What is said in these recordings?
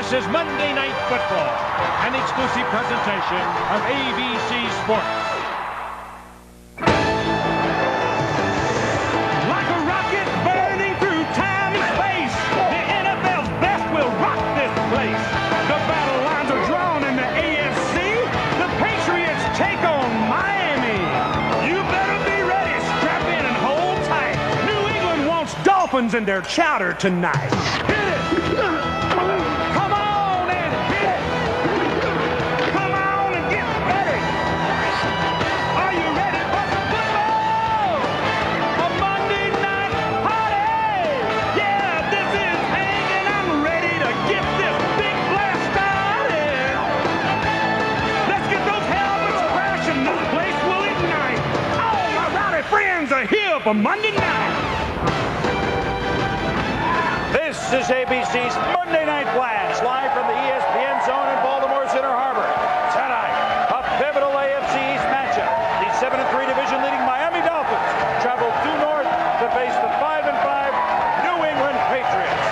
This is Monday Night Football, an exclusive presentation of ABC Sports. Like a rocket burning through time and space, the NFL's best will rock this place. The battle lines are drawn in the AFC. The Patriots take on Miami. You better be ready, strap in and hold tight. New England wants Dolphins in their chowder tonight. Hit it! Come on and hit it! Come on and get ready! Are you ready for some football? A Monday night party! Yeah, this is Hank and I'm ready to get this big blast started! Let's get those helmets crashing, this place will ignite! All my rowdy friends are here for Monday night! This is ABC's Monday Night Blast, live from the ESPN zone in Baltimore's Inner Harbor. Tonight, a pivotal AFC East matchup. The 7-3 division leading Miami Dolphins travel due north to face the 5-5 New England Patriots.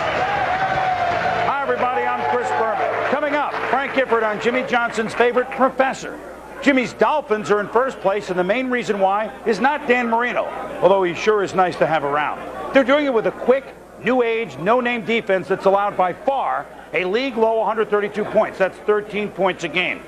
Hi, everybody. I'm Chris Berman. Coming up, Frank Gifford on Jimmy Johnson's favorite professor. Jimmy's Dolphins are in first place, and the main reason why is not Dan Marino, although he sure is nice to have around. They're doing it with a quick, new age, no-name defense that's allowed by far a league-low 132 points. That's 13 points a game.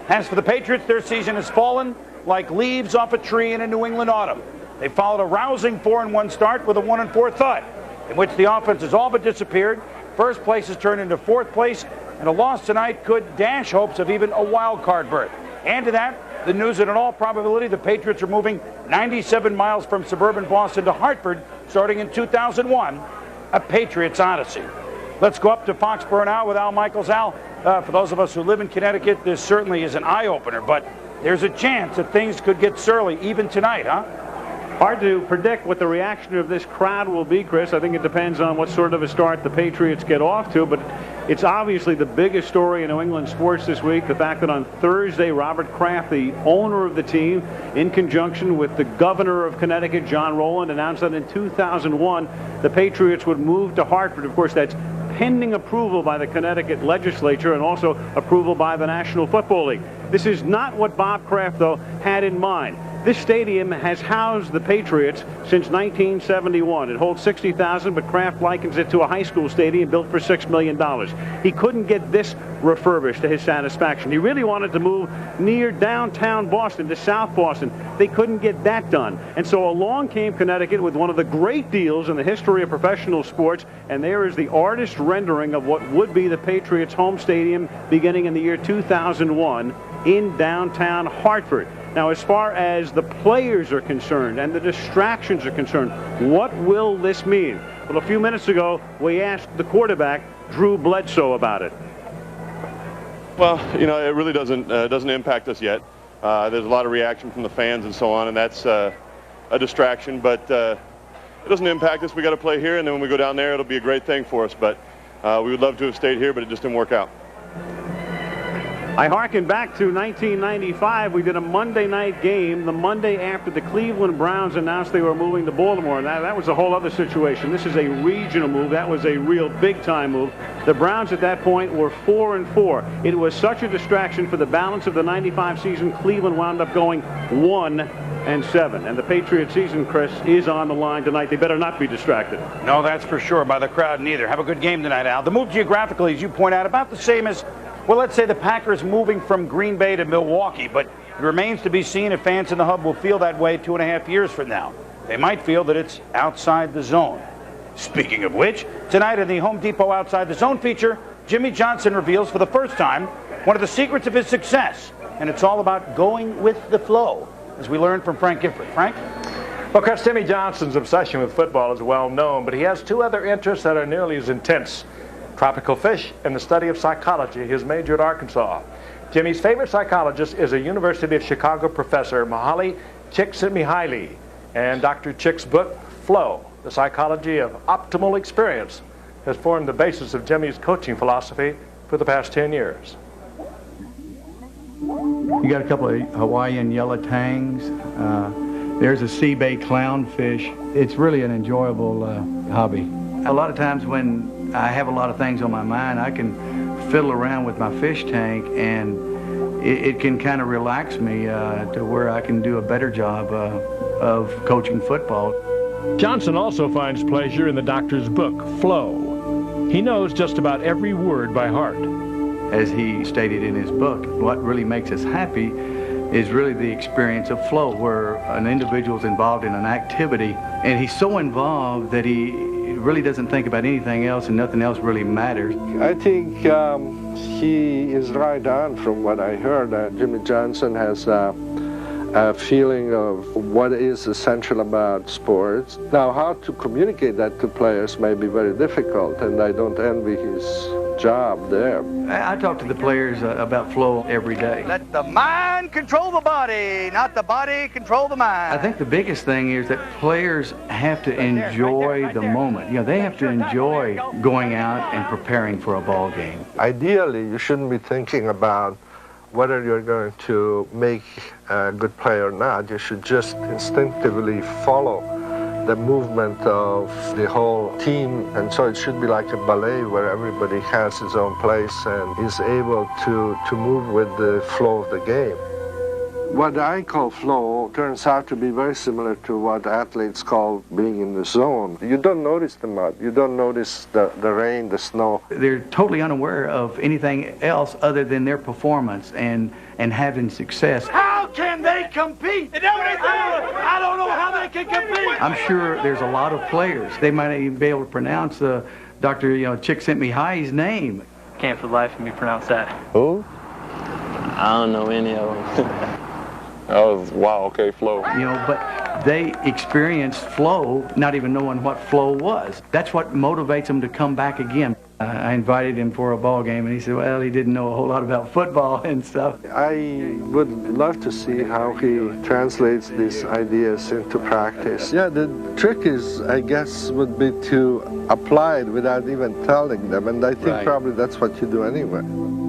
As for the Patriots, their season has fallen like leaves off a tree in a New England autumn. They followed a rousing 4-1 start with a 1-4 thud, in which the offense has all but disappeared. First place has turned into fourth place, and a loss tonight could dash hopes of even a wild card berth. And to that, the news that in all probability the Patriots are moving 97 miles from suburban Boston to Hartford starting in 2001. A Patriots odyssey. Let's go up to Foxborough now with Al Michaels. Al, for those of us who live in Connecticut, this certainly is an eye-opener, but there's a chance that things could get surly even tonight, huh? Hard to predict what the reaction of this crowd will be, Chris. I think it depends on what sort of a start the Patriots get off to, but it's obviously the biggest story in New England sports this week, the fact that on Thursday, Robert Kraft, the owner of the team, in conjunction with the governor of Connecticut, John Rowland, announced that in 2001, the Patriots would move to Hartford. Of course, that's pending approval by the Connecticut legislature and also approval by the National Football League. This is not what Bob Kraft, though, had in mind. This stadium has housed the Patriots since 1971. It holds 60,000, but Kraft likens it to a high school stadium built for $6 million. He couldn't get this refurbished to his satisfaction. He really wanted to move near downtown Boston to South Boston. They couldn't get that done. And so along came Connecticut with one of the great deals in the history of professional sports, and there is the artist rendering of what would be the Patriots' home stadium beginning in the year 2001 in downtown Hartford. Now, as far as the players are concerned and the distractions are concerned, what will this mean? Well, a few minutes ago, we asked the quarterback, Drew Bledsoe, about it. Well, you know, it really doesn't impact us yet. There's a lot of reaction from the fans and so on, and that's a distraction. But it doesn't impact us. We got to play here, and then when we go down there, it'll be a great thing for us. But we would love to have stayed here, but it just didn't work out. I harken back to 1995. We did a Monday night game the Monday after the Cleveland Browns announced they were moving to Baltimore. And that was a whole other situation. This is a regional move. That was a real big-time move. The Browns at that point were 4-4. It was such a distraction for the balance of the 95 season. Cleveland wound up going 1-7. And the Patriots season, Chris, is on the line tonight. They better not be distracted. No, that's for sure. By the crowd, neither. Have a good game tonight, Al. The move geographically, as you point out, about the same as, well, let's say the Packers moving from Green Bay to Milwaukee, but it remains to be seen if fans in the hub will feel that way 2.5 years from now. They might feel that it's outside the zone. Speaking of which, tonight in the Home Depot Outside the Zone feature, Jimmy Johnson reveals for the first time one of the secrets of his success, and it's all about going with the flow, as we learned from Frank Gifford. Frank? Well, Chris, Jimmy Johnson's obsession with football is well known, but he has two other interests that are nearly as intense: tropical fish and the study of psychology. His major at Arkansas. Jimmy's favorite psychologist is a University of Chicago professor, Mihaly Csikszentmihalyi, and Dr. Chick's book, Flow, The Psychology of Optimal Experience, has formed the basis of Jimmy's coaching philosophy for the past 10 years. You got a couple of Hawaiian yellow tangs. There's a sea bay clownfish. It's really an enjoyable hobby. A lot of times when I have a lot of things on my mind, I can fiddle around with my fish tank, and it can kind of relax me to where I can do a better job of coaching football. Johnson also finds pleasure in the doctor's book, Flow. He knows just about every word by heart. As he stated in his book, what really makes us happy is really the experience of flow, where an individual's involved in an activity, and he's so involved that he really doesn't think about anything else, and nothing else really matters. I think he is right on from what I heard. Jimmy Johnson has a feeling of what is essential about sports. Now, how to communicate that to players may be very difficult, and I don't envy his job there. I talk to the players about flow every day. Let the mind control the body, not the body control the mind. I think the biggest thing is that players have to enjoy the moment. You know, they have to enjoy going out and preparing for a ball game. Ideally, you shouldn't be thinking about whether you're going to make a good play or not. You should just instinctively follow the movement of the whole team, and so it should be like a ballet where everybody has his own place and is able to move with the flow of the game. What I call flow turns out to be very similar to what athletes call being in the zone. You don't notice the mud, you don't notice the rain, the snow. They're totally unaware of anything else other than their performance and having success. How can they compete? I don't know how they can compete. I'm sure there's a lot of players. They might not even be able to pronounce Dr. Chick Sent Me High's name. Can't for the life of me pronounce that. Who? I don't know any of them. Oh, wow, okay, flow. But they experienced flow not even knowing what flow was. That's what motivates them to come back again. I invited him for a ball game, and he said, well, he didn't know a whole lot about football and stuff. I would love to see how he translates these ideas into practice. Yeah, the trick is, I guess, would be to apply it without even telling them, and I think probably that's what you do anyway.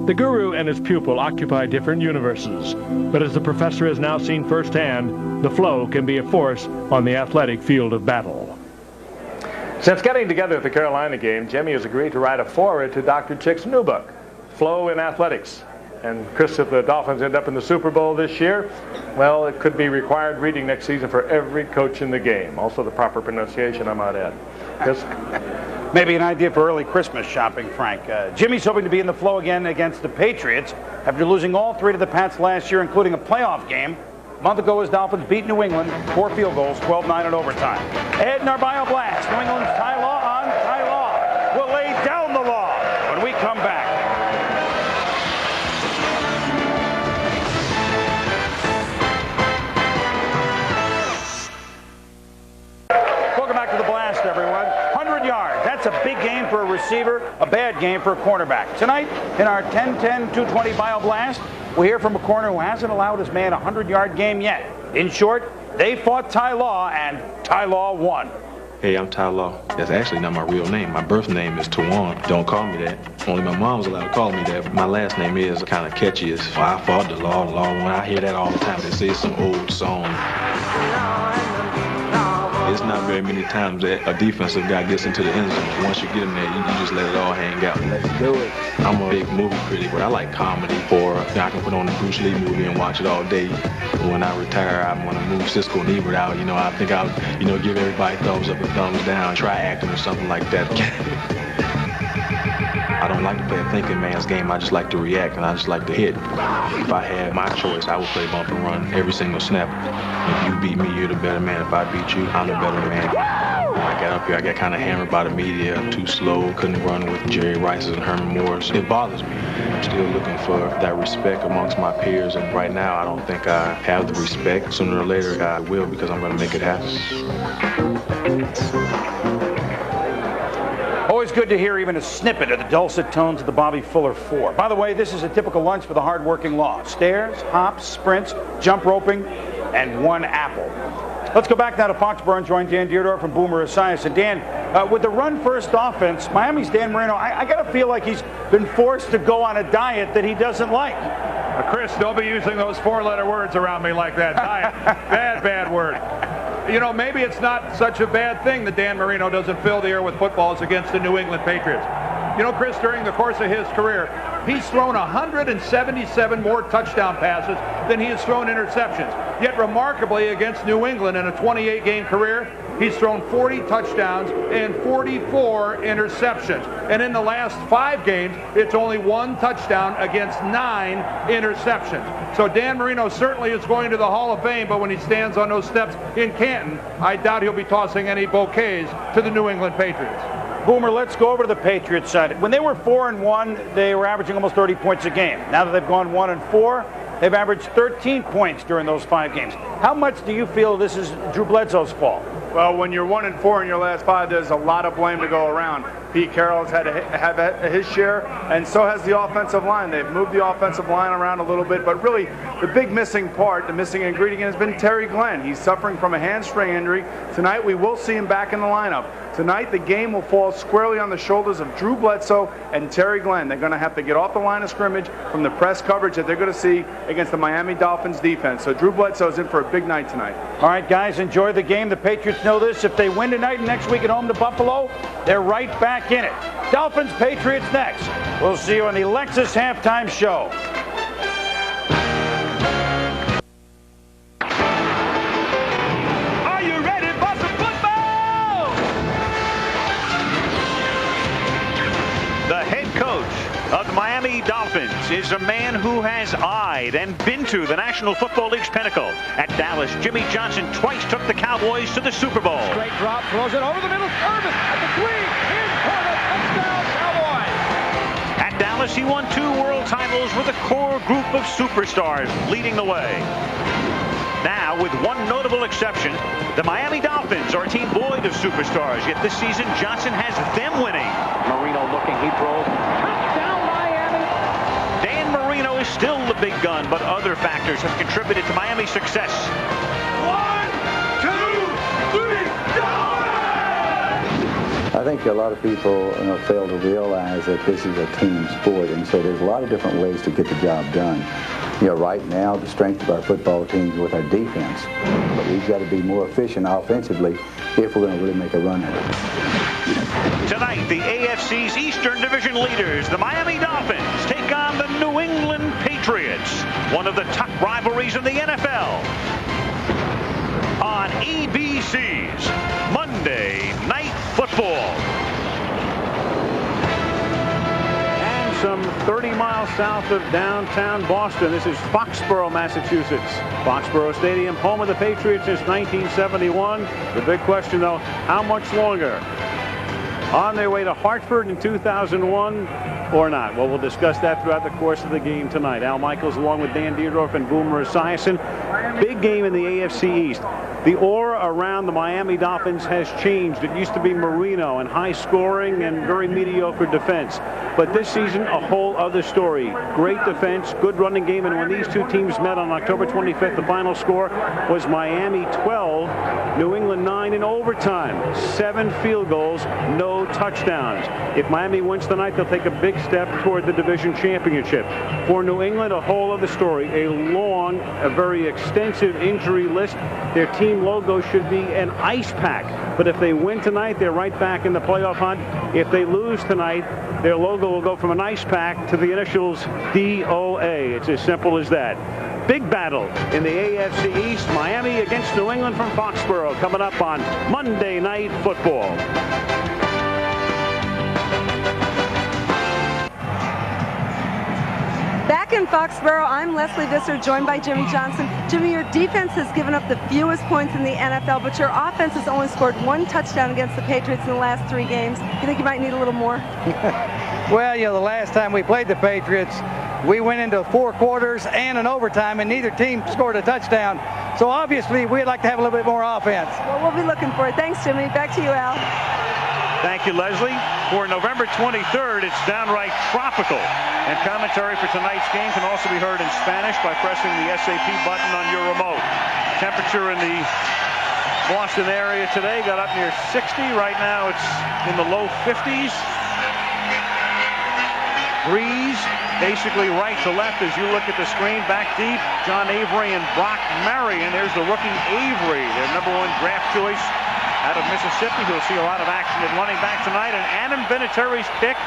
The guru and his pupil occupy different universes, but as the professor has now seen firsthand, the flow can be a force on the athletic field of battle. Since getting together at the Carolina game, Jimmy has agreed to write a foreword to Dr. Chick's new book, Flow in Athletics. And Chris, if the Dolphins end up in the Super Bowl this year, well, it could be required reading next season for every coach in the game. Also the proper pronunciation, I might add. Chris? Maybe an idea for early Christmas shopping, Frank. Jimmy's hoping to be in the flow again against the Patriots after losing all three to the Pats last year, including a playoff game. A month ago, his Dolphins beat New England, 4 field goals, 12-9 in overtime. Ahead in our Bio Blast, New England's Ty Law on Ty Law. We'll lay down the law when we come back. Welcome back to the Blast, everyone. 100 yards. That's a big game for a receiver, a bad game for a cornerback. Tonight, in our 10-10-220 Bio Blast, we'll hear from a corner who hasn't allowed his man a 100-yard game yet. In short, they fought Ty Law, and Ty Law won. Hey, I'm Ty Law. That's actually not my real name. My birth name is Tawan. Don't call me that. Only my mom's allowed to call me that. My last name is kind of catchy. It's I fought the law won. I hear that all the time. They say it's some old song. It's not very many times that a defensive guy gets into the end zone. Once you get in there, you just let it all hang out. Let's do it. I'm a big movie critic, but I like comedy, horror. I can put on a Bruce Lee movie and watch it all day. When I retire, I'm going to move Cisco and Ebert out. I think I'll, give everybody thumbs up and thumbs down, try acting or something like that. I don't like to play a thinking man's game. I just like to react, and I just like to hit. If I had my choice, I would play bump and run every single snap. If you beat me, you're the better man. If I beat you, I'm the better man. When I got up here, I got kind of hammered by the media. Too slow, couldn't run with Jerry Rice's and Herman Moore's. It bothers me. I'm still looking for that respect amongst my peers, and right now I don't think I have the respect. Sooner or later, I will, because I'm going to make it happen. Always good to hear even a snippet of the dulcet tones of the Bobby Fuller Four. By the way, this is a typical lunch for the hard-working Law. Stairs, hops, sprints, jump roping, and 1 apple. Let's go back now to Foxborough and join Dan Dierdorf from Boomer Esiason. And Dan, with the run-first offense, Miami's Dan Marino, I got to feel like he's been forced to go on a diet that he doesn't like. Chris, don't be using those 4-letter words around me like that. Diet. Bad word. Maybe it's not such a bad thing that Dan Marino doesn't fill the air with footballs against the New England Patriots. You know, Chris, during the course of his career, he's thrown 177 more touchdown passes than he has thrown interceptions. Yet remarkably, against New England in a 28-game career, he's thrown 40 touchdowns and 44 interceptions. And in the last 5 games, it's only 1 touchdown against 9 interceptions. So Dan Marino certainly is going to the Hall of Fame, but when he stands on those steps in Canton, I doubt he'll be tossing any bouquets to the New England Patriots. Boomer, let's go over to the Patriots side. When they were 4-1, they were averaging almost 30 points a game. Now that they've gone 1-4, they've averaged 13 points during those 5 games. How much do you feel this is Drew Bledsoe's fault? Well, when you're 1-4 in your last 5, there's a lot of blame to go around. Pete Carroll's had to have his share, and so has the offensive line. They've moved the offensive line around a little bit, but really the big missing part, the missing ingredient has been Terry Glenn. He's suffering from a hamstring injury. Tonight we will see him back in the lineup. Tonight the game will fall squarely on the shoulders of Drew Bledsoe and Terry Glenn. They're going to have to get off the line of scrimmage from the press coverage that they're going to see against the Miami Dolphins defense. So Drew Bledsoe's in for a big night tonight. All right, guys, enjoy the game. The Patriots know this. If they win tonight and next week at home to Buffalo, they're right back in it. Dolphins, Patriots next. We'll see you on the Lexus Halftime Show. Are you ready for some football? The head coach of the Miami Dolphins is a man who has eyed and been to the National Football League's pinnacle. At Dallas, Jimmy Johnson twice took the Cowboys to the Super Bowl. Straight drop, throws it over the middle. Irvin at the 3, in corner, touchdown, Cowboys. At Dallas, he won 2 world titles with a core group of superstars leading the way. Now, with one notable exception, the Miami Dolphins are a team void of superstars, yet this season Johnson has them winning. Marino looking, he throws. Touchdown, Miami. Dan Marino is still the big gun, but other factors have contributed to Miami's success. 1, 2, 3, go! I think a lot of people fail to realize that this is a team sport, and so there's a lot of different ways to get the job done. Right now, the strength of our football team is with our defense, but we've got to be more efficient offensively if we're going to really make a run at it. Tonight, the AFC's Eastern Division leaders, the Miami Dolphins, take on the New England Patriots, one of the top rivalries in the NFL, on ABC's Monday Night Football. Some 30 miles south of downtown Boston. This is Foxborough, Massachusetts. Foxborough Stadium, home of the Patriots since 1971. The big question, though, how much longer? On their way to Hartford in 2001 or not? Well, we'll discuss that throughout the course of the game tonight. Al Michaels along with Dan Dierdorf and Boomer Esiason. Big game in the AFC East. The aura around the Miami Dolphins has changed. It used to be Marino and high scoring and very mediocre defense. But this season, a whole other story. Great defense, good running game, and when these two teams met on October 25th, the final score was Miami 12, New England 9 in overtime. 7 field goals, no touchdowns. If Miami wins tonight, they'll take a big step toward the division championship. For New England, a whole other story. A long, a very extensive injury list. Their team logo should be an ice pack. But if they win tonight, they're right back in the playoff hunt. If they lose tonight, their logo will go from an ice pack to the initials DOA. It's as simple as that. Big battle in the AFC East. Miami against New England from Foxborough coming up on Monday Night Football. Back in Foxborough, I'm Leslie Visser, joined by Jimmy Johnson. Jimmy, your defense has given up the fewest points in the NFL, but your offense has only scored 1 touchdown against the Patriots in the last 3 games. You think you might need a little more? Well, the last time we played the Patriots, we went into 4 quarters and an overtime, and neither team scored a touchdown. So obviously, we'd like to have a little bit more offense. Well, we'll be looking for it. Thanks, Jimmy. Back to you, Al. Thank you, Leslie. For November 23rd, it's downright tropical. And commentary for tonight's game can also be heard in Spanish by pressing the SAP button on your remote. Temperature in the Boston area today got up near 60. Right now it's in the low 50s. Breeze basically right to left as you look at the screen. Back deep, John Avery and Brock Marion. There's the rookie Avery, their #1 draft choice out of Mississippi. He'll see a lot of action at running back tonight. And Adam Vinatieri's pick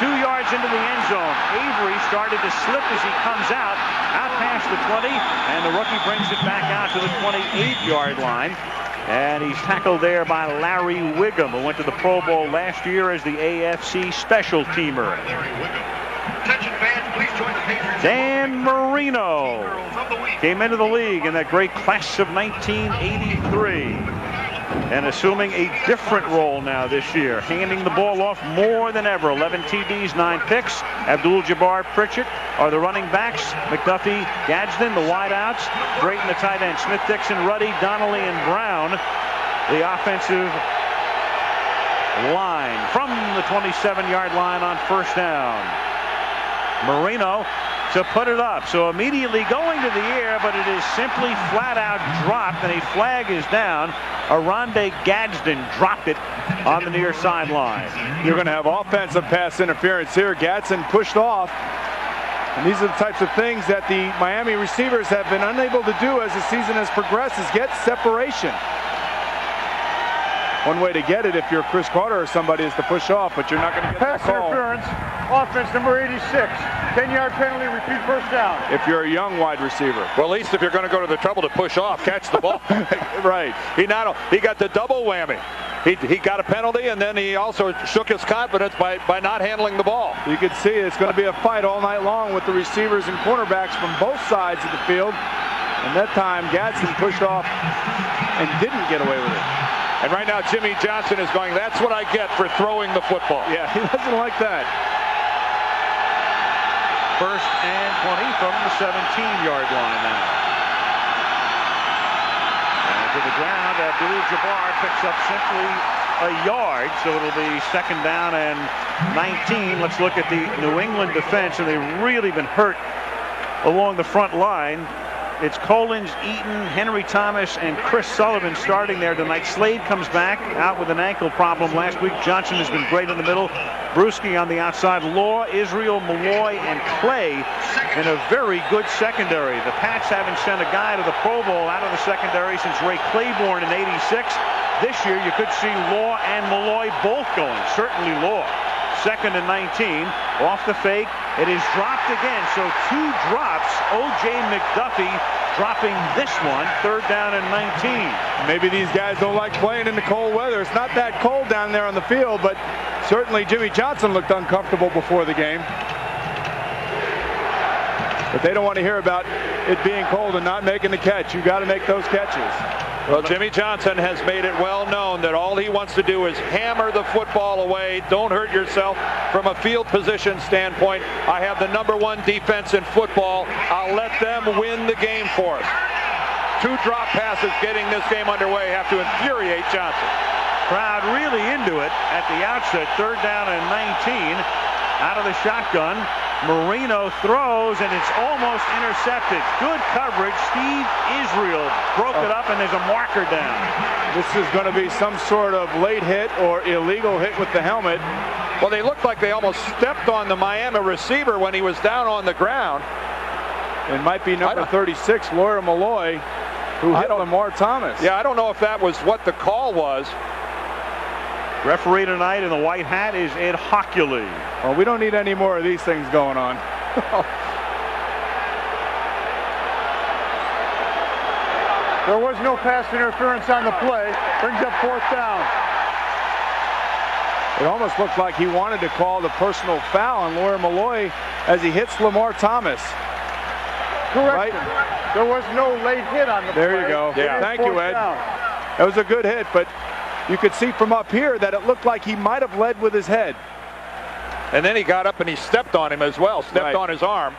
2 yards into the end zone. Avery started to slip as he comes out past the 20, and the rookie brings it back out to the 28-yard line. And he's tackled there by Larry Wiggum, who went to the Pro Bowl last year as the AFC special teamer. Dan Marino came into the league in that great class of 1983. And assuming a different role now this year, handing the ball off more than ever. 11 TDs, 9 picks. Abdul-Jabbar, Pritchett are the running backs. McDuffie, Gadsden, the wideouts. Drayton, the tight end. Smith, Dixon, Ruddy, Donnelly, and Brown, the offensive line from the 27-yard line on first down. Marino to put it up. So immediately going to the air, but it is simply flat out dropped, and a flag is down. Aronde Gadsden dropped it on the near sideline. You're going to have offensive pass interference here. Gadsden pushed off. And these are the types of things that the Miami receivers have been unable to do as the season has progressed, is get separation. One way to get it if you're Chris Carter or somebody is to push off, but you're not going to get pass the call. interference. Offense number 86. 10-yard penalty, repeat first down. If you're a young wide receiver. Well, at least if you're going to go to the trouble to push off, catch the ball. Right. He got the double whammy. He got a penalty, and then he also shook his confidence by not handling the ball. You can see it's going to be a fight all night long with the receivers and cornerbacks from both sides of the field. And that time, Gadsden pushed off and didn't get away with it. And right now, Jimmy Johnson is going, that's what I get for throwing the football. Yeah, he doesn't like that. First and 20 from the 17-yard line now. And to the ground, Abdul-Jabbar picks up simply a yard, so it'll be second down and 19. Let's look at the New England defense, and they've really been hurt along the front line. It's Collins, Eaton, Henry Thomas, and Chris Sullivan starting there tonight. Slade comes back out with an ankle problem last week. Johnson has been great in the middle. Bruschi on the outside. Law, Israel, Malloy, and Clay in a very good secondary. The Pats haven't sent a guy to the Pro Bowl out of the secondary since Ray Claiborne in '86. This year you could see Law and Malloy both going. Certainly Law. Second and 19. Off the fake. It is dropped again. So 2 drops. O.J. McDuffie dropping this one. Third down and 19. Maybe these guys don't like playing in the cold weather. It's not that cold down there on the field, but certainly Jimmy Johnson looked uncomfortable before the game. But they don't want to hear about it being cold and not making the catch. You got to make those catches. Well, Jimmy Johnson has made it well known that all he wants to do is hammer the football away. Don't hurt yourself from a field position standpoint. I have the #1 defense in football. I'll let them win the game for us. 2 drop passes getting this game underway have to infuriate Johnson. Crowd really into it at the outset. Third down and 19. Out of the shotgun. Marino throws, and it's almost intercepted. Good coverage. Steve Israel broke it up, and there's a marker down. This is going to be some sort of late hit or illegal hit with the helmet. Well, they looked like they almost stepped on the Miami receiver when he was down on the ground. It might be number 36, Lawyer Malloy, who hit Lamar Thomas. Yeah, I don't know if that was what the call was. Referee tonight in the white hat is Ed Hockley. Well, we don't need any more of these things going on. There was no pass interference on the play. Brings up fourth down. It almost looked like he wanted to call the personal foul on Lawyer Malloy as he hits Lamar Thomas. Correct. Right? There was no late hit on the play. There you go. Yeah. Thank you, Ed. That was a good hit, but you could see from up here that it looked like he might have led with his head. And then he got up and he stepped on him as well, stepped on his arm.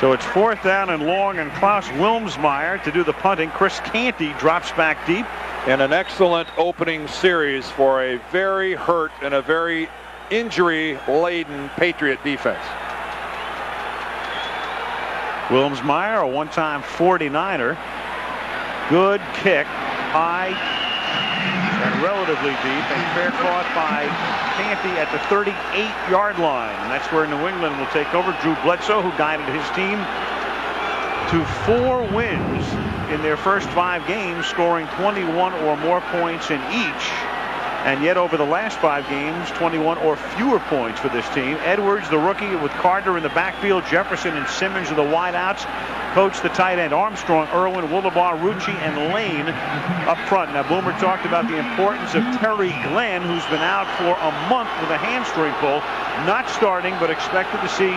So it's fourth down and long, and Klaus Wilmsmeyer to do the punting. Chris Canty drops back deep. And an excellent opening series for a very hurt and a very injury-laden Patriot defense. Wilmsmeyer, a one-time 49er. Good kick, high and relatively deep, and fair caught by Canty at the 38-yard line. And that's where New England will take over. Drew Bledsoe, who guided his team to 4 wins in their first 5 games, scoring 21 or more points in each. And yet over the last 5 games, 21 or fewer points for this team. Edwards, the rookie, with Carter in the backfield. Jefferson and Simmons are the wideouts. Coach the tight end. Armstrong, Irwin, Woolabar, Rucci, and Lane up front. Now, Boomer talked about the importance of Terry Glenn, who's been out for a month with a hamstring pull. Not starting, but expected to see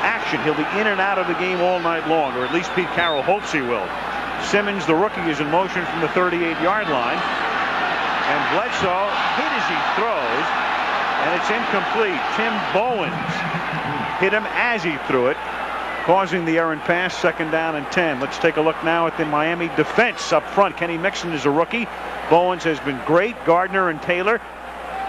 action. He'll be in and out of the game all night long, or at least Pete Carroll hopes he will. Simmons, the rookie, is in motion from the 38-yard line. And Bledsoe hit as he throws, and it's incomplete. Tim Bowens hit him as he threw it, causing the errant pass. 2nd down and 10. Let's take a look now at the Miami defense up front. Kenny Mixon is a rookie. Bowens has been great. Gardner and Taylor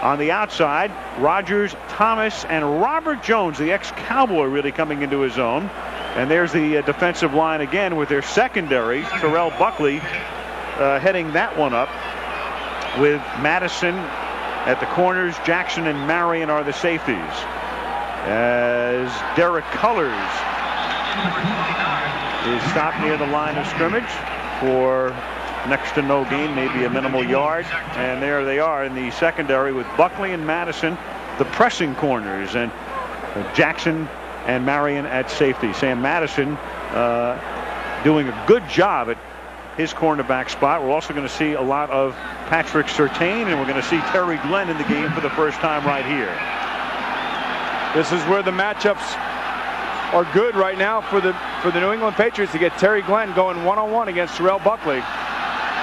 on the outside. Rodgers, Thomas, and Robert Jones, the ex-Cowboy, really coming into his own. And there's the defensive line again with their secondary. Terrell Buckley heading that one up, with Madison at the corners. Jackson and Marion are the safeties, as Derek Cullors is stopped near the line of scrimmage for next to no gain, maybe a minimal yard. And there they are in the secondary with Buckley and Madison, the pressing corners, and Jackson and Marion at safety. Sam Madison doing a good job at his cornerback spot. We're also going to see a lot of Patrick Surtain, and we're going to see Terry Glenn in the game for the first time right here. This is where the matchups are good right now for the New England Patriots, to get Terry Glenn going one-on-one against Terrell Buckley.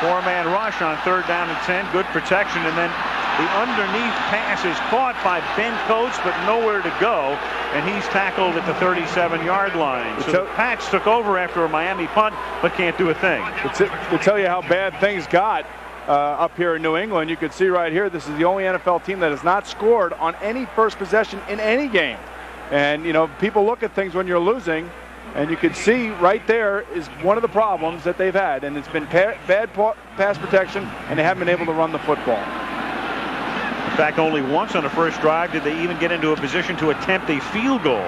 4-man rush on 3rd down and 10. Good protection, and then the underneath pass is caught by Ben Coates, but nowhere to go, and he's tackled at the 37-yard line. So the Pats took over after a Miami punt, but can't do a thing. To tell you how bad things got up here in New England, you can see right here, this is the only NFL team that has not scored on any first possession in any game. And, you know, people look at things when you're losing, and you can see right there is one of the problems that they've had, and it's been bad pass protection, and they haven't been able to run the football. In fact, only once on the first drive did they even get into a position to attempt a field goal.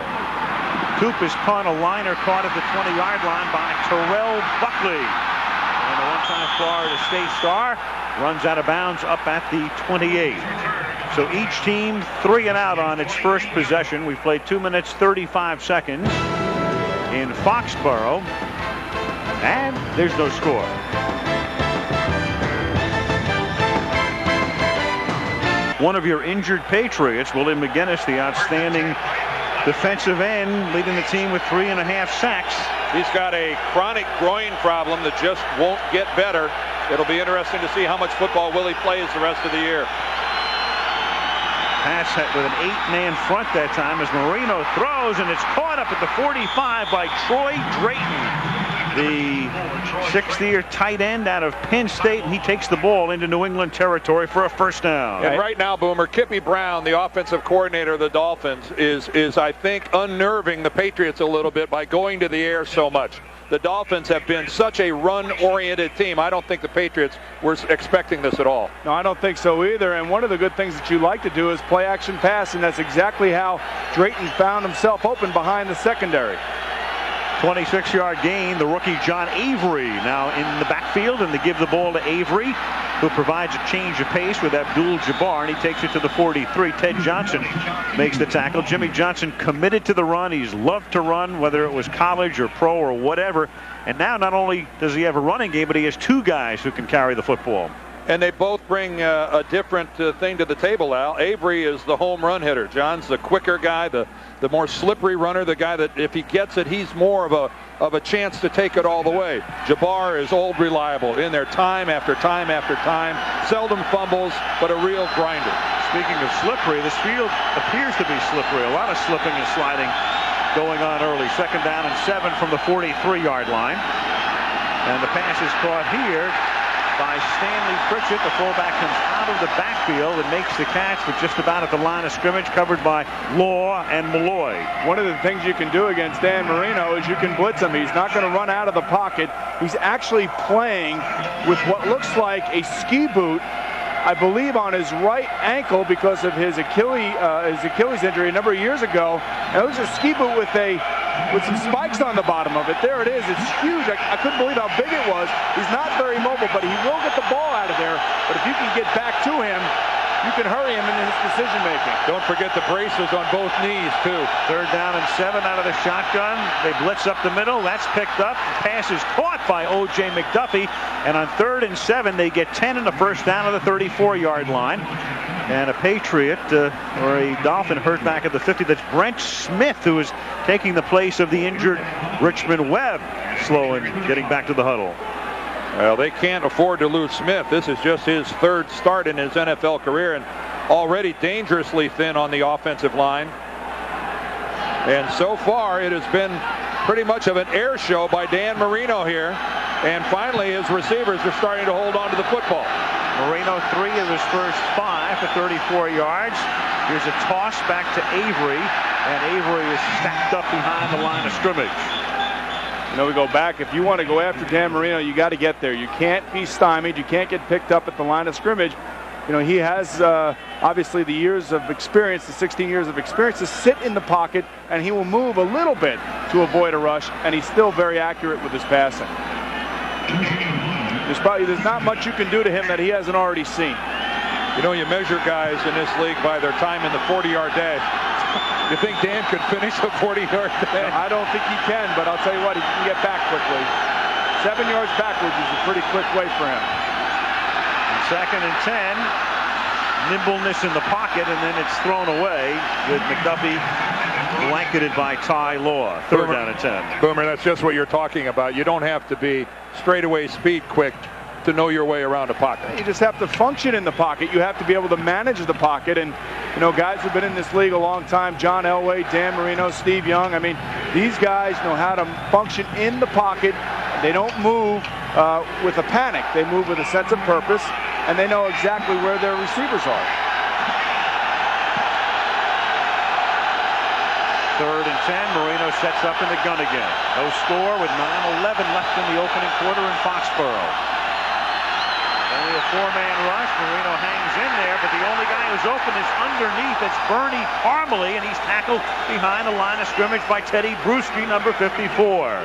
Cooper's punt, a liner caught at the 20-yard line by Terrell Buckley. And the one-time Florida State star runs out of bounds up at the 28. So each team 3 and out on its first possession. We've played 2 minutes 35 seconds in Foxborough, and there's no score. One of your injured Patriots, Willie McGinnis, the outstanding defensive end, leading the team with 3.5 sacks. He's got a chronic groin problem that just won't get better. It'll be interesting to see how much football Willie plays the rest of the year. Pass with an 8-man front that time as Marino throws, and it's caught up at the 45 by Troy Drayton, the 6th-year tight end out of Penn State, and he takes the ball into New England territory for a first down. And right now, Boomer, Kippy Brown, the offensive coordinator of the Dolphins, is I think unnerving the Patriots a little bit by going to the air so much. The Dolphins have been such a run-oriented team. I don't think the Patriots were expecting this at all. No, I don't think so either. And one of the good things that you like to do is play action pass, and that's exactly how Drayton found himself open behind the secondary. 26-yard gain. The rookie John Avery now in the backfield, and they give the ball to Avery, who provides a change of pace with Abdul-Jabbar, and he takes it to the 43. Ted Johnson makes the tackle. Jimmy Johnson committed to the run. He's loved to run, whether it was college or pro or whatever. And now not only does he have a running game, but he has 2 guys who can carry the football. And they both bring a different thing to the table, Al. Avery is the home run hitter. John's the quicker guy, the more slippery runner, the guy that if he gets it, he's more of a chance to take it all the way. Jabbar is old reliable in there time after time after time. Seldom fumbles, but a real grinder. Speaking of slippery, this field appears to be slippery. A lot of slipping and sliding going on early. 2nd down and 7 from the 43-yard line. And the pass is caught here by Stanley Pritchett. The fullback comes out of the backfield and makes the catch, but just about at the line of scrimmage, covered by Law and Malloy. One of the things you can do against Dan Marino is you can blitz him. He's not going to run out of the pocket. He's actually playing with what looks like a ski boot, I believe, on his right ankle because of his Achilles injury a number of years ago. And it was a ski boot with some spikes on the bottom of it. There it is. It's huge. I couldn't believe how big it was. He's not very mobile, but he will get the ball out of there. But if you can get back to him, you can hurry him in his decision making. Don't forget the braces on both knees, too. 3rd down and 7 out of the shotgun. They blitz up the middle. That's picked up. The pass is caught by O.J. McDuffie. And on 3rd and 7, they get 10 and a first down at the 34-yard line. And a Patriot or a Dolphin hurt back at the 50. That's Brent Smith, who is taking the place of the injured Richmond Webb. Slow in getting back to the huddle. Well, they can't afford to lose Smith. This is just his 3rd start in his NFL career, and already dangerously thin on the offensive line. And so far, it has been pretty much of an air show by Dan Marino here. And finally, his receivers are starting to hold on to the football. Marino 3 of his first 5 for 34 yards. Here's a toss back to Avery, and Avery is stacked up behind the line of scrimmage. You know, we go back. If you want to go after Dan Marino, you got to get there. You can't be stymied. You can't get picked up at the line of scrimmage. You know, he has obviously the years of experience, the 16 years of experience to sit in the pocket, and he will move a little bit to avoid a rush, and he's still very accurate with his passing. There's not much you can do to him that he hasn't already seen. You know, you measure guys in this league by their time in the 40-yard dash. You think Dan could finish a 40-yard dash? I don't think he can, but I'll tell you what, he can get back quickly. 7 yards backwards is a pretty quick way for him. 2nd and 10. Nimbleness in the pocket, and then it's thrown away with McDuffie blanketed by Ty Law. 3rd down and 10. Boomer, that's just what you're talking about. You don't have to be straightaway speed quick to know your way around a pocket. You just have to function in the pocket. You have to be able to manage the pocket. And, you know, guys who've been in this league a long time, John Elway, Dan Marino, Steve Young, I mean, these guys know how to function in the pocket. They don't move with a panic. They move with a sense of purpose, and they know exactly where their receivers are. 3rd and 10. Marino sets up in the gun again. No score with 9:11 left in the opening quarter in Foxborough. Only a 4-man rush. Marino hangs in there, but the only guy who's open is underneath. It's Bernie Parmalee, and he's tackled behind the line of scrimmage by Teddy Bruschi, number 54.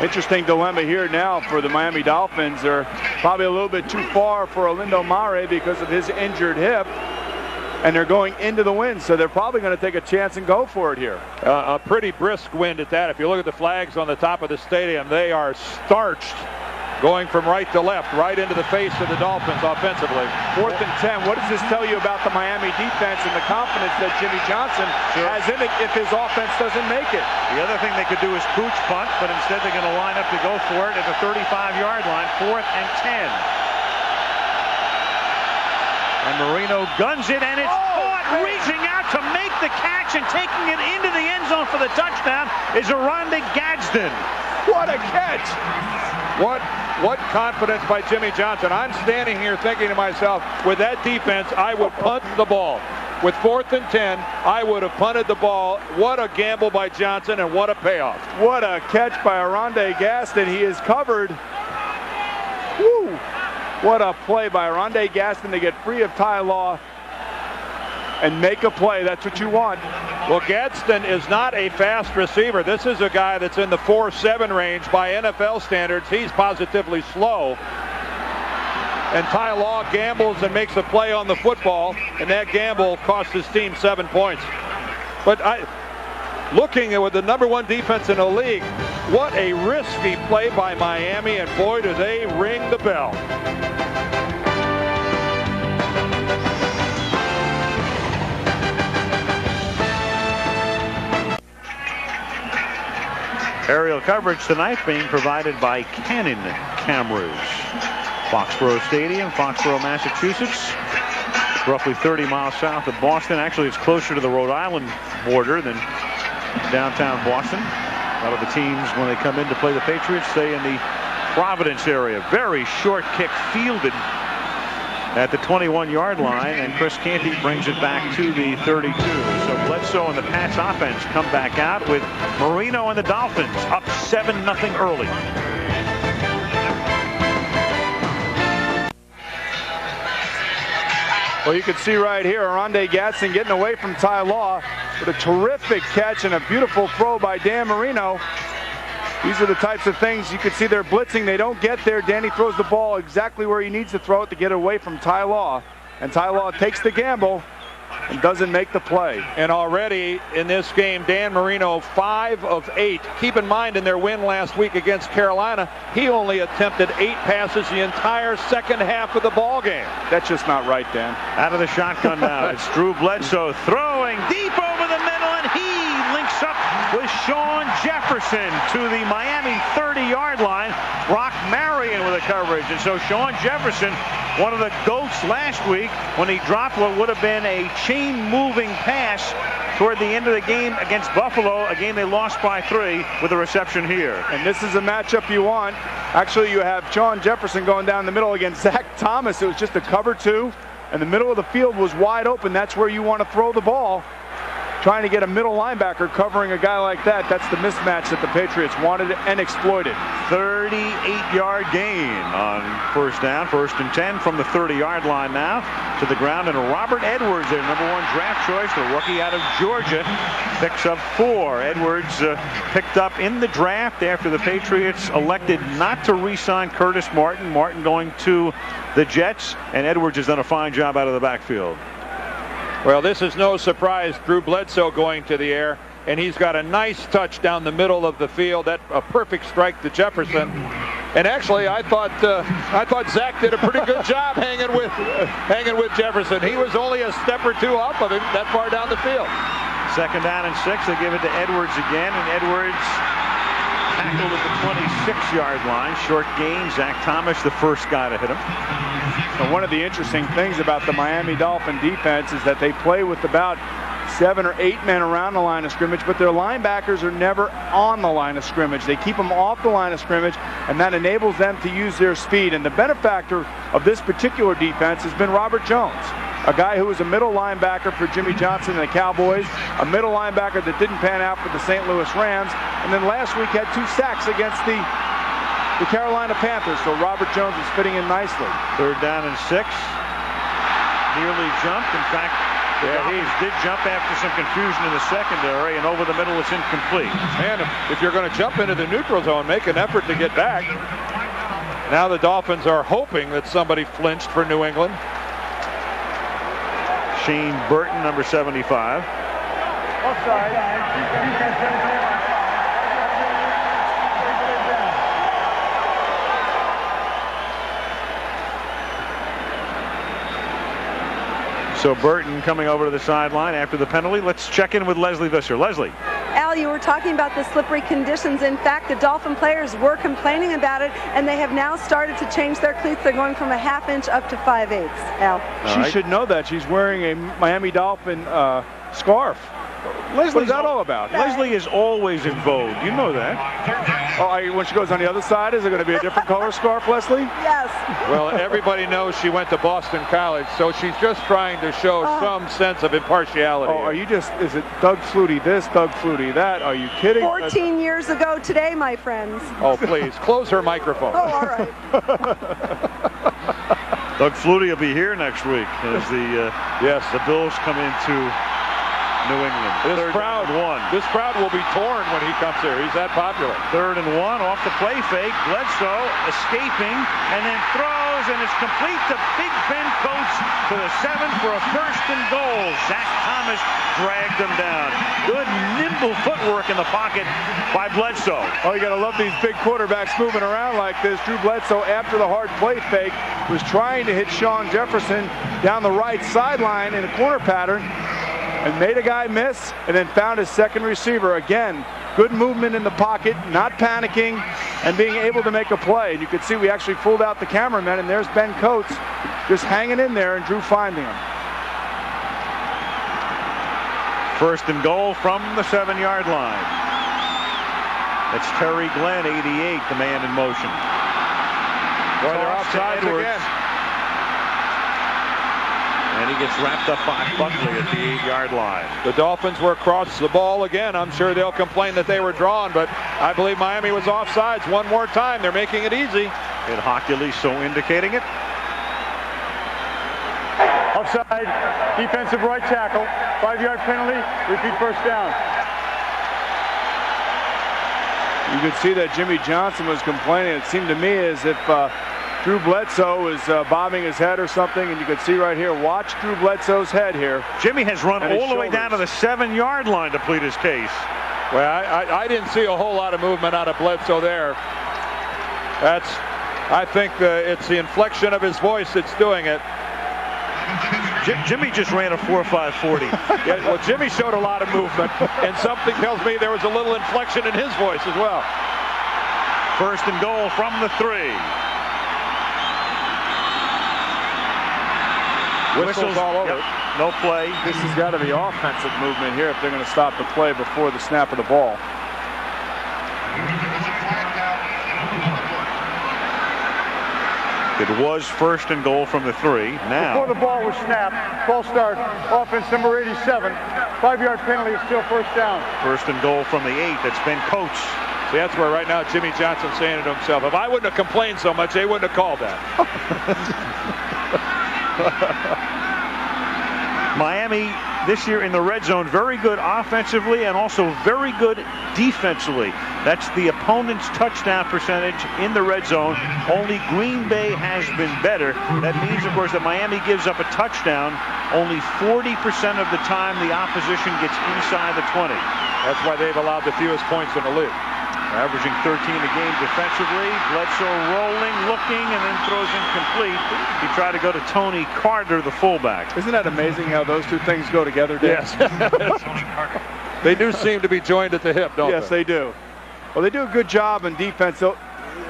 Interesting dilemma here now for the Miami Dolphins. They're probably a little bit too far for Olindo Mare because of his injured hip. And they're going into the wind, so they're probably going to take a chance and go for it here. A pretty brisk wind at that. If you look at the flags on the top of the stadium, they are starched, going from right to left, right into the face of the Dolphins offensively. 4th and 10. What does this tell you about the Miami defense and the confidence that Jimmy Johnson has in it if his offense doesn't make it? The other thing they could do is pooch punt, but instead they're going to line up to go for it at the 35-yard line. 4th and 10. And Marino guns it, and it's caught. Reaching out to make the catch and taking it into the end zone for the touchdown is Aronde Gadsden. What a catch! What confidence by Jimmy Johnson. I'm standing here thinking to myself, with that defense, I would punt the ball. With 4th and 10, I would have punted the ball. What a gamble by Johnson, and what a payoff. What a catch by Aronde Gadsden. He is covered. Woo! What a play by Aronde Gadsden to get free of Ty Law and make a play. That's what you want. Well, Gadsden is not a fast receiver. This is a guy that's in the 4.7 range by NFL standards. He's positively slow. And Ty Law gambles and makes a play on the football, and that gamble cost his team 7 points. But looking at the #1 defense in the league, what a risky play by Miami, and boy, do they ring the bell. Aerial coverage tonight being provided by Canon Cameras. Foxborough Stadium, Foxborough, Massachusetts. Roughly 30 miles south of Boston. Actually, it's closer to the Rhode Island border than downtown Boston. A lot of the teams, when they come in to play the Patriots, stay in the Providence area. Very short kick fielded at the 21-yard line, and Chris Canty brings it back to the 32. So Bledsoe and the Pats offense come back out with Marino and the Dolphins up 7-0 early. Well, you can see right here, Aronde Gadsden getting away from Ty Law with a terrific catch and a beautiful throw by Dan Marino. These are the types of things you can see they're blitzing. They don't get there. Danny throws the ball exactly where he needs to throw it to get away from Ty Law. and Ty Law takes the gamble and doesn't make the play. And already in this game, Dan Marino 5 of 8. Keep in mind, in their win last week against Carolina, he only attempted 8 passes the entire second half of the ball game. That's just not right, Dan. Out of the shotgun now. It's Drew Bledsoe throwing deep over the middle, and he links up with Sean Jefferson to the Miami 30-yard line. Brock Marion with a coverage. And so Sean Jefferson, one of the GOATs last week, when he dropped what would have been a chain-moving pass toward the end of the game against Buffalo, a game they lost by 3, with a reception here. And this is a matchup you want. Actually, you have Sean Jefferson going down the middle against Zach Thomas. It was just a cover 2, and the middle of the field was wide open. That's where you want to throw the ball. Trying to get a middle linebacker covering a guy like that, that's the mismatch that the Patriots wanted and exploited. 38-yard gain on first down, 1st and 10 from the 30-yard line now to the ground. And Robert Edwards, their #1 draft choice, the rookie out of Georgia, picks up 4. Edwards picked up in the draft after the Patriots elected not to re-sign Curtis Martin. Martin going to the Jets, and Edwards has done a fine job out of the backfield. Well, this is no surprise. Drew Bledsoe going to the air, and he's got a nice touch down the middle of the field. That a perfect strike to Jefferson. And actually, I thought Zach did a pretty good job hanging with Jefferson. He was only a step or 2 off of him that far down the field. 2nd down and 6. They give it to Edwards again, and Edwards tackled at the 26-yard line. Short gain. Zach Thomas, the first guy to hit him. And one of the interesting things about the Miami Dolphin defense is that they play with about 7 or 8 men around the line of scrimmage, but their linebackers are never on the line of scrimmage. They keep them off the line of scrimmage, and that enables them to use their speed. And the benefactor of this particular defense has been Robert Jones, a guy who was a middle linebacker for Jimmy Johnson and the Cowboys, a middle linebacker that didn't pan out for the St. Louis Rams, and then last week had 2 sacks against the Carolina Panthers. So Robert Jones is fitting in nicely. 3rd down and 6. Nearly jumped. In fact, the Dolphins did jump after some confusion in the secondary, and over the middle it's incomplete. Man, if you're going to jump into the neutral zone, make an effort to get back. Now the Dolphins are hoping that somebody flinched for New England. Shane Burton, number 75. Offside. So Burton coming over to the sideline after the penalty. Let's check in with Leslie Visser. Leslie. Al, you were talking about the slippery conditions. In fact, the Dolphin players were complaining about it, and they have now started to change their cleats. They're going from a 1/2 inch up to 5/8. Al. She should know that. She's wearing a Miami Dolphin scarf. What is that all about? Leslie is always in vogue. You know that. Oh, when she goes on the other side, is it going to be a different color scarf, Leslie? Yes. Well, everybody knows she went to Boston College, so she's just trying to show some sense of impartiality. Oh, is it Doug Flutie this, Doug Flutie that? Are you kidding? 14 years ago today, my friends. Oh, please, close her microphone. Oh, all right. Doug Flutie will be here next week as the Bills come into New England. This crowd will be torn when he comes here. He's that popular. 3rd and 1 off the play fake. Bledsoe escaping and then throws, and it's complete to Big Ben Coates to the 7 for a 1st and goal. Zach Thomas dragged him down. Good nimble footwork in the pocket by Bledsoe. Oh, you got to love these big quarterbacks moving around like this. Drew Bledsoe, after the hard play fake, was trying to hit Sean Jefferson down the right sideline in a corner pattern, and made a guy miss, and then found his second receiver. Again, good movement in the pocket, not panicking, and being able to make a play. And you could see we actually pulled out the cameraman, and there's Ben Coates just hanging in there, and Drew finding him. 1st and goal from the 7-yard line. That's Terry Glenn, 88, the man in motion. Boy, they're offside again. And he gets wrapped up by Buckley at the 8-yard line. The Dolphins were across the ball again. I'm sure they'll complain that they were drawn, but I believe Miami was offsides one more time. They're making it easy. And Hockley so indicating it. Offside, defensive right tackle, 5-yard penalty, repeat 1st down. You could see that Jimmy Johnson was complaining. It seemed to me as if Drew Bledsoe is bobbing his head or something, and you can see right here, watch Drew Bledsoe's head here. Jimmy has run all the way down to the 7-yard line to plead his case. Well, I didn't see a whole lot of movement out of Bledsoe there. I think it's the inflection of his voice that's doing it. Jimmy just ran a 4.540. Yeah, well, Jimmy showed a lot of movement, and something tells me there was a little inflection in his voice as well. First and goal from the 3. Whistles all over. Yep. No play. This has got to be offensive movement here if they're going to stop the play before the snap of the ball. It was first and goal from the 3. Now, Before the ball was snapped, false start, offense number 87. 5-yard penalty is still first down. first and goal from the 8. That's been Coates. See, that's where right now Jimmy Johnson's saying it to himself. If I wouldn't have complained so much, they wouldn't have called that. Miami this year in the red zone, very good offensively and also very good defensively. That's the opponent's touchdown percentage in the red zone. Only Green Bay has been better. That means, of course, that Miami gives up a touchdown only 40% of the time the opposition gets inside the 20. That's why they've allowed the fewest points in the league. Averaging 13 a game defensively. Bledsoe rolling, looking, and then throws incomplete. He tried to go to Tony Carter, the fullback. Isn't that amazing how those two things go together, Dan? Yes. They do seem to be joined at the hip, don't they? Yes, they do. Well, they do a good job in defense.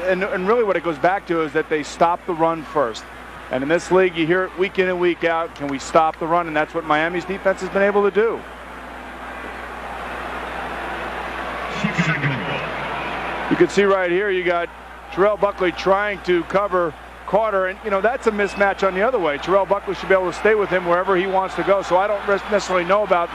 And really what it goes back to is that they stop the run first. And in this league, you hear it week in and week out. Can we stop the run? And that's what Miami's defense has been able to do. You can see right here, you got Terrell Buckley trying to cover Carter, and that's a mismatch on the other way. Terrell Buckley should be able to stay with him wherever he wants to go, so I don't necessarily know about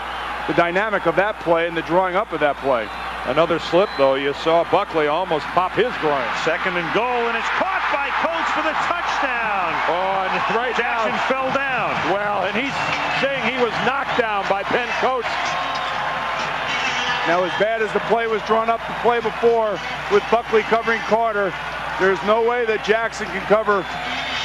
the dynamic of that play and the drawing up of that play. Another slip, though. You saw Buckley almost pop his groin. Second and goal, and it's caught by Coates for the touchdown. Oh, and right Jackson now, fell down. Well, and he's saying he was knocked down by Ben Coates. Now, as bad as the play was drawn up the play before with Buckley covering Carter, there's no way that Jackson can cover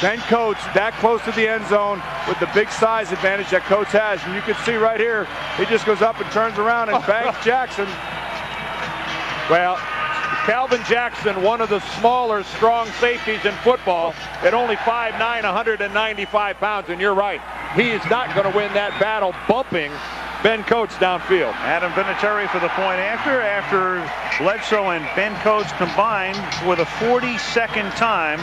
Ben Coates that close to the end zone with the big size advantage that Coates has. And you can see right here, he just goes up and turns around and bangs Jackson. Well, Calvin Jackson, one of the smaller, strong safeties in football, at only 5'9", 195 pounds, and you're right. He is not going to win that battle bumping Ben Coates downfield. Adam Vinatieri for the point after Bledsoe and Ben Coates combined for the 42nd time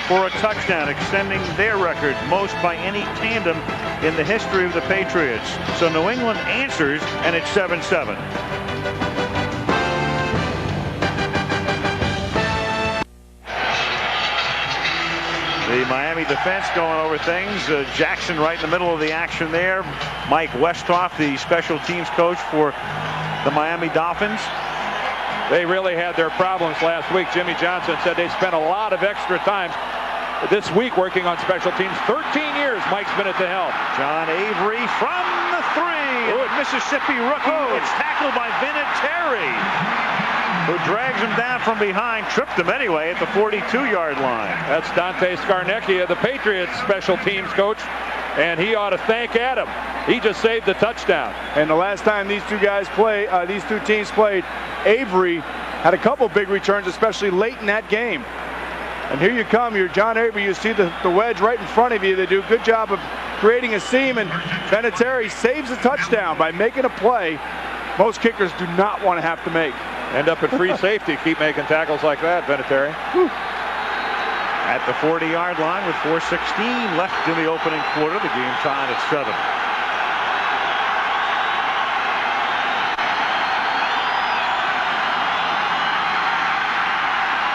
for a touchdown, extending their record most by any tandem in the history of the Patriots. So New England answers, and it's 7-7. The Miami defense going over things. Jackson right in the middle of the action there. Mike Westhoff, the special teams coach for the Miami Dolphins. They really had their problems last week. Jimmy Johnson said they spent a lot of extra time this week working on special teams. 13 years Mike's been at the helm. John Avery from the 3. Mississippi rookie. It's tackled by Vinatieri, who drags him down from behind, tripped him anyway at the 42-yard line. That's Dante Scarnecchia, the Patriots special teams coach, and he ought to thank Adam. He just saved the touchdown. And the last time these two teams played, Avery had a couple big returns, especially late in that game. And here you come, you're John Avery. You see the wedge right in front of you. They do a good job of creating a seam, and Vinatieri saves a touchdown by making a play most kickers do not want to have to make. End up at free safety, keep making tackles like that, Vinatieri. At the 40-yard line with 4:16 left in the opening quarter, the game tied at 7.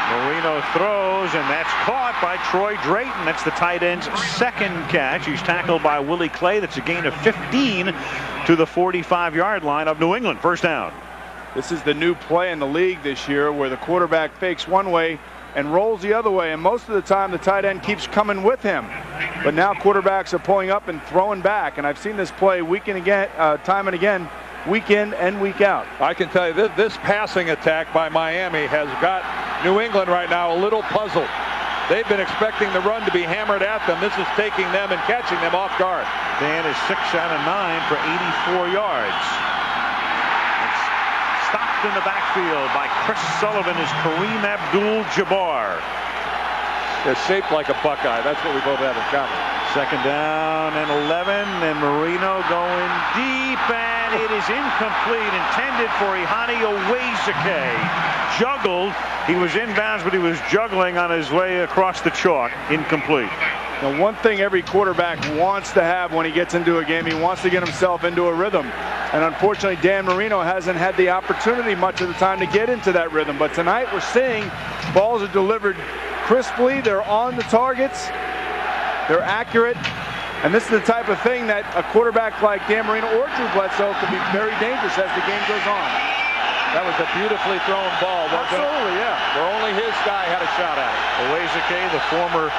Marino throws, and that's caught by Troy Drayton. That's the tight end's second catch. He's tackled by Willie Clay. That's a gain of 15 to the 45-yard line of New England. First down. This is the new play in the league this year where the quarterback fakes one way and rolls the other way, and most of the time the tight end keeps coming with him. But now quarterbacks are pulling up and throwing back, and I've seen this play time and again, week in and week out. I can tell you this passing attack by Miami has got New England right now a little puzzled. They've been expecting the run to be hammered at them. This is taking them and catching them off guard. Dan is 6 out of 9 for 84 yards. It's stopped in the backfield by Chris Sullivan is Kareem Abdul-Jabbar. They're shaped like a Buckeye. That's what we both have in common. Second down and 11, and Marino going deep, and it is incomplete, intended for Ihani Owezike. Juggled. He was inbounds, but he was juggling on his way across the chalk. Incomplete. Now, one thing every quarterback wants to have when he gets into a game, he wants to get himself into a rhythm. And unfortunately, Dan Marino hasn't had the opportunity much of the time to get into that rhythm. But tonight we're seeing balls are delivered crisply. They're on the targets. They're accurate. And this is the type of thing that a quarterback like Dan Marino or Drew Bledsoe could be very dangerous as the game goes on. That was a beautifully thrown ball. Absolutely, yeah. Where only his guy had a shot at it. Owezike, the former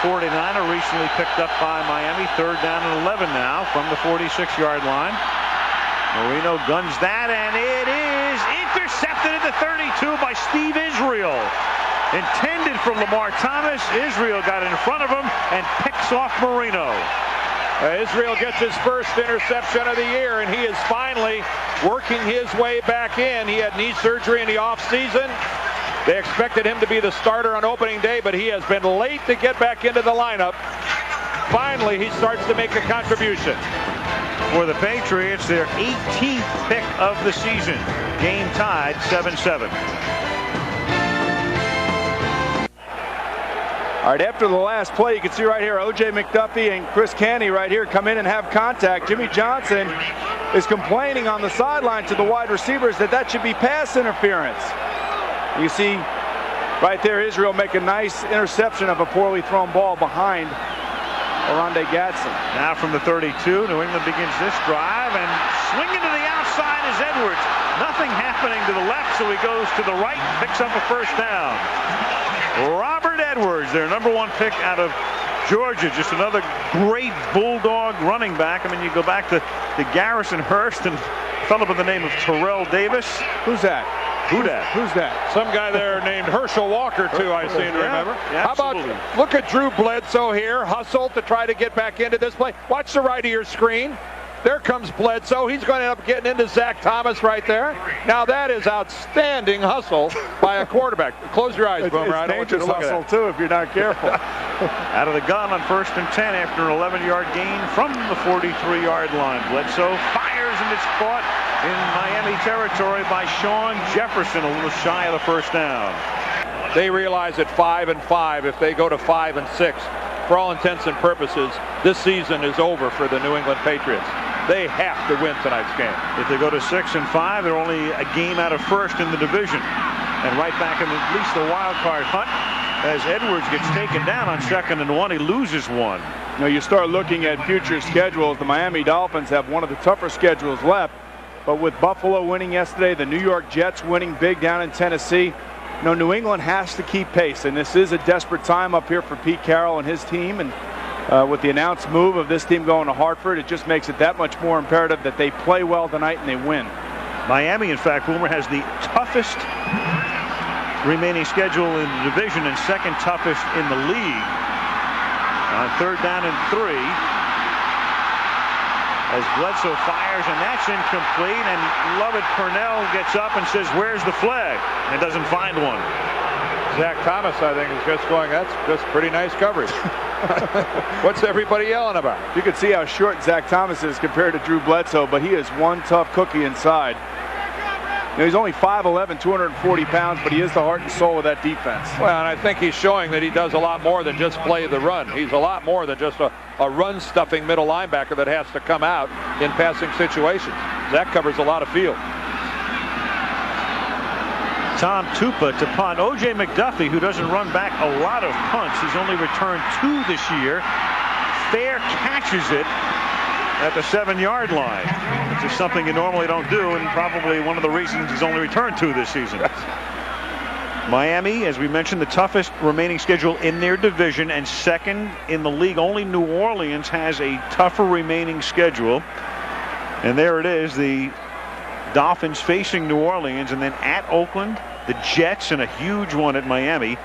49er, recently picked up by Miami. Third down and 11 now from the 46-yard line. Marino guns that, and it is intercepted at the 32 by Steve Israel. Intended for Lamar Thomas. Israel got in front of him and picks off Marino. Israel gets his first interception of the year, and he is finally working his way back in. He had knee surgery in the offseason. They expected him to be the starter on opening day, but he has been late to get back into the lineup. Finally, he starts to make a contribution. For the Patriots, their 18th pick of the season. Game tied 7-7. All right, after the last play, you can see right here, O.J. McDuffie and Chris Canty right here come in and have contact. Jimmy Johnson is complaining on the sideline to the wide receivers that should be pass interference. You see right there, Israel make a nice interception of a poorly thrown ball behind Oronde Gadsden. Now from the 32, New England begins this drive, and swinging to the outside is Edwards. Nothing happening to the left, so he goes to the right, picks up a first down. Robert Edwards, their #1 pick out of Georgia, just another great Bulldog running back. I mean, you go back to Garrison Hurst and a fellow by the name of Terrell Davis. Who's that? Who's that? Some guy there named Herschel Walker, too, I seem to remember. Yeah, how about, look at Drew Bledsoe here, hustle to try to get back into this play. Watch the right of your screen. There comes Bledsoe. He's going to end up getting into Zach Thomas right there. Now that is outstanding hustle by a quarterback. Close your eyes, Boomer. I don't want you to look hustle at that. too if you're not careful. Out of the gun on 1st and 10 after an 11-yard gain from the 43-yard line. Bledsoe fires, and it's caught in Miami territory by Sean Jefferson, a little shy of the first down. They realize at 5-5, if they go to 5-6, for all intents and purposes, this season is over for the New England Patriots. They have to win tonight's game. If they go to 6-5, they're only a game out of first in the division, and right back in at least the wild card hunt. As Edwards gets taken down on 2nd and 1, he loses one. Now you start looking at future schedules. The Miami Dolphins have one of the tougher schedules left, but with Buffalo winning yesterday, the New York Jets winning big down in Tennessee, New England has to keep pace, and this is a desperate time up here for Pete Carroll and his team. And with the announced move of this team going to Hartford, it just makes it that much more imperative that they play well tonight and they win. Miami, in fact, Boomer, has the toughest remaining schedule in the division and second toughest in the league. On 3rd down and 3, as Bledsoe fires, and that's incomplete, and Lovett Purnell gets up and says, "Where's the flag?" and doesn't find one. Zach Thomas, I think, is just going, that's just pretty nice coverage. What's everybody yelling about? You can see how short Zach Thomas is compared to Drew Bledsoe, but he is one tough cookie inside. He's only 5'11", 240 pounds, but he is the heart and soul of that defense. Well, and I think he's showing that he does a lot more than just play the run. He's a lot more than just a run-stuffing middle linebacker that has to come out in passing situations. Zach covers a lot of field. Tom Tupa to punt. O.J. McDuffie, who doesn't run back a lot of punts, he's only returned 2 this year. Fair catches it at the 7-yard line, which is something you normally don't do, and probably one of the reasons he's only returned 2 this season. Miami, as we mentioned, the toughest remaining schedule in their division and second in the league. Only New Orleans has a tougher remaining schedule. And there it is, the Dolphins facing New Orleans, and then at Oakland, the Jets, and a huge one at Miami.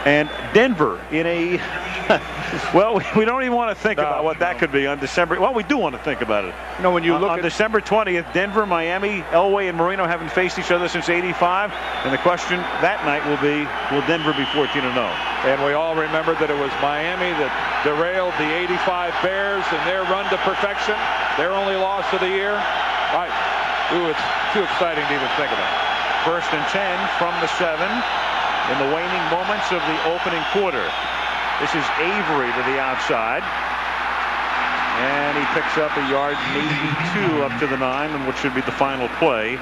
And Denver in a, well, we don't even want to think about what that could be on December. Well, we do want to think about it. You know, when you look on December 20th, Denver, Miami, Elway, and Marino haven't faced each other since '85. And the question that night will be, will Denver be 14-0? And we all remember that it was Miami that derailed the '85 Bears in their run to perfection, their only loss of the year. Right. Ooh, it's too exciting to even think about. 1st and 10 from the 7 in the waning moments of the opening quarter. This is Avery to the outside. And he picks up a yard, maybe 2 up to the 9, which should be the final play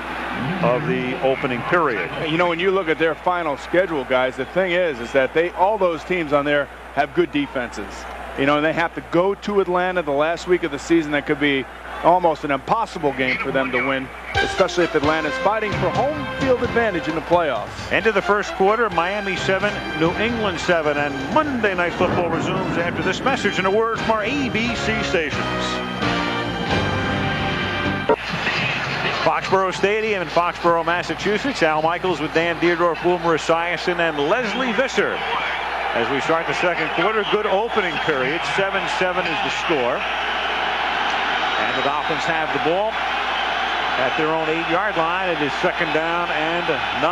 of the opening period. You know, when you look at their final schedule, guys, the thing is that all those teams on there have good defenses. You know, and they have to go to Atlanta the last week of the season. That could be almost an impossible game for them to win, especially if Atlanta's fighting for home field advantage in the playoffs. End of the first quarter, Miami 7, New England 7, and Monday Night Football resumes after this message and a word from our ABC stations. Foxborough Stadium in Foxborough, Massachusetts. Al Michaels with Dan Deerdorf, Wilmer Esiason, and Leslie Visser. As we start the second quarter, good opening period. 7-7 is the score. And the Dolphins have the ball at their own 8-yard line. It is 2nd down and 9.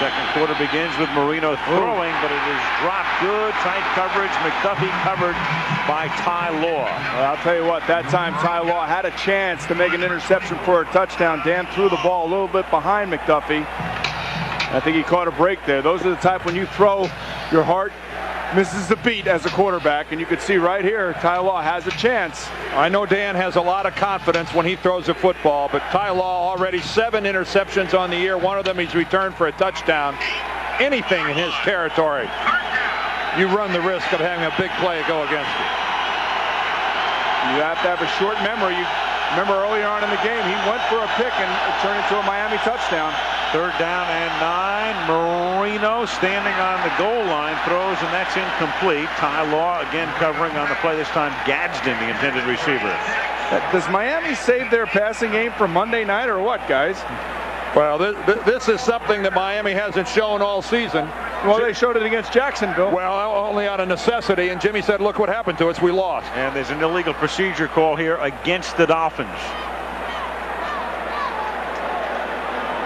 Second quarter begins with Marino throwing, but it is dropped good. Tight coverage. McDuffie covered by Ty Law. Well, I'll tell you what, that time Ty Law had a chance to make an interception for a touchdown. Dan threw the ball a little bit behind McDuffie. I think he caught a break there. Those are the type when you throw, your heart misses the beat as a quarterback, and you can see right here Ty Law has a chance. I know Dan has a lot of confidence when he throws a football, but Ty Law already 7 interceptions on the year. One of them he's returned for a touchdown. Anything in his territory, you run the risk of having a big play go against you. You have to have a short memory. You remember earlier on in the game, he went for a pick and it turned into a Miami touchdown. 3rd down and 9. Marino standing on the goal line, throws, and that's incomplete. Ty Law again covering on the play, this time Gadsden, the intended receiver. Does Miami save their passing game for Monday night or what, guys? Well, this is something that Miami hasn't shown all season. Well, they showed it against Jacksonville. Well, only out of necessity, and Jimmy said, look what happened to us, we lost. And there's an illegal procedure call here against the Dolphins.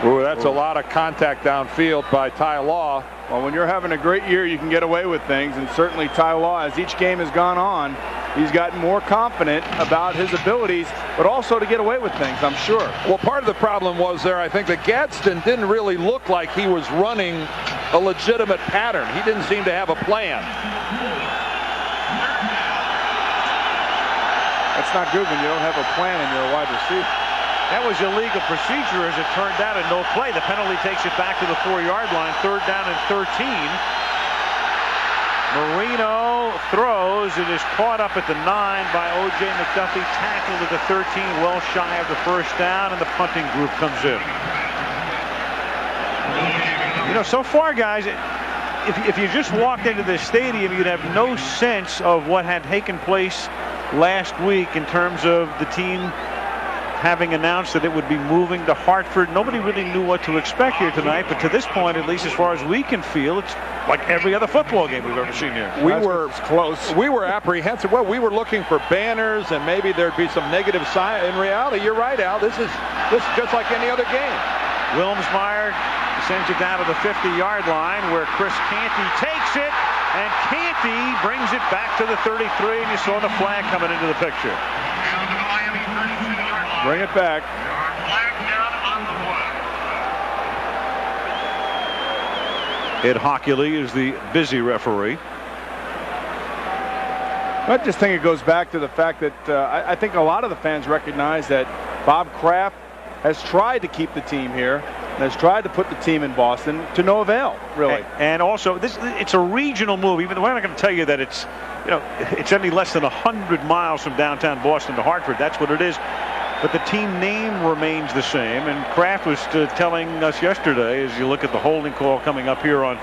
Ooh, that's a lot of contact downfield by Ty Law. Well, when you're having a great year, you can get away with things, and certainly Ty Law, as each game has gone on, he's gotten more confident about his abilities, but also to get away with things, I'm sure. Well, part of the problem was there, I think, that Gadsden didn't really look like he was running a legitimate pattern. He didn't seem to have a plan. That's not good when you don't have a plan and you're a wide receiver. That was illegal procedure as it turned out, and no play. The penalty takes it back to the 4-yard line. 3rd down and 13. Marino throws. It is caught up at the 9 by O.J. McDuffie. Tackled at the 13, well shy of the 1st down, and the punting group comes in. You know, so far, guys, if you just walked into this stadium, you'd have no sense of what had taken place last week in terms of the team having announced that it would be moving to Hartford. Nobody really knew what to expect here tonight, but to this point, at least as far as we can feel, it's like every other football game we've ever seen here. We were close. We were apprehensive. Well, we were looking for banners and maybe there'd be some negative sign. In reality, you're right, Al. This is just like any other game. Wilmsmeyer sends it down to the 50-yard line where Chris Canty takes it, and Canty brings it back to the 33, and you saw the flag coming into the picture. Bring it back. Ed Hockley is the busy referee. I just think it goes back to the fact that I think a lot of the fans recognize that Bob Kraft has tried to keep the team here and has tried to put the team in Boston to no avail, really. And also, it's a regional move. Even we're not going to tell you that it's any less than 100 miles from downtown Boston to Hartford. That's what it is. But the team name remains the same. And Kraft was telling us yesterday, as you look at the holding call coming up here on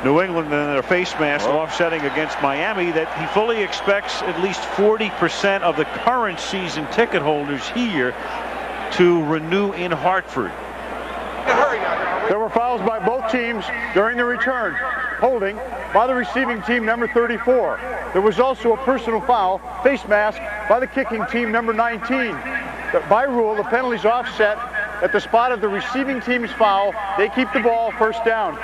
New England and their face mask offsetting against Miami, that he fully expects at least 40% of the current season ticket holders here to renew in Hartford. Hurry now. There were fouls by both teams during the return. Holding by the receiving team, number 34. There was also a personal foul, face mask, by the kicking team, number 19. By rule, the penalty's offset at the spot of the receiving team's foul. They keep the ball, first down.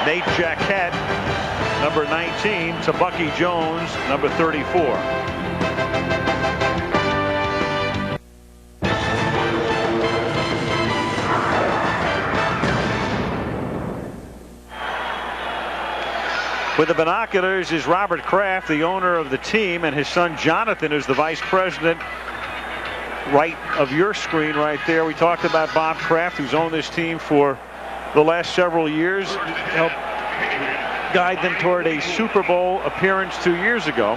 Nate Jaquette, number 19, to Bucky Jones, number 34. With the binoculars is Robert Kraft, the owner of the team, and his son Jonathan is the vice president. Right of your screen right there, we talked about Bob Kraft, who's owned this team for the last several years, helped guide them toward a Super Bowl appearance 2 years ago,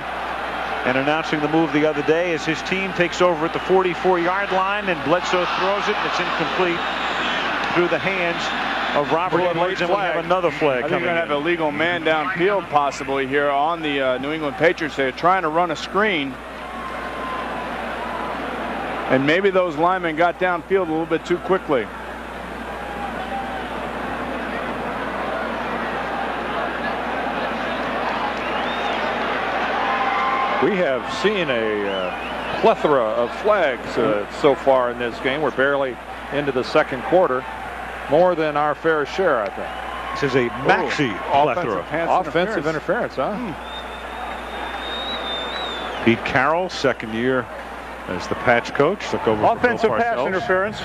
and announcing the move the other day as his team takes over at the 44-yard line, and Bledsoe throws it, and it's incomplete through the hands of Robert Edwards, and we have another flag coming in. I think we're going to have a legal man downfield possibly here on the New England Patriots. They're trying to run a screen, and maybe those linemen got downfield a little bit too quickly. We have seen a plethora of flags so far in this game. We're barely into the second quarter. More than our fair share, I think. This is a maxi plethora. Offensive interference, huh? Pete Carroll, second year as the Pats coach, took over Offensive for Bill pass Parcells. interference.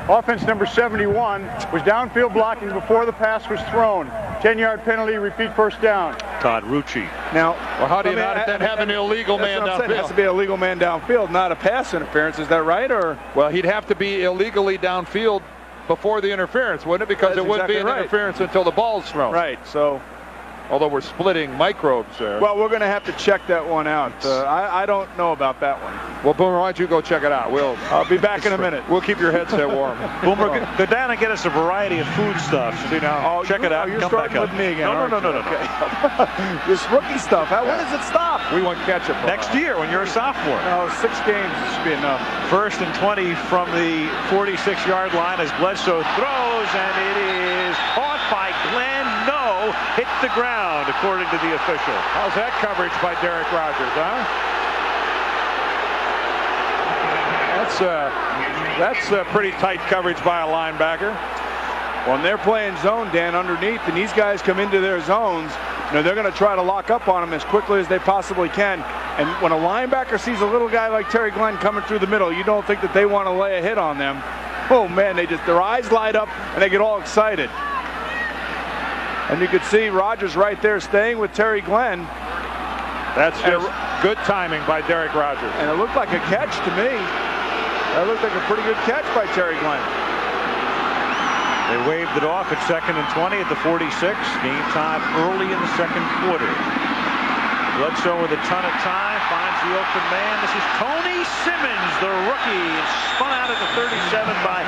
Offense number 71 was downfield blocking before the pass was thrown. 10-yard penalty, repeat first down. Todd Rucci. Now, well, how do you not then have an illegal man downfield? It has to be a legal man downfield, not a pass interference. Is that right? Or well, he'd have to be illegally downfield before the interference, wouldn't it? Because That's it wouldn't be an exactly right. interference until the ball's thrown. Right. So, although we're splitting microbes there. Well, we're going to have to check that one out. I don't know about that one. Well, Boomer, why don't you go check it out? I'll be back in a minute. We'll keep your headset warm. Boomer, go down and get us a variety of food stuff. See now, check it out. You're Come starting back up. with me again. No. Okay. This rookie stuff. When does it stop? We want ketchup. Next year when you're a sophomore. No, 6 games should be enough. First and 20 from the 46-yard line as Bledsoe throws, and it is caught by Glenn. No, hit the ground, according to the official. How's that coverage by Derek Rogers, huh? That's pretty tight coverage by a linebacker. When they're playing zone, Dan, underneath, and these guys come into their zones, they're going to try to lock up on them as quickly as they possibly can. And when a linebacker sees a little guy like Terry Glenn coming through the middle, you don't think that they want to lay a hit on them. Oh, man, their eyes light up, and they get all excited. And you could see Rogers right there staying with Terry Glenn. That's just good timing by Derek Rogers. And it looked like a catch to me. That looked like a pretty good catch by Terry Glenn. They waved it off at 2nd and 20 at the 46. Game time early in the second quarter. Bledsoe with a ton of time, finds the open man. This is Tony Simmons, the rookie, spun out at the 37 by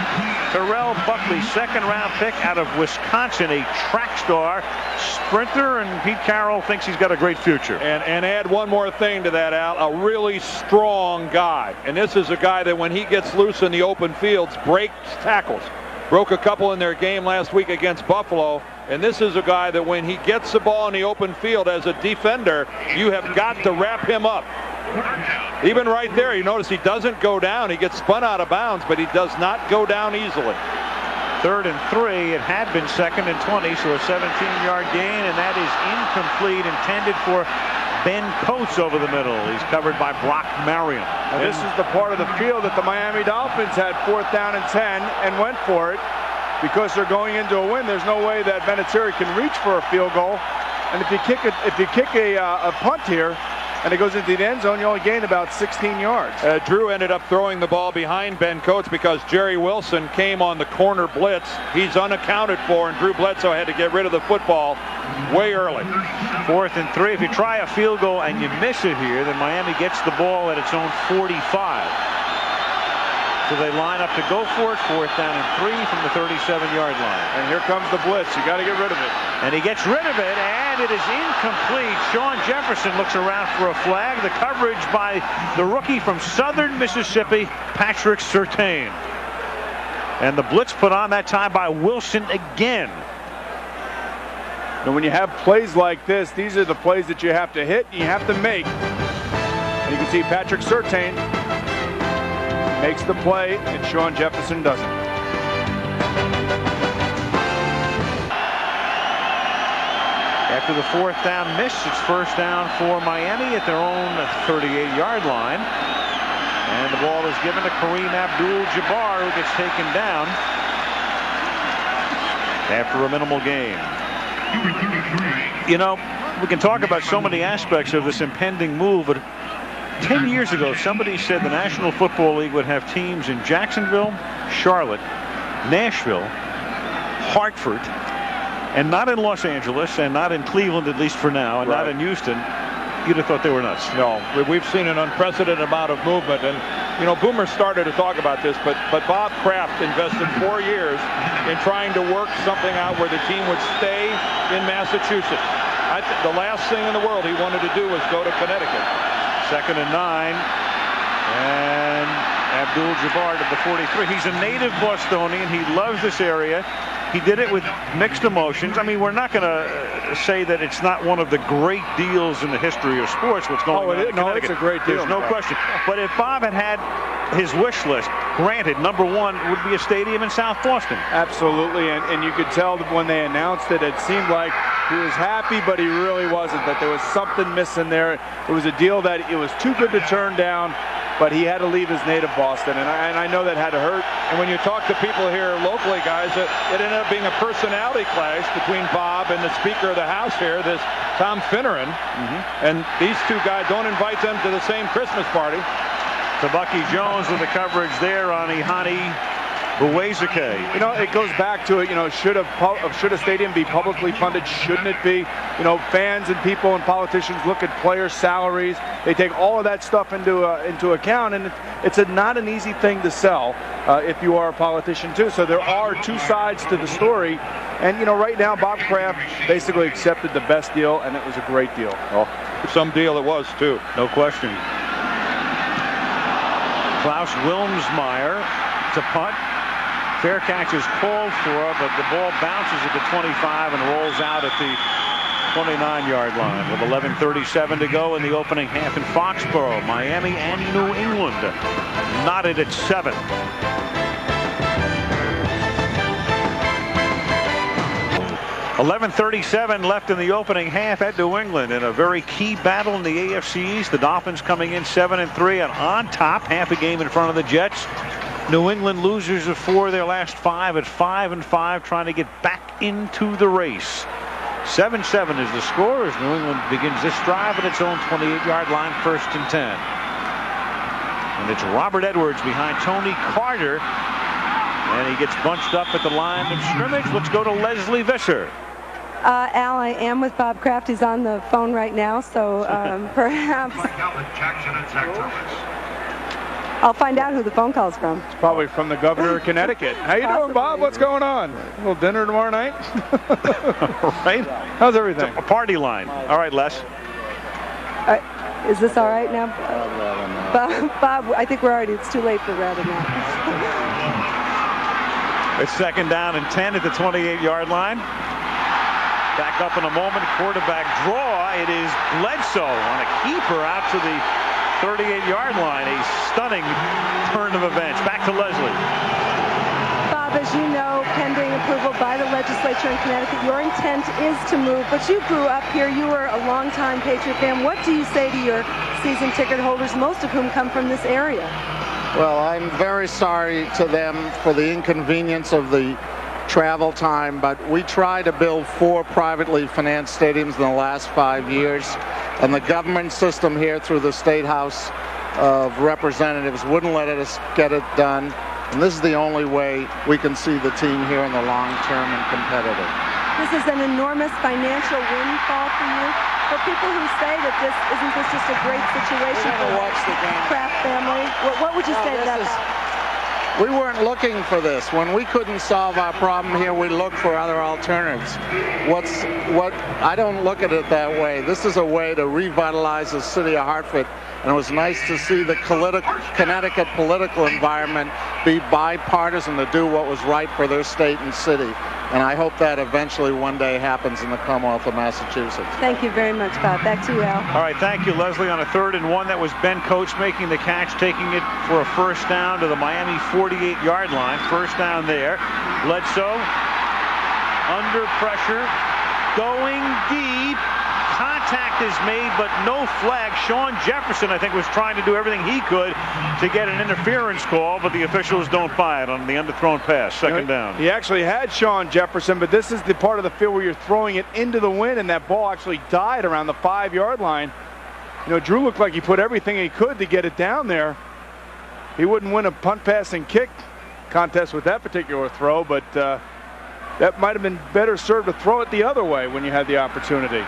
Terrell Buckley, second-round pick out of Wisconsin, a track star, sprinter, and Pete Carroll thinks he's got a great future. And add one more thing to that, Al, a really strong guy. And this is a guy that when he gets loose in the open fields, breaks tackles. Broke a couple in their game last week against Buffalo. And this is a guy that when he gets the ball in the open field as a defender, you have got to wrap him up. Even right there, you notice he doesn't go down. He gets spun out of bounds, but he does not go down easily. 3rd and 3. It had been 2nd and 20, so a 17-yard gain, and that is incomplete, intended for Ben Coates over the middle. He's covered by Brock Marion. This is the part of the field that the Miami Dolphins had 4th down and 10 and went for it. Because they're going into a win, there's no way that Vinatieri can reach for a field goal. And if you kick a punt here and it goes into the end zone, you only gain about 16 yards. Drew ended up throwing the ball behind Ben Coates because Jerry Wilson came on the corner blitz. He's unaccounted for, and Drew Bledsoe had to get rid of the football way early. 4th and 3. If you try a field goal and you miss it here, then Miami gets the ball at its own 45. So they line up to go for it. 4th down and 3 from the 37-yard line. And here comes the blitz. You got to get rid of it. And he gets rid of it, and it is incomplete. Sean Jefferson looks around for a flag. The coverage by the rookie from Southern Mississippi, Patrick Surtain. And the blitz put on that time by Wilson again. And when you have plays like this, these are the plays that you have to hit and you have to make. And you can see Patrick Surtain makes the play, and Sean Jefferson doesn't. After the 4th down miss, it's 1st down for Miami at their own 38-yard line. And the ball is given to Kareem Abdul-Jabbar, who gets taken down after a minimal gain. You know, we can talk about so many aspects of this impending move, but 10 years ago, somebody said the National Football League would have teams in Jacksonville, Charlotte, Nashville, Hartford, and not in Los Angeles, and not in Cleveland, at least for now, and not in Houston. You'd have thought they were nuts. No, we've seen an unprecedented amount of movement, and you know, Boomer started to talk about this, but Bob Kraft invested 4 years in trying to work something out where the team would stay in Massachusetts. The last thing in the world he wanted to do was go to Connecticut. 2nd and 9, and Abdul-Jabbar to the 43. He's a native Bostonian. He loves this area. He did it with mixed emotions. I mean, we're not going to say that it's not one of the great deals in the history of sports, what's going on in Connecticut. It's a great deal. There's no question. But if Bob had his wish list, granted, number one would be a stadium in South Boston. Absolutely, and you could tell that when they announced it, it seemed like he was happy, but he really wasn't, that there was something missing there. It was a deal that it was too good to turn down, but he had to leave his native Boston, and I know that had to hurt. And when you talk to people here locally, guys, it ended up being a personality clash between Bob and the Speaker of the House here, this Tom Finneran. And these two guys, don't invite them to the same Christmas party. To Bucky Jones with the coverage there on Ihani Buwezike. You know, it goes back to it. You know, should a stadium be publicly funded? Shouldn't it be? You know, fans and people and politicians look at players' salaries. They take all of that stuff into account, and it's not an easy thing to sell if you are a politician too. So there are two sides to the story, and you know, right now Bob Kraft basically accepted the best deal, and it was a great deal. Oh, some deal it was too, no question. Klaus Wilmsmeyer to punt. Fair catch is called for, but the ball bounces at the 25 and rolls out at the 29-yard line with 11:37 to go in the opening half in Foxborough. Miami and New England knotted at 7. $11:37 left in the opening half at New England in a very key battle in the AFC East. The Dolphins coming in 7-3 and on top, half a game in front of the Jets. New England losers of 4 their last 5 at 5-5, trying to get back into the race. 7-7 is the score as New England begins this drive at its own 28-yard line, 1st and 10. And it's Robert Edwards behind Tony Carter, and he gets bunched up at the line of scrimmage. Let's go to Leslie Visser. Al, I am with Bob Kraft. He's on the phone right now, so perhaps I'll find out who the phone call's from. It's probably from the governor of Connecticut. How you doing, Bob? What's going on? A little dinner tomorrow night? Right? How's everything? A party line. All right, Les. Is this all right now? Bob, I think it's too late for rather now. It's 2nd down and 10 at the 28-yard line. Back up in a moment, quarterback draw. It is Bledsoe on a keeper out to the 38-yard line. A stunning turn of events. Back to Leslie. Bob, as you know, pending approval by the legislature in Connecticut, your intent is to move, but you grew up here. You were a longtime Patriot fan. What do you say to your season ticket holders, most of whom come from this area? Well, I'm very sorry to them for the inconvenience of the travel time, but we tried to build 4 privately financed stadiums in the last 5 years, and the government system here through the State House of Representatives wouldn't let us get it done, and this is the only way we can see the team here in the long term and competitive. This is an enormous financial windfall for you. For people who say that isn't this just a great situation for the Kraft family, what would you say to that? We weren't looking for this. When we couldn't solve our problem here, we looked for other alternatives. I don't look at it that way. This is a way to revitalize the city of Hartford, and it was nice to see the Connecticut political environment be bipartisan to do what was right for their state and city. And I hope that eventually one day happens in the Commonwealth of Massachusetts. Thank you very much, Bob. Back to you, Al. All right, thank you, Leslie. On a 3rd and 1, that was Ben Coates making the catch, taking it for a first down to the Miami 48-yard line. First down there. Bledsoe under pressure, going deep. Contact is made, but no flag. Sean Jefferson, I think, was trying to do everything he could to get an interference call, but the officials don't buy it on the underthrown pass. Second down. He actually had Sean Jefferson, but this is the part of the field where you're throwing it into the wind, and that ball actually died around the 5-yard line. You know, Drew looked like he put everything he could to get it down there. He wouldn't win a punt, pass, and kick contest with that particular throw, but that might have been better served to throw it the other way when you had the opportunity.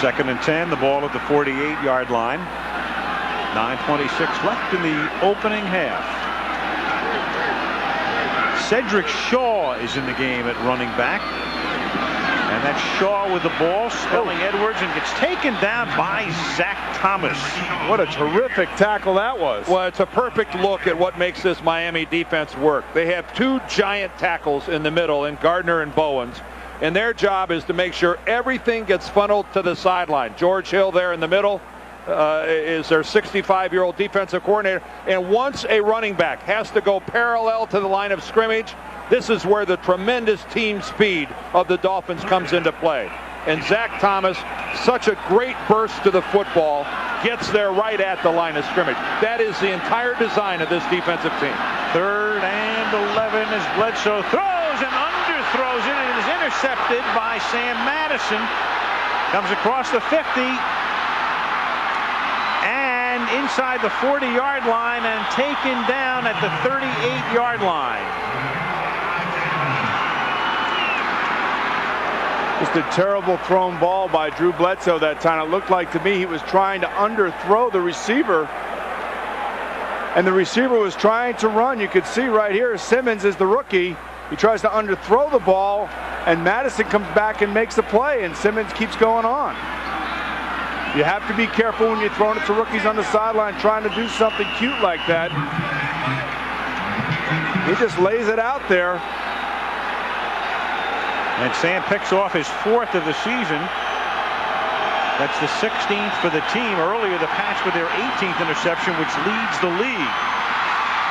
2nd and 10, the ball at the 48-yard line. 9:26 left in the opening half. Cedric Shaw is in the game at running back. And that's Shaw with the ball, spelling Edwards, and gets taken down by Zach Thomas. What a terrific tackle that was. Well, it's a perfect look at what makes this Miami defense work. They have 2 giant tackles in the middle, in Gardner and Bowens. And their job is to make sure everything gets funneled to the sideline. George Hill there in the middle is their 65-year-old defensive coordinator. And once a running back has to go parallel to the line of scrimmage, this is where the tremendous team speed of the Dolphins comes into play. And Zach Thomas, such a great burst to the football, gets there right at the line of scrimmage. That is the entire design of this defensive team. 3rd and 11 as Bledsoe throws and underthrows it. It is intercepted by Sam Madison. Comes across the 50 and inside the 40-yard line and taken down at the 38-yard line. Just a terrible thrown ball by Drew Bledsoe that time. It looked like to me he was trying to underthrow the receiver, and the receiver was trying to run. You could see right here Simmons is the rookie. He tries to underthrow the ball, and Madison comes back and makes the play, and Simmons keeps going on. You have to be careful when you're throwing it to rookies on the sideline trying to do something cute like that. He just lays it out there. And Sam picks off his 4th of the season. That's the 16th for the team. Earlier, the Pats with their 18th interception, which leads the league.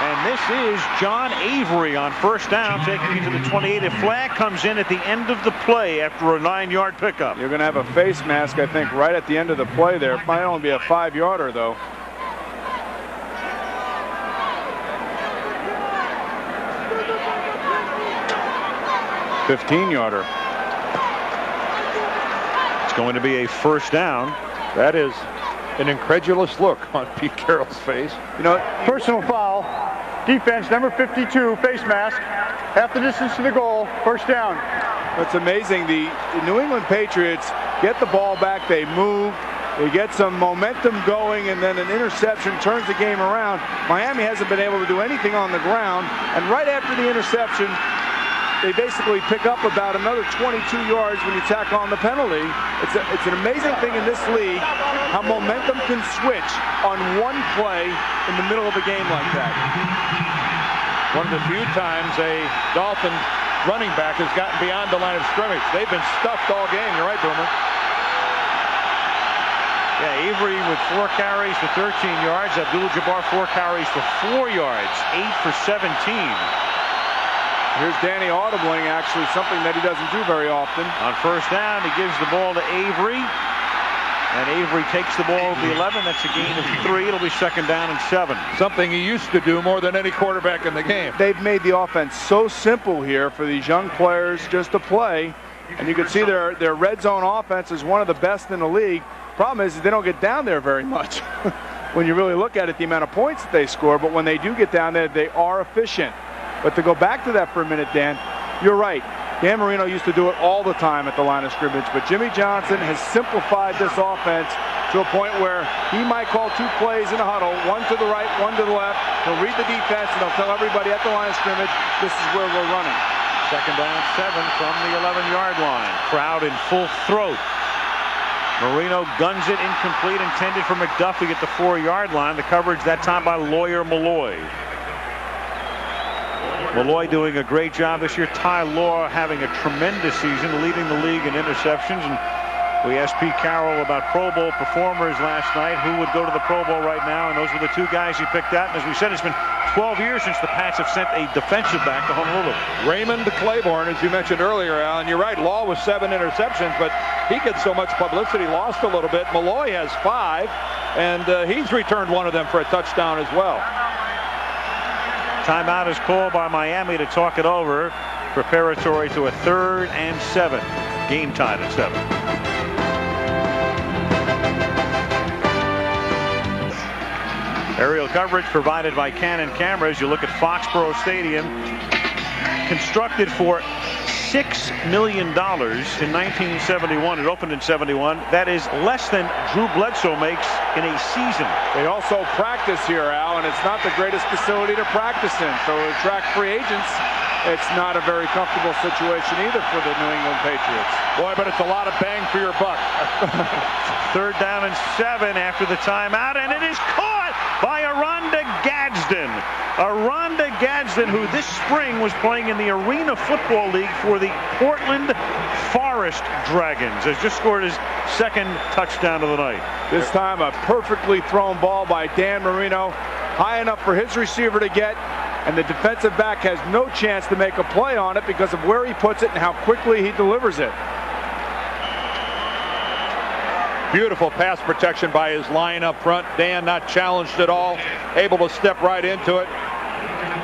And this is John Avery on first down, taking it to the 28. A flag comes in at the end of the play after a 9-yard pickup. You're going to have a face mask, I think, right at the end of the play there. It might only be a 5-yarder, though. $15-yarder. It's going to be a first down. That is an incredulous look on Pete Carroll's face. You know, personal foul. Defense, number 52, face mask. Half the distance to the goal. First down. That's amazing. The New England Patriots get the ball back. They move. They get some momentum going, and then an interception turns the game around. Miami hasn't been able to do anything on the ground. And right after the interception, they basically pick up about another 22 yards when you tack on the penalty. It's an amazing thing in this league how momentum can switch on one play in the middle of a game like that. One of the few times a Dolphin running back has gotten beyond the line of scrimmage. They've been stuffed all game. You're right, Boomer. Yeah, Avery with 4 carries for 13 yards. Abdul-Jabbar 4 carries for 4 yards, 8 for 17. Here's Danny Audibling, actually something that he doesn't do very often. On first down, he gives the ball to Avery. And Avery takes the ball to the 11. That's a gain of 3. It'll be second down and 7. Something he used to do more than any quarterback in the game. They've made the offense so simple here for these young players just to play. And you can see their red zone offense is one of the best in the league. Problem is they don't get down there very much. When you really look at it, the amount of points that they score. But when they do get down there, they are efficient. But to go back to that for a minute, Dan, you're right. Dan Marino used to do it all the time at the line of scrimmage, but Jimmy Johnson has simplified this offense to a point where he might call 2 plays in a huddle, one to the right, one to the left. He'll read the defense, and he'll tell everybody at the line of scrimmage, this is where we're running. Second down 7 from the 11-yard line. Crowd in full throat. Marino guns it incomplete, intended for McDuffie at the 4-yard line. The coverage that time by Lawyer Malloy. Malloy doing a great job this year. Ty Law having a tremendous season, leading the league in interceptions. And we asked Pete Carroll about Pro Bowl performers last night, who would go to the Pro Bowl right now, and those were the 2 guys he picked out. And as we said, it's been 12 years since the Pats have sent a defensive back to Honolulu. Raymond Claiborne, as you mentioned earlier, Alan, you're right, Law was 7 interceptions, but he gets so much publicity, lost a little bit. Malloy has 5, and he's returned one of them for a touchdown as well. Timeout is called by Miami to talk it over, preparatory to a 3rd and 7. Game tied at 7. Aerial coverage provided by Canon Cameras. You look at Foxborough Stadium, constructed for $6 million in 1971. It opened in 71. That is less than Drew Bledsoe makes in a season. They also practice here, Al, and it's not the greatest facility to practice in. So to attract free agents, it's not a very comfortable situation either for the New England Patriots. Boy, but it's a lot of bang for your buck. 3rd down and 7 after the timeout, and it is caught by Aranda Gadsden. Aranda Gadsden, who this spring was playing in the Arena Football League for the Portland Forest Dragons, has just scored his 2nd touchdown of the night. This time a perfectly thrown ball by Dan Marino, high enough for his receiver to get, and the defensive back has no chance to make a play on it because of where he puts it and how quickly he delivers it. Beautiful pass protection by his line up front. Dan not challenged at all, able to step right into it.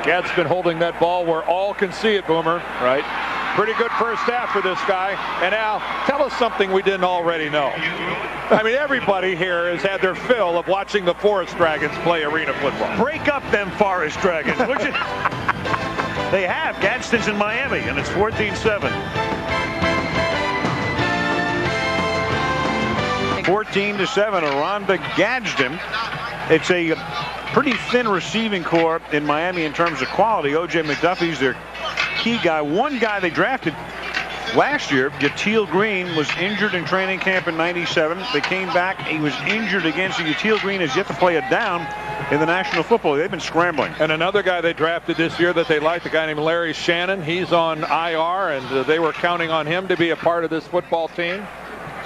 Gadsden holding that ball where all can see it, Boomer. Right. Pretty good first half for this guy. And Al, tell us something we didn't already know. I mean, everybody here has had their fill of watching the Forest Dragons play arena football. Break up them Forest Dragons, would you? They have. Gadsden's in Miami, and it's 14-7. 14-7, Aranda Gadsden. It's a pretty thin receiving corps in Miami in terms of quality. O.J. McDuffie's their key guy. One guy they drafted last year, Yatil Green, was injured in training camp in '97. They came back. He was injured again, so Yatil Green has yet to play a down in the National Football League. They've been scrambling. And another guy they drafted this year that they liked, a guy named Larry Shannon. He's on IR, and they were counting on him to be a part of this football team.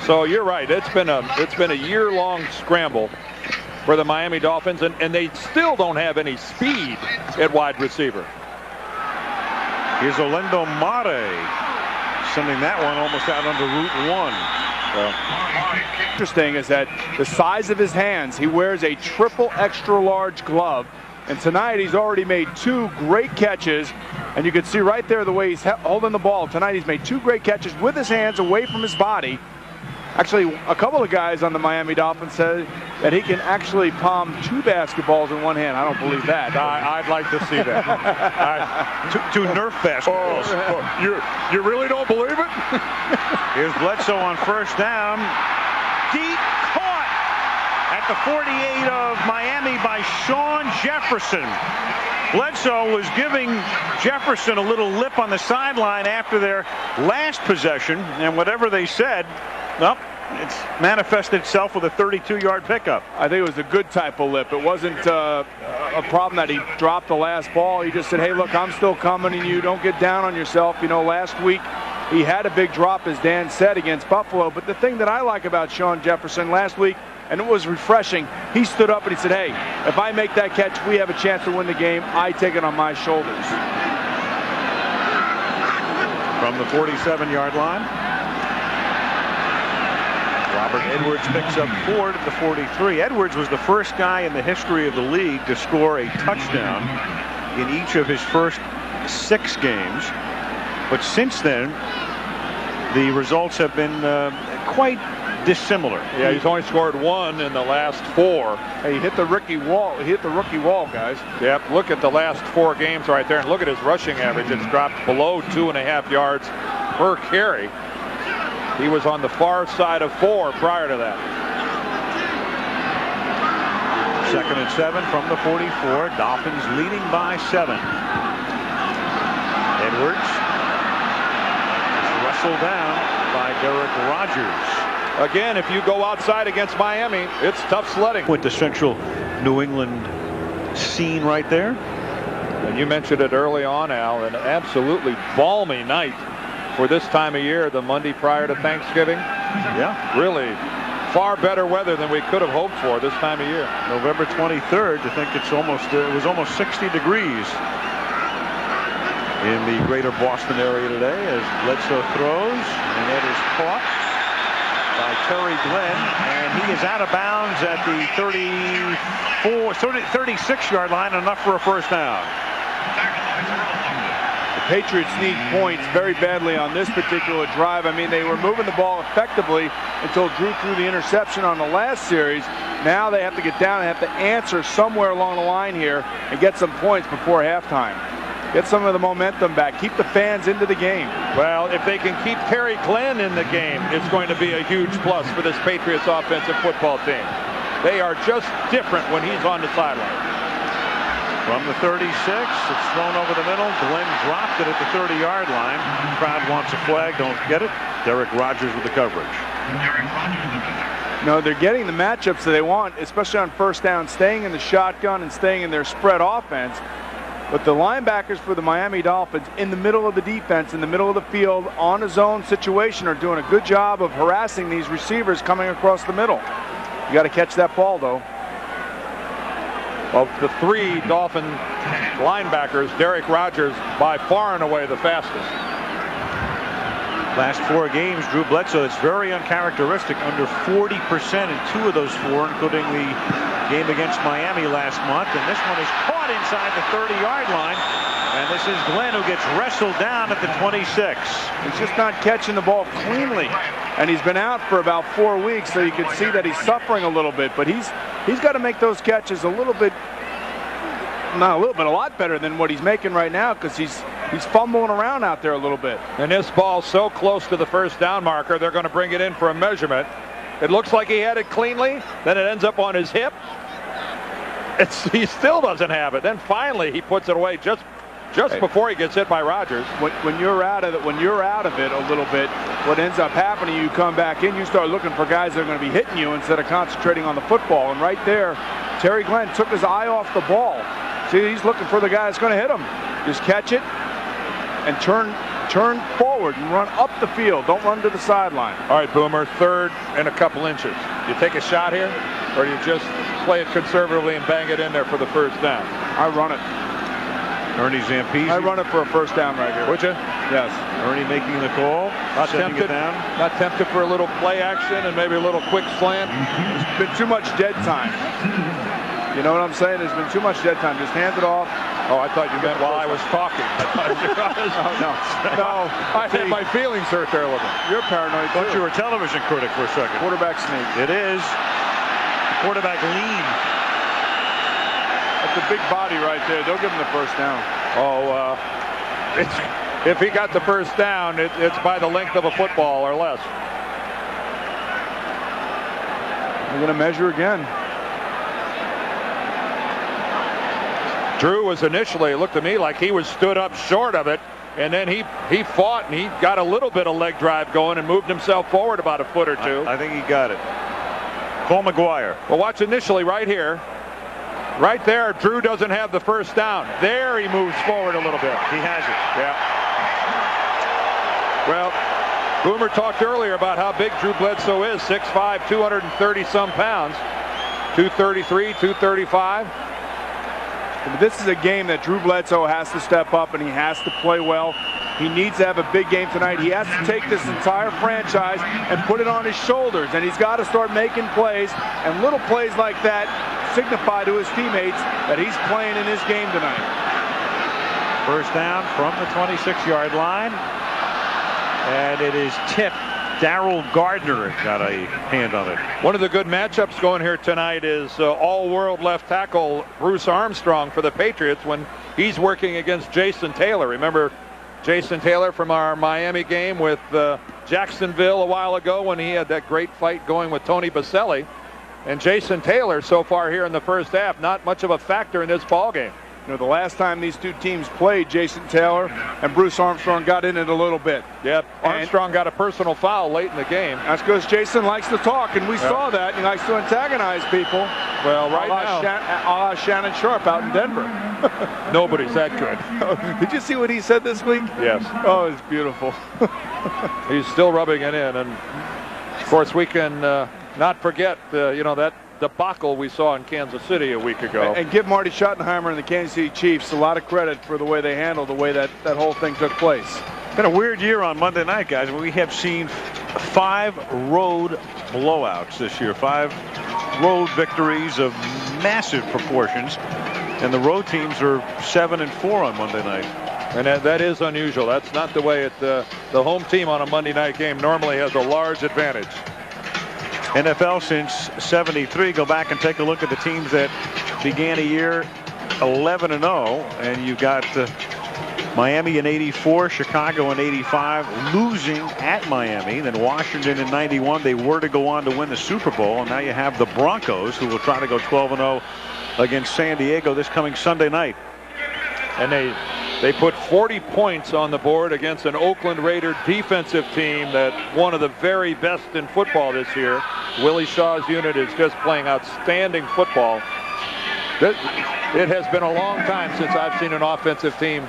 So you're right. It's been a year-long scramble for the Miami Dolphins, and they still don't have any speed at wide receiver. Here's Orlando Mare sending that one almost out under Route 1. Interesting is that the size of his hands, he wears a triple extra large glove, and tonight he's already made 2 great catches, and you can see right there the way he's holding the ball. Tonight he's made 2 great catches with his hands away from his body. Actually, a couple of guys on the Miami Dolphins said that he can actually palm 2 basketballs in one hand. I don't believe that. I'd like to see that. 2 Nerf basketballs. You really don't believe it? Here's Bledsoe on 1st down. Deep caught at the 48 of Miami by Sean Jefferson. Bledsoe was giving Jefferson a little lip on the sideline after their last possession, and whatever they said, well, it's manifested itself with a 32-yard pickup. I think it was a good type of lip. It wasn't a problem that he dropped the last ball. He just said, hey, look, I'm still coming, and you don't get down on yourself. You know, last week he had a big drop, as Dan said, against Buffalo. But the thing that I like about Sean Jefferson last week, and it was refreshing, he stood up and he said, hey, if I make that catch, we have a chance to win the game. I take it on my shoulders. From the 47-yard line, Robert Edwards picks up Ford at the 43. Edwards was the first guy in the history of the league to score a touchdown in each of his first 6 games. But since then, the results have been quite dissimilar. Yeah, he's only scored 1 in the last 4. Hey, he hit the rookie wall. He hit the rookie wall, guys. Yep, look at the last 4 games right there, and look at his rushing average. It's dropped below 2.5 yards per carry. He was on the far side of 4 prior to that. 2nd and 7 from the 44. Dolphins leading by 7. Edwards is wrestled down by Derek Rogers. Again, if you go outside against Miami, it's tough sledding. With the central New England scene right there. And you mentioned it early on, Al, an absolutely balmy night for this time of year, the Monday prior to Thanksgiving. Yeah. Really far better weather than we could have hoped for this time of year. November 23rd, to think it was almost 60 degrees in the greater Boston area today as Bledsoe throws, and that is caught by Terry Glenn, and he is out of bounds at the 36-yard line, enough for a first down. The Patriots need points very badly on this particular drive. I mean, they were moving the ball effectively until Drew threw the interception on the last series. Now they have to get down and have to answer somewhere along the line here and get some points before halftime. Get some of the momentum back. Keep the fans into the game. Well, if they can keep Terry Glenn in the game, it's going to be a huge plus for this Patriots offensive football team. They are just different when he's on the sideline. From the 36, it's thrown over the middle. Glenn dropped it at the 30-yard line. The crowd wants a flag. Don't get it. Derek Rogers with the coverage. No, they're getting the matchups that they want, especially on first down, staying in the shotgun and staying in their spread offense. But the linebackers for the Miami Dolphins in the middle of the defense, in the middle of the field, on a zone situation, are doing a good job of harassing these receivers coming across the middle. You got to catch that ball, though. Of the 3 Dolphin linebackers, Derek Rogers by far and away the fastest. Last 4 games, Drew Bledsoe, it's very uncharacteristic, under 40% in 2 of those 4, including the game against Miami last month. And this one is caught inside the 30-yard line. And this is Glenn, who gets wrestled down at the 26. He's just not catching the ball cleanly. And he's been out for about 4 weeks, so you can see that he's suffering a little bit. But he's got to make those catches a little bit, not a little bit, a lot better than what he's making right now, because he's fumbling around out there a little bit. And this ball's so close to the first down marker, they're going to bring it in for a measurement. It looks like he had it cleanly, then it ends up on his hip. He still doesn't have it. Then finally he puts it away just before he gets hit by Rogers. When you're out of it a little bit, what ends up happening, you come back in, you start looking for guys that are going to be hitting you instead of concentrating on the football. And right there, Terry Glenn took his eye off the ball. See, he's looking for the guy that's going to hit him. Just catch it and turn forward and run up the field. Don't run to the sideline. All right, Boomer, 3rd and a couple inches. You take a shot here, or do you just play it conservatively and bang it in there for the first down? I run it. Ernie Zampese. I run it for a first down right here. Would you? Yes. Ernie making the call. Not tempted. Not tempted for a little play action and maybe a little quick slant. There's been too much dead time. You know what I'm saying? There's been too much dead time. Just hand it off. Oh, I thought you meant while I was talking. No. I had my feelings hurt there a little bit. You're paranoid. Thought you were a television critic for a second. Quarterback sneak. It is. Quarterback lean. That's a big body right there. They'll give him the first down. Oh, if he got the first down, it's by the length of a football or less. We're going to measure again. Drew was initially, it looked to me like he was stood up short of it, and then he fought and he got a little bit of leg drive going and moved himself forward about a foot or two. I think he got it. Cole McGuire. Well, watch initially right here. Right there, Drew doesn't have the first down. There he moves forward a little bit. He has it. Yeah. Well, Boomer talked earlier about how big Drew Bledsoe is. 6'5", 230-some pounds. 233, 235. This is a game that Drew Bledsoe has to step up and he has to play well. He needs to have a big game tonight. He has to take this entire franchise and put it on his shoulders, and he's got to start making plays, and little plays like that signify to his teammates that he's playing in his game tonight. First down from the 26-yard line, and it is tipped. Darrell Gardner got a hand on it. One of the good matchups going here tonight is all-world left tackle Bruce Armstrong for the Patriots when he's working against Jason Taylor. Remember, Jason Taylor from our Miami game with Jacksonville a while ago when he had that great fight going with Tony Baselli. And Jason Taylor so far here in the first half, not much of a factor in this ball game. You know, the last time these two teams played, Jason Taylor and Bruce Armstrong got in it a little bit. Yep, Armstrong got a personal foul late in the game. That's because Jason likes to talk, and we saw that. He likes to antagonize people. Well, right now, Shannon Sharp out in Denver. Nobody's that good. Did you see what he said this week? Yes. Oh, it's beautiful. He's still rubbing it in, and of course we can not forget, that debacle we saw in Kansas City a week ago. And give Marty Schottenheimer and the Kansas City Chiefs a lot of credit for the way they handled the way that whole thing took place. Been a weird year on Monday night, guys. We have seen 5 road blowouts this year, 5 road victories of massive proportions, and the road teams are 7-4 on Monday night. And that is unusual. That's not the way the home team on a Monday night game normally has a large advantage. NFL since '73. Go back and take a look at the teams that began a year 11-0, and you got Miami in '84, Chicago in '85, losing at Miami. Then Washington in '91. They were to go on to win the Super Bowl, and now you have the Broncos, who will try to go 12-0 against San Diego this coming Sunday night. And they put 40 points on the board against an Oakland Raider defensive team that one of the very best in football this year. Willie Shaw's unit is just playing outstanding football. It has been a long time since I've seen an offensive team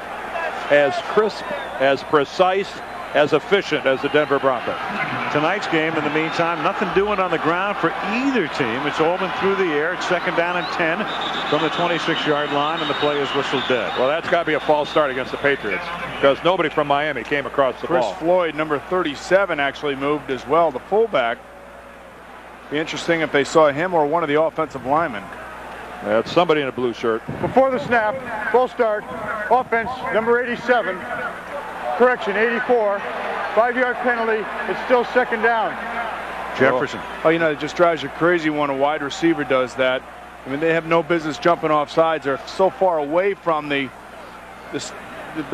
as crisp, as precise, as efficient as the Denver Broncos. Tonight's game, in the meantime, nothing doing on the ground for either team. It's all been through the air. It's 2nd down and 10 from the 26-yard line, and the play is whistled dead. Well, that's got to be a false start against the Patriots, because nobody from Miami came across the ball. Chris Floyd, number 37, actually moved as well, the fullback. Be interesting if they saw him or one of the offensive linemen. That's somebody in a blue shirt. Before the snap, full start, offense, number 87. Correction, 84. 5-yard penalty. It's still 2nd down. Jefferson. Oh, it just drives you crazy when a wide receiver does that. I mean, they have no business jumping off sides. They're so far away from the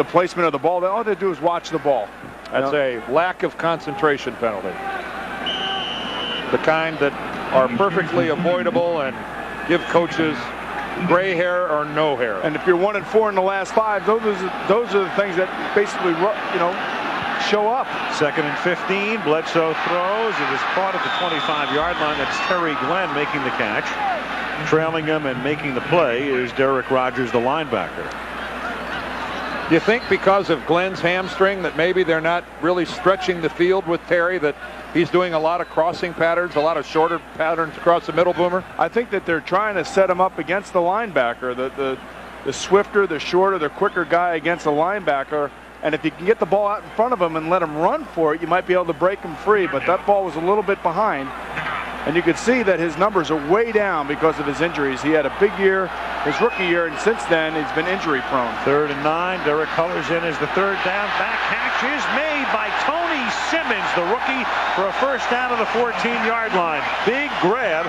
placement of the ball that all they do is watch the ball. That's a lack of concentration penalty. The kind that are perfectly avoidable and give coaches gray hair or no hair. And if you're 1-4 in the last 5, those are the things that basically, show up. 2nd and 15. Bledsoe throws. It is caught at the 25-yard line. That's Terry Glenn making the catch. Trailing him and making the play is Derek Rogers, the linebacker. Do you think because of Glenn's hamstring that maybe they're not really stretching the field with Terry, that he's doing a lot of crossing patterns, a lot of shorter patterns across the middle, Boomer? I think that they're trying to set him up against the linebacker, the swifter, the shorter, the quicker guy against the linebacker. And if you can get the ball out in front of him and let him run for it, you might be able to break him free. But that ball was a little bit behind. And you could see that his numbers are way down because of his injuries. He had a big year, his rookie year, and since then he's been injury prone. 3rd and 9. Derek Cullers in as the 3rd down. Back catch is made by Tony Simmons, the rookie, for a 1st down to the 14-yard line. Big grab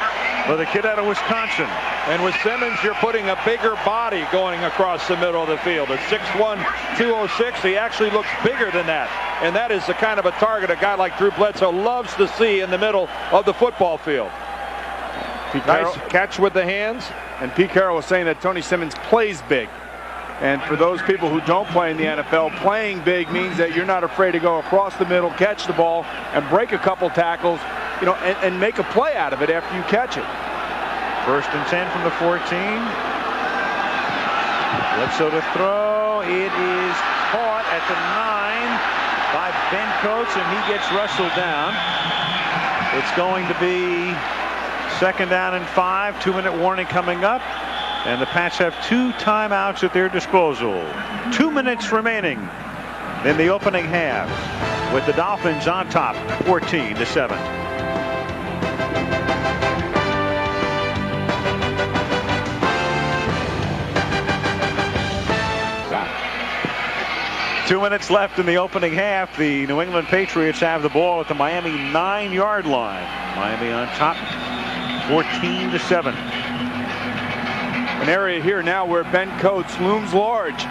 by the kid out of Wisconsin. And with Simmons, you're putting a bigger body going across the middle of the field. At 6'1", 206, he actually looks bigger than that. And that is the kind of a target a guy like Drew Bledsoe loves to see in the middle of the football field. Nice catch with the hands. And Pete Carroll was saying that Tony Simmons plays big. And for those people who don't play in the NFL, playing big means that you're not afraid to go across the middle, catch the ball, and break a couple tackles, and make a play out of it after you catch it. 1st and 10 from the 14. Bledsoe to throw. It is caught at the 9 by Ben Coates, and he gets wrestled down. It's going to be 2nd down and 5. 2-minute warning coming up. And the Pats have 2 timeouts at their disposal. 2 minutes remaining in the opening half, with the Dolphins on top, 14-7. Two minutes left in the opening half. The New England Patriots have the ball at the Miami 9-yard line. Miami on top, 14-7. An area here now where Ben Coates looms large.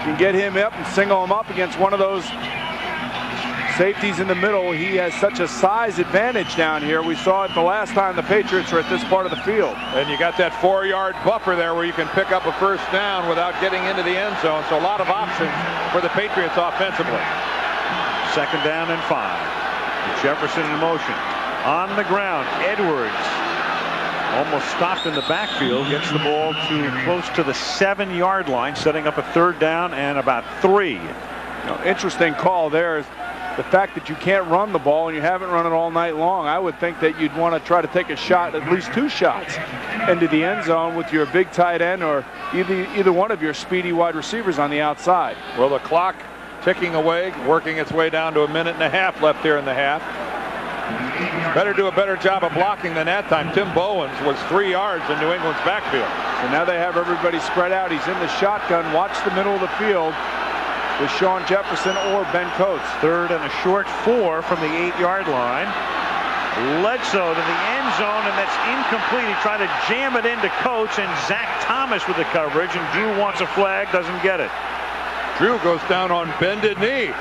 can get him up and single him up against one of those safeties in the middle. He has such a size advantage down here. We saw it the last time the Patriots were at this part of the field. And you got that 4-yard buffer there where you can pick up a first down without getting into the end zone. So a lot of options for the Patriots offensively. 2nd down and 5. Jefferson in motion. On the ground, Edwards almost stopped in the backfield, gets the ball to close to the 7-yard line, setting up a 3rd down and about 3. Interesting call there. The fact that you can't run the ball and you haven't run it all night long, I would think that you'd want to try to take a shot, at least 2 shots into the end zone with your big tight end or either one of your speedy wide receivers on the outside. Well, the clock ticking away, working its way down to 1.5 minutes left here in the half. Better do a better job of blocking than that time. Tim Bowens was 3 yards in New England's backfield. So now they have everybody spread out. He's in the shotgun. Watch the middle of the field with Sean Jefferson or Ben Coates. 3rd and a short 4 from the 8-yard line. Bledsoe to the end zone, and that's incomplete. He tried to jam it into Coates, and Zach Thomas with the coverage, and Drew wants a flag, doesn't get it. Drew goes down on bended knee.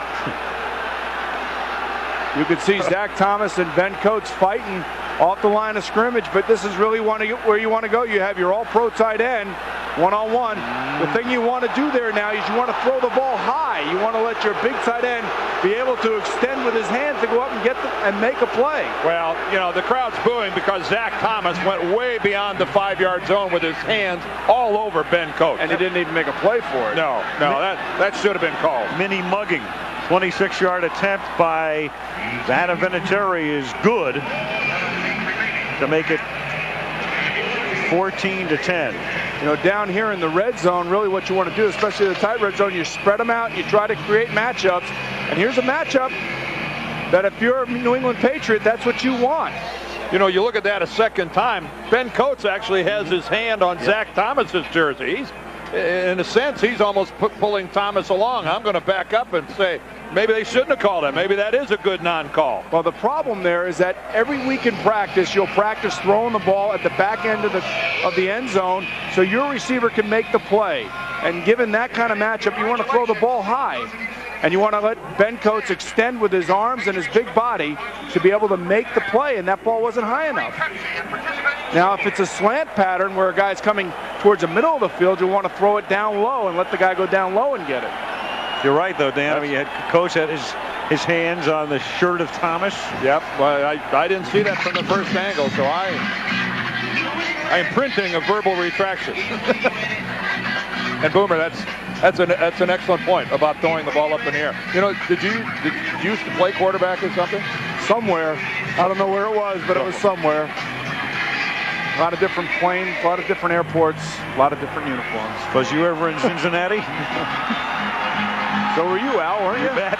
You could see Zach Thomas and Ben Coates fighting off the line of scrimmage, but this is really where you want to go. You have your all-pro tight end, one-on-one. The thing you want to do there now is you want to throw the ball high. You want to let your big tight end be able to extend with his hands to go up and and make a play. Well, you know, the crowd's booing because Zach Thomas went way beyond the 5-yard zone with his hands all over Ben Coates. And he didn't even make a play for it. No, that should have been called. Mini mugging. 26-yard attempt by Vanna Vinatieri is good to make it 14-10. You know, down here in the red zone, really what you want to do, especially the tight red zone, you spread them out, you try to create matchups. And here's a matchup that if you're a New England Patriot, that's what you want. You know, you look at that a second time, Ben Coates actually has his hand on Zach Thomas's jersey. In a sense, he's almost pulling Thomas along. I'm going to back up and say, maybe they shouldn't have called him. Maybe that is a good non-call. Well, the problem there is that every week in practice, you'll practice throwing the ball at the back end of the end zone so your receiver can make the play. And given that kind of matchup, you want to throw the ball high. And you want to let Ben Coates extend with his arms and his big body to be able to make the play, and that ball wasn't high enough. Now, if it's a slant pattern where a guy's coming towards the middle of the field, you want to throw it down low and let the guy go down low and get it. You're right, though, Dan. I mean, Coates had his hands on the shirt of Thomas. Yep. Well, I didn't see that from the first angle, so I am printing a verbal retraction. And Boomer, that's an excellent point about throwing the ball up in the air. You know, did you used to play quarterback or something? Somewhere. I don't know where it was, but it was somewhere. A lot of different planes, a lot of different airports, a lot of different uniforms. Was you ever in Cincinnati? So were you, Al, weren't you? You bet.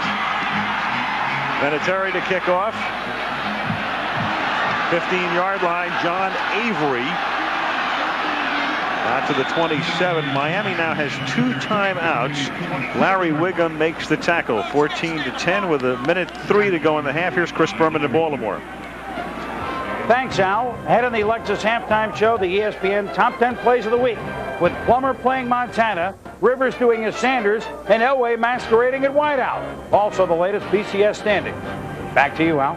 Vinatieri to kick off. 15-yard line, John Avery. Out to the 27. Miami now has 2 timeouts. Larry Wiggum makes the tackle. 14-10 with 1:03 to go in the half. Here's Chris Berman in Baltimore. Thanks, Al. Ahead on the Lexus halftime show, the ESPN Top 10 Plays of the Week, with Plummer playing Montana, Rivers doing his Sanders, and Elway masquerading at wideout. Also the latest BCS standing. Back to you, Al.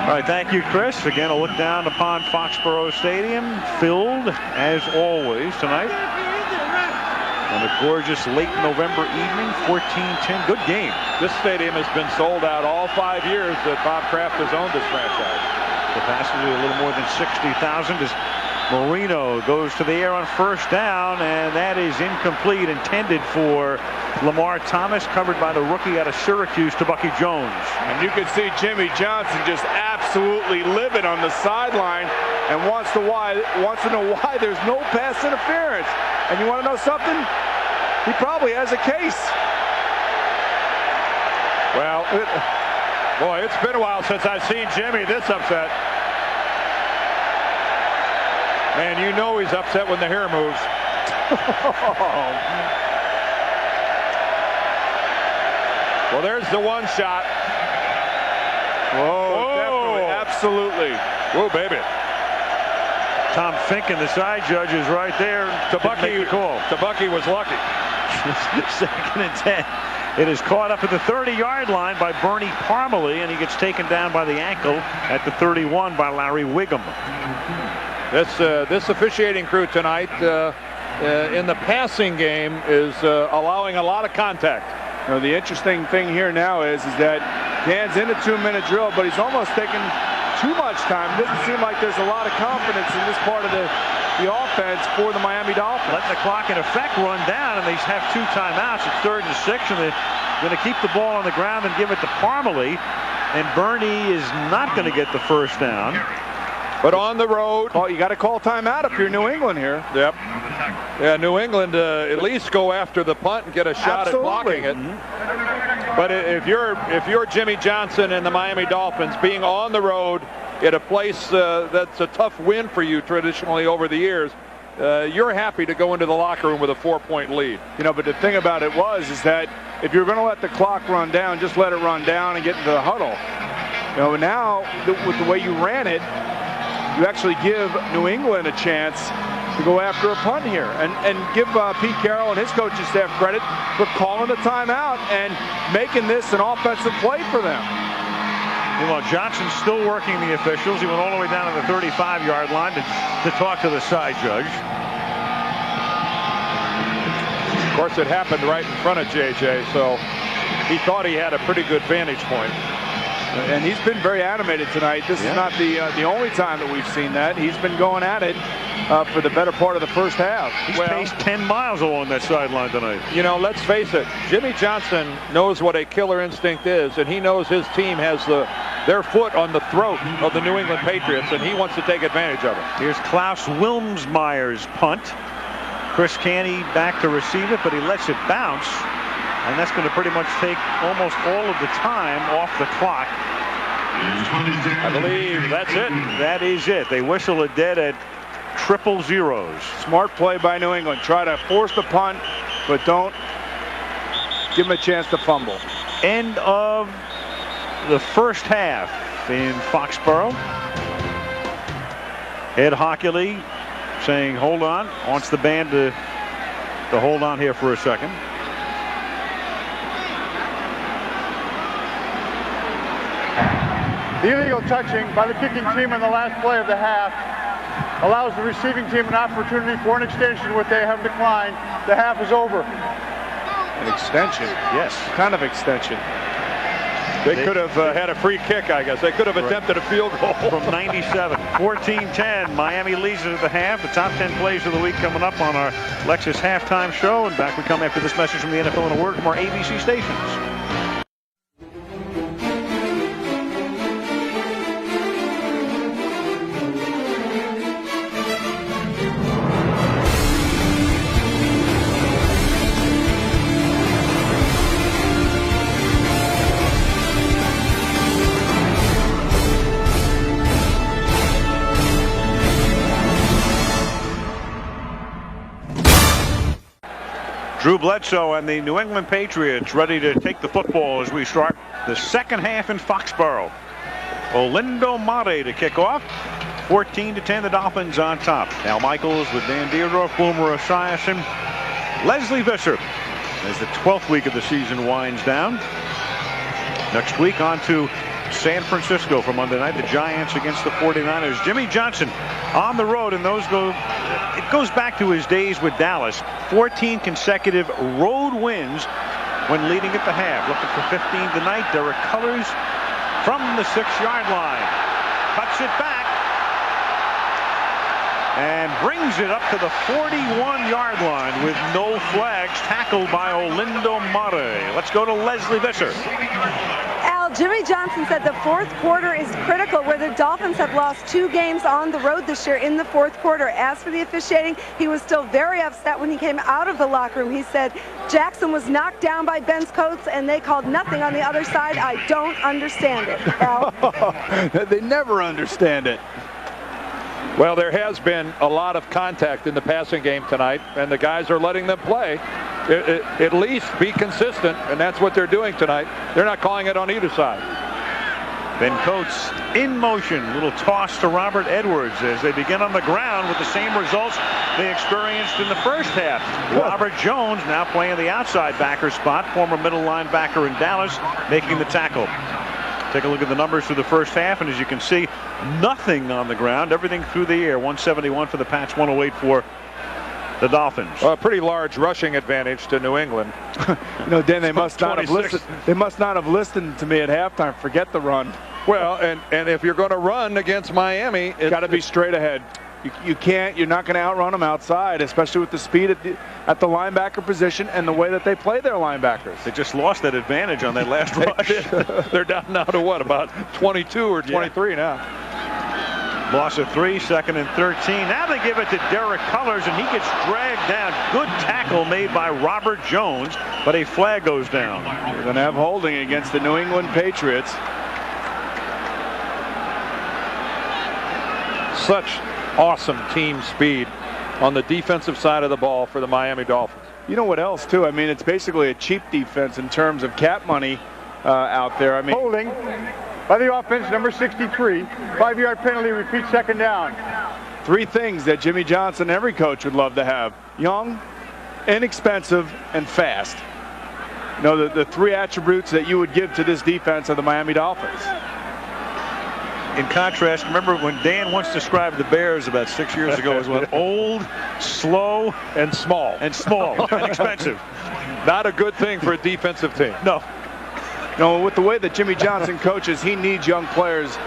All right, thank you, Chris. Again, a look down upon Foxborough Stadium, filled as always tonight. On a gorgeous late November evening, 14-10. Good game. This stadium has been sold out all 5 years that Bob Kraft has owned this franchise. Capacity a little more than 60,000 as Marino goes to the air on first down, and that is incomplete, intended for Lamar Thomas, covered by the rookie out of Syracuse to Bucky Jones. And you can see Jimmy Johnson just absolutely livid on the sideline and wants to know why there's no pass interference. And you want to know something? He probably has a case. Well, boy, it's been a while since I've seen Jimmy this upset. Man, you know he's upset when the hair moves. Well, there's the one shot. Whoa, definitely, absolutely. Whoa, baby. Tom Finken, the side judge, is right there. Tabucky was lucky. 2nd and 10. It is caught up at the 30-yard line by Bernie Parmalee, and he gets taken down by the ankle at the 31 by Larry Wiggum. This officiating crew tonight in the passing game is allowing a lot of contact. You know, the interesting thing here now is that Dan's in a 2-minute drill, but he's almost taking too much time. It doesn't seem like there's a lot of confidence in this part of the offense for the Miami Dolphins. Letting the clock in effect run down, and they have 2 timeouts. It's 3rd and 6, and they're going to keep the ball on the ground and give it to Parmalee. And Bernie is not going to get the first down. But on the road, you got to call timeout if you're New England here. Yep. Yeah, New England at least go after the punt and get a shot at blocking it. But if you're Jimmy Johnson and the Miami Dolphins, being on the road at a place that's a tough win for you traditionally over the years, you're happy to go into the locker room with a 4-point lead. You know, but the thing about it is that if you're going to let the clock run down, just let it run down and get into the huddle. You know, now with the way you ran it, you actually give New England a chance to go after a punt here, and give Pete Carroll and his coaching staff credit for calling the timeout and making this an offensive play for them. Well, Johnson's still working the officials. He went all the way down to the 35-yard line to talk to the side judge. Of course, it happened right in front of JJ, so he thought he had a pretty good vantage point. And he's been very animated tonight. This is not the only time that we've seen that. He's been going at it for the better part of the first half. He's paced 10 miles along that sideline tonight. You know, let's face it, Jimmy Johnson knows what a killer instinct is, and he knows his team has their foot on the throat of the New England Patriots, and he wants to take advantage of it. Here's Klaus Wilmsmeyer's punt. Chris Canny back to receive it, but he lets it bounce. And that's going to pretty much take almost all of the time off the clock. I believe that's it. That is it. They whistle it dead at 000. Smart play by New England. Try to force the punt, but don't give them a chance to fumble. End of the first half in Foxborough. Ed Hockley saying, hold on. Wants the band to hold on here for a second. The illegal touching by the kicking team in the last play of the half allows the receiving team an opportunity for an extension, which they have declined. The half is over. An extension? Yes. What kind of extension? They could have had a free kick, I guess. They could have attempted a field goal. From 97. 14-10. Miami leads it at the half. The top 10 plays of the week coming up on our Lexus halftime show. And back we come after this message from the NFL in a word from our ABC stations. Drew Bledsoe and the New England Patriots ready to take the football as we start the second half in Foxborough. Olindo Mare to kick off. 14-10, the Dolphins on top. Al Michaels with Dan Dierdorf, Boomer Esiason, Leslie Visser as the 12th week of the season winds down. Next week on to San Francisco for Monday night. The Giants against the 49ers. Jimmy Johnson on the road, and it goes back to his days with Dallas. 14 consecutive road wins when leading at the half. Looking for 15 tonight. Derek Cullors from the 6-yard line. Cuts it back and brings it up to the 41-yard line with no flags. Tackled by Olindo Mare. Let's go to Leslie Visser. Al, Jimmy Johnson said the fourth quarter is critical, where the Dolphins have lost 2 games on the road this year in the fourth quarter. As for the officiating, he was still very upset when he came out of the locker room. He said Jackson was knocked down by Ben's Coates and they called nothing on the other side. I don't understand it, Al. They never understand it. Well, there has been a lot of contact in the passing game tonight, and the guys are letting them play. At least be consistent, and that's what they're doing tonight. They're not calling it on either side. Ben Coates in motion. Little toss to Robert Edwards as they begin on the ground with the same results they experienced in the first half. Robert Jones now playing the outside backer spot. Former middle linebacker in Dallas making the tackle. Take a look at the numbers through the first half, and as you can see, nothing on the ground. Everything through the air. 171 for the Pats, 108 for the Dolphins. A pretty large rushing advantage to New England. Dan, they must not have listened. They must not have listened to me at halftime. Forget the run. Well, and if you're going to run against Miami, it's got to be straight ahead. You can't. You're not going to outrun them outside, especially with the speed at the linebacker position and the way that they play their linebackers. They just lost that advantage on that last rush. They're down now to what, about 22 or 23 now. Loss of 3, 2nd and 13. Now they give it to Derek Cullors, and he gets dragged down. Good tackle made by Robert Jones, but a flag goes down. We're going to have holding against the New England Patriots. Such awesome team speed on the defensive side of the ball for the Miami Dolphins. You know what else, too? I mean, it's basically a cheap defense in terms of cap money out there. I mean, holding by the offense, number 63. 5-yard penalty, repeat second down. 3 things that Jimmy Johnson, every coach, would love to have: young, inexpensive, and fast. You know, the 3 attributes that you would give to this defense of the Miami Dolphins. In contrast, remember when Dan once described the Bears about 6 years ago as one old, slow, and small. And expensive. Not a good thing for a defensive team. No. No, with the way that Jimmy Johnson coaches, he needs young players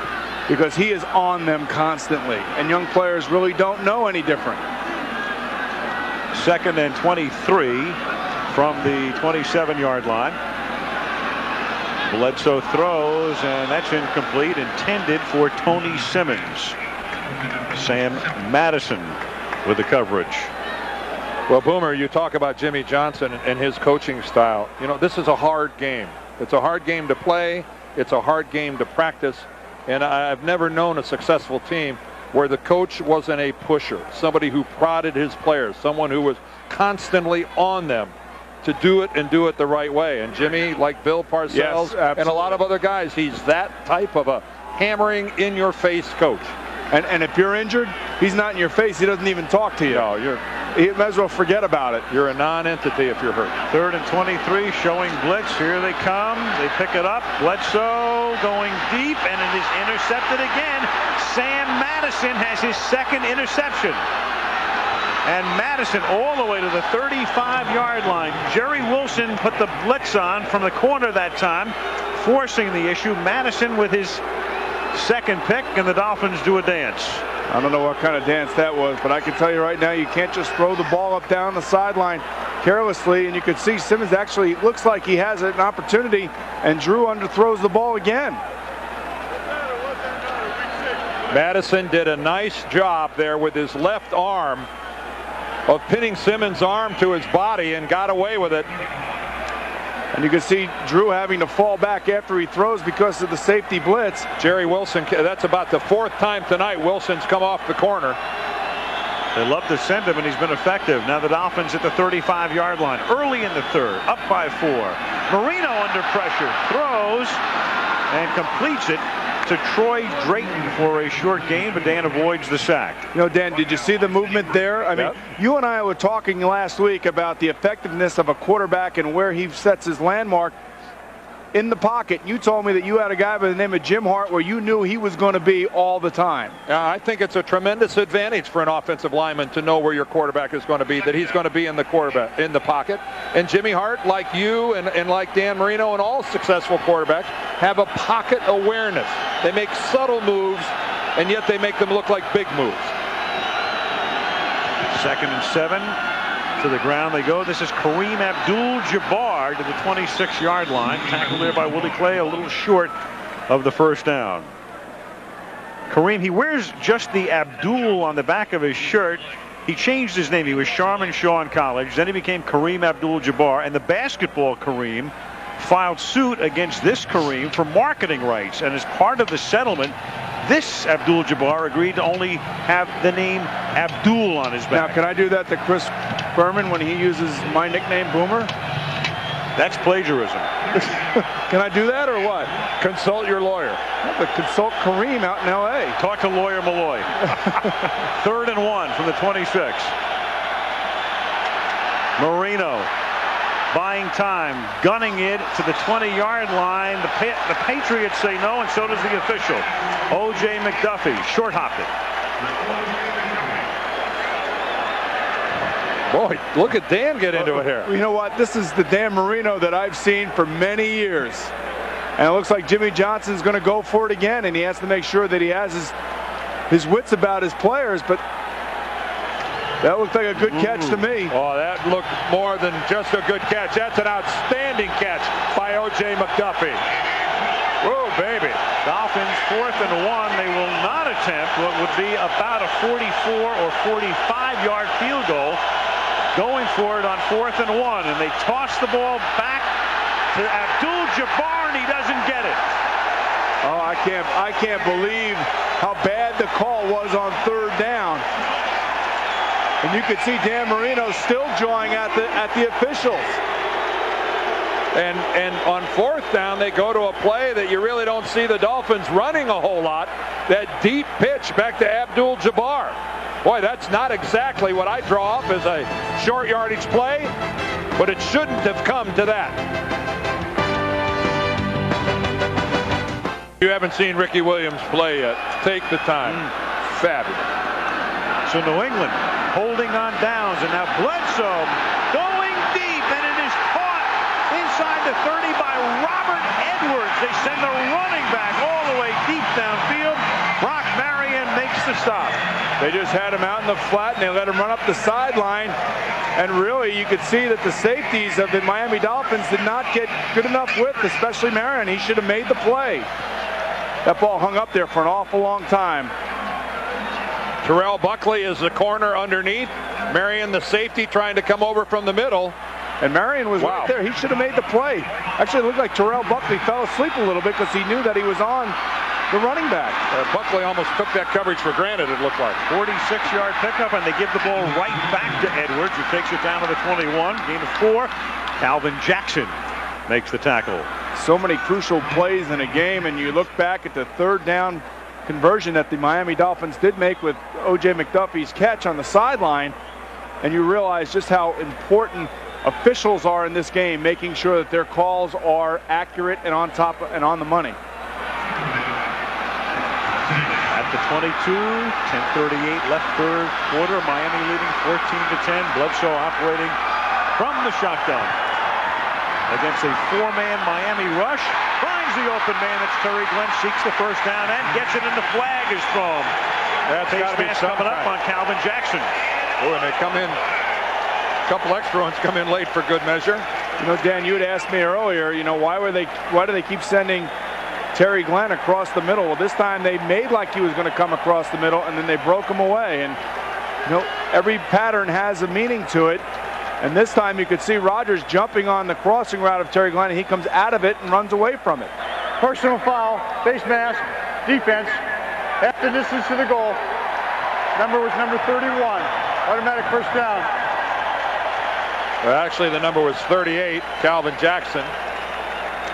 because he is on them constantly. And young players really don't know any different. 2nd and 23 from the 27-yard line. Bledsoe throws, and that's incomplete, intended for Tony Simmons. Sam Madison with the coverage. Well, Boomer, you talk about Jimmy Johnson and his coaching style. You know, this is a hard game. It's a hard game to play. It's a hard game to practice. And I've never known a successful team where the coach wasn't a pusher, somebody who prodded his players, someone who was constantly on them to do it and do it the right way. And Jimmy, like Bill Parcells and a lot of other guys, he's that type of a hammering in-your-face coach. And if you're injured, he's not in your face. He doesn't even talk to you. No, you might as well forget about it. You're a non-entity if you're hurt. 3rd and 23, showing blitz. Here they come. They pick it up. Bledsoe going deep, and it is intercepted again. Sam Madison has his 2nd interception. And Madison all the way to the 35-yard line. Jerry Wilson put the blitz on from the corner that time, forcing the issue. Madison with his 2nd pick, and the Dolphins do a dance. I don't know what kind of dance that was, but I can tell you right now, you can't just throw the ball up down the sideline carelessly. And you can see Simmons actually looks like he has an opportunity, and Drew underthrows the ball again. Madison did a nice job there with his left arm of pinning Simmons' arm to his body and got away with it. And you can see Drew having to fall back after he throws because of the safety blitz. Jerry Wilson, that's about the 4th time tonight Wilson's come off the corner. They love to send him, and he's been effective. Now the Dolphins at the 35-yard line. Early in the 3rd, up by 4. Marino under pressure, throws, and completes it to Troy Drayton for a short gain, but Dan avoids the sack. You know, Dan, did you see the movement there? I mean, you and I were talking last week about the effectiveness of a quarterback and where he sets his landmark in the pocket. You told me that you had a guy by the name of Jim Hart where you knew he was going to be all the time. I think it's a tremendous advantage for an offensive lineman to know where your quarterback is going to be, that he's going to be in the pocket. And Jimmy Hart, like you and like Dan Marino and all successful quarterbacks, have a pocket awareness. They make subtle moves, and yet they make them look like big moves. 2nd and 7. To the ground they go. This is Kareem Abdul-Jabbar to the 26-yard line. Tackled there by Willie Clay, a little short of the 1st down. Kareem, he wears just the Abdul on the back of his shirt. He changed his name. He was Sharman Shaw in college. Then he became Kareem Abdul-Jabbar. And the basketball Kareem filed suit against this Kareem for marketing rights. And as part of the settlement, this Abdul-Jabbar agreed to only have the name Abdul on his back. Now, can I do that to Chris Berman when he uses my nickname, Boomer? That's plagiarism. Can I do that or what? Consult your lawyer. I have to consult Kareem out in L.A. Talk to lawyer Malloy. 3rd and 1 from the 26. Marino buying time, gunning it to the 20-yard line. The Patriots say no, and so does the official. O.J. McDuffie short-hopped it. Boy, look at Dan get into it here. You know what? This is the Dan Marino that I've seen for many years. And it looks like Jimmy Johnson's going to go for it again, and he has to make sure that he has his wits about his players, but that looked like a good catch to me. Oh, that looked more than just a good catch. That's an outstanding catch by O.J. McDuffie. Whoa, baby. Dolphins 4th and 1. They will not attempt what would be about a 44 or 45-yard field goal, going for it on 4th and 1, and they toss the ball back to Abdul-Jabbar, and he doesn't get it. Oh, I can't believe how bad the call was on 3rd down. And you could see Dan Marino still jawing at the officials. And on 4th down, they go to a play that you really don't see the Dolphins running a whole lot. That deep pitch back to Abdul-Jabbar. Boy, that's not exactly what I draw up as a short yardage play, but it shouldn't have come to that. You haven't seen Ricky Williams play yet. Take the time. Fabulous. So New England holding on downs, and now Bledsoe going deep, and it is caught inside the 30 by Robert Edwards. They send the running back all the way deep downfield. Brock Marion makes the stop. They just had him out in the flat, and they let him run up the sideline. And really, you could see that the safeties of the Miami Dolphins did not get good enough width, especially Marion. He should have made the play. That ball hung up there for an awful long time. Terrell Buckley is the corner underneath. Marion, the safety, trying to come over from the middle. And Marion was right there. He should have made the play. Actually, it looked like Terrell Buckley fell asleep a little bit because he knew that he was on the running back. Buckley almost took that coverage for granted, it looked like. 46-yard pickup, and they give the ball right back to Edwards, who takes it down to the 21. Gain of 4. Calvin Jackson makes the tackle. So many crucial plays in a game, and you look back at the 3rd down conversion that the Miami Dolphins did make with O.J. McDuffie's catch on the sideline, and you realize just how important officials are in this game, making sure that their calls are accurate and on top and on the money. At the 22, 10:38 left 3rd quarter. Miami leading 14-10. Bledsoe operating from the shotgun against a 4-man Miami rush. Finds the open man. It's Terry Glenn. Seeks the 1st down and gets it, and the flag is thrown. That's got to be coming up on Calvin Jackson. Oh, and they come in. A couple extra ones come in late for good measure. You know, Dan, you had asked me earlier, you know, why do they keep sending Terry Glenn across the middle? Well, this time they made like he was going to come across the middle, and then they broke him away. And you know, every pattern has a meaning to it. And this time you could see Rodgers jumping on the crossing route of Terry Glenn, and he comes out of it and runs away from it. Personal foul, face mask, defense, half the distance to the goal. Number was number 31. Automatic 1st down. Well, actually, the number was 38, Calvin Jackson.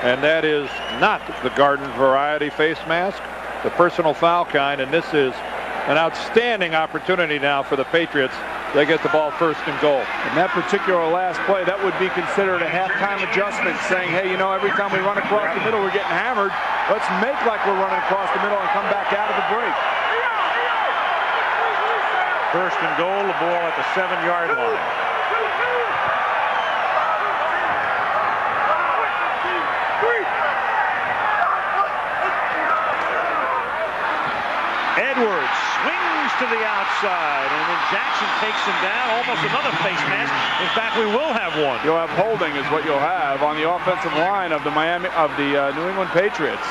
And that is not the garden variety face mask, the personal foul kind. And this is an outstanding opportunity now for the Patriots. They get the ball 1st and goal. In that particular last play, that would be considered a halftime adjustment, saying, hey, you know, every time we run across the middle, we're getting hammered. Let's make like we're running across the middle and come back out of the break. 1st and goal, the ball at the 7-yard line. Edwards swings to the outside, and then Jackson takes him down. Almost another face mask. In fact, we will have one. You'll have holding is what you'll have on the offensive line of the New England Patriots.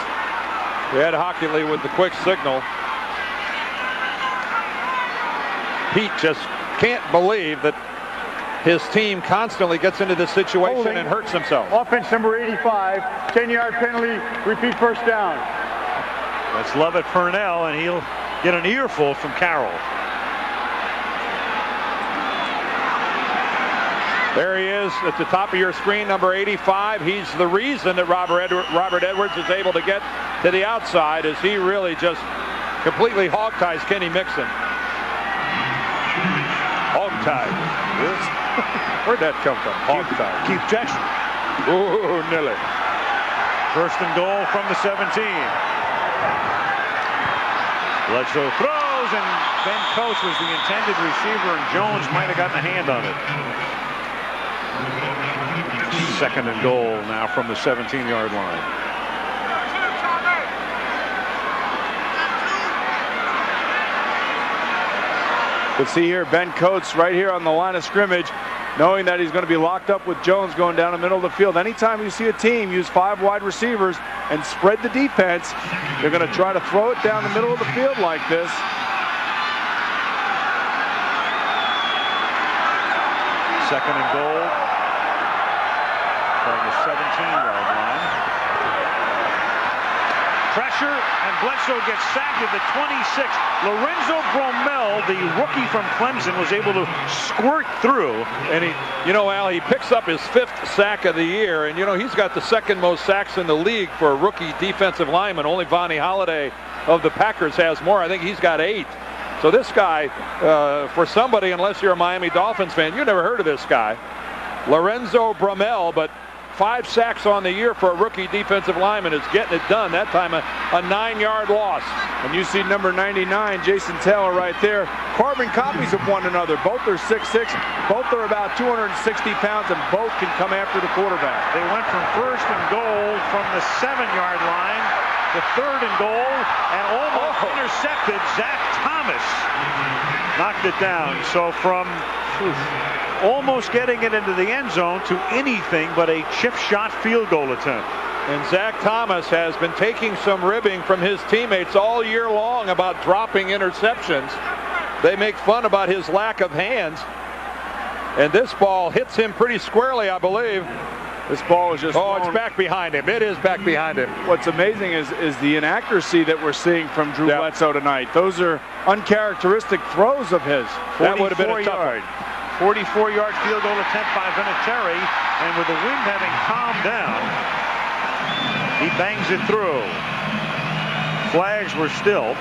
We had Hockley with the quick signal. Pete just can't believe that his team constantly gets into this situation holding and hurts himself. Offense number 85, 10-yard penalty, repeat 1st down. Let's love it, Purnell, and he'll get an earful from Carroll. There he is at the top of your screen, number 85. He's the reason that Robert Edwards is able to get to the outside, as he really just completely hog-ties Kenny Mixon. Hog-tied. Where'd that come from? Hog-tied. Keith Jackson. Ooh, nearly. First and goal from the 17. Bledsoe throws, and Ben Coates was the intended receiver, and Jones might have gotten a hand on it. Second and goal now from the 17-yard line. But see here, Ben Coates right here on the line of scrimmage, knowing that he's going to be locked up with Jones going down the middle of the field. Anytime you see a team use 5 wide receivers and spread the defense, they're going to try to throw it down the middle of the field like this. Second and goal from the 17-yard line. Pressure, and Bledsoe gets sacked at the 26. Lorenzo Bromell, the rookie from Clemson, was able to squirt through. And Al, he picks up his 5th sack of the year, and he's got the 2nd most sacks in the league for a rookie defensive lineman. Only Vonnie Holliday of the Packers has more. I think he's got 8. So this guy, for somebody, unless you're a Miami Dolphins fan, you never heard of this guy, Lorenzo Bromell, but 5 sacks on the year for a rookie defensive lineman is getting it done. That time a 9-yard loss. And you see number 99, Jason Taylor, right there. Carbon copies of one another. Both are 6'6". Both are about 260 pounds, and both can come after the quarterback. They went from first and goal from the 7-yard line to third and goal, and almost intercepted. Zach Thomas knocked it down. So from almost getting it into the end zone to anything but a chip shot field goal attempt. And Zach Thomas has been taking some ribbing from his teammates all year long about dropping interceptions. They make fun about his lack of hands. And this ball hits him pretty squarely, I believe. This ball is just it's back behind him. It is back behind him. What's amazing is the inaccuracy that we're seeing from Drew Bledsoe tonight. Those are uncharacteristic throws of his. That would have been a tough one. 44-yard field goal attempt by Vinatieri, and with the wind having calmed down, he bangs it through. Flags were still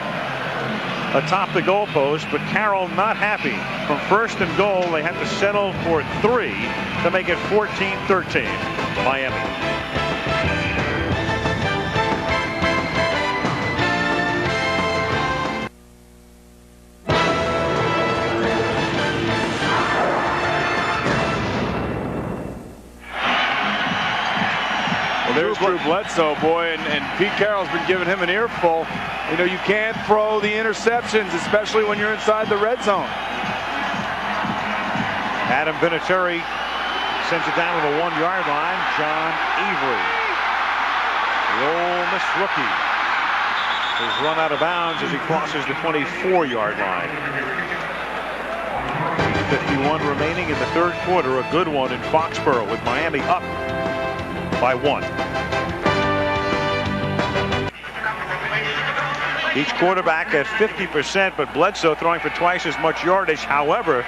atop the goalpost, but Carroll not happy. From first and goal, they had to settle for 3 to make it 14-13. Miami. There's Drew Bledsoe, boy, and Pete Carroll's been giving him an earful. You can't throw the interceptions, especially when you're inside the red zone. Adam Vinatieri sends it down to the 1-yard line. John Avery, the Ole Miss rookie, is run out of bounds as he crosses the 24-yard line. 51 remaining in the third quarter. A good one in Foxborough with Miami up by 1. Each quarterback at 50%, but Bledsoe throwing for twice as much yardage. However,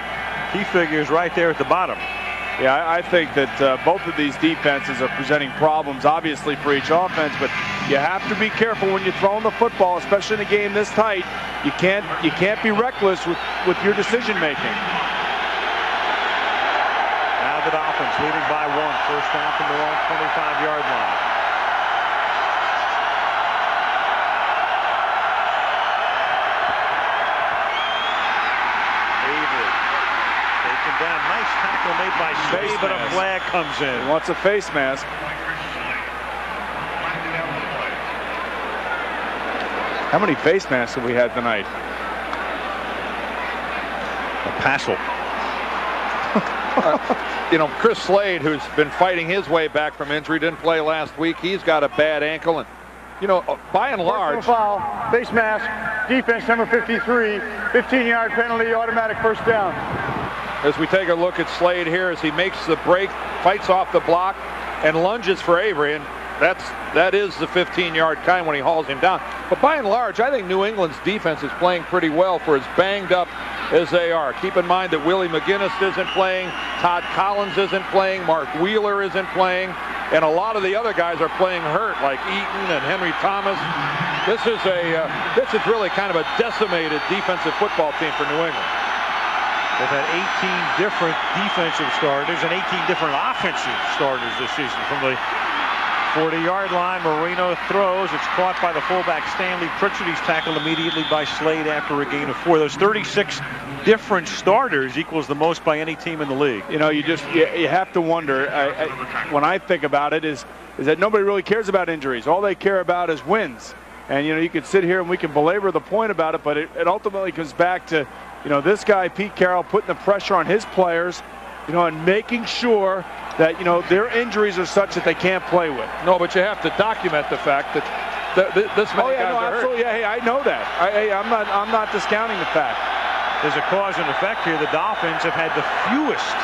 he figures right there at the bottom. Yeah, I think that both of these defenses are presenting problems, obviously, for each offense, but you have to be careful when you're throwing the football, especially in a game this tight. You can't be reckless with your decision making. Now the Dolphins leading by 1. First down from their own 25-yard line. Avery taken down. Nice tackle made by Slade, but a flag comes in. He wants a face mask. How many face masks have we had tonight? A Passel. Chris Slade, who's been fighting his way back from injury, didn't play last week. He's got a bad ankle, and by and large, foul, face mask, defense number 53, 15-yard penalty, automatic first down. As we take a look at Slade here, as he makes the break, fights off the block, and lunges for Avery, and that is the 15-yard kind when he hauls him down. But by and large, I think New England's defense is playing pretty well for as banged up as they are. Keep in mind that Willie McGinnis isn't playing, Todd Collins isn't playing, Mark Wheeler isn't playing, and a lot of the other guys are playing hurt, like Eaton and Henry Thomas. This is really kind of a decimated defensive football team for New England. They've had 18 different defensive starters and 18 different offensive starters this season. From the 40-yard line, Marino throws. It's caught by the fullback Stanley Pritchard. He's tackled immediately by Slade after a gain of 4. Those 36 different starters equals the most by any team in the league. You know, you have to wonder. When I think about it, is that nobody really cares about injuries. All they care about is wins. And you know, you could sit here and we can belabor the point about it, but it ultimately comes back to, you know, this guy Pete Carroll putting the pressure on his players, you know, and making sure that, you know, their injuries are such that they can't play with. No, but you have to document the fact that this many guys are hurt. Absolutely. Yeah, hey, I know that. I'm not discounting the fact. There's a cause and effect here. The Dolphins have had the fewest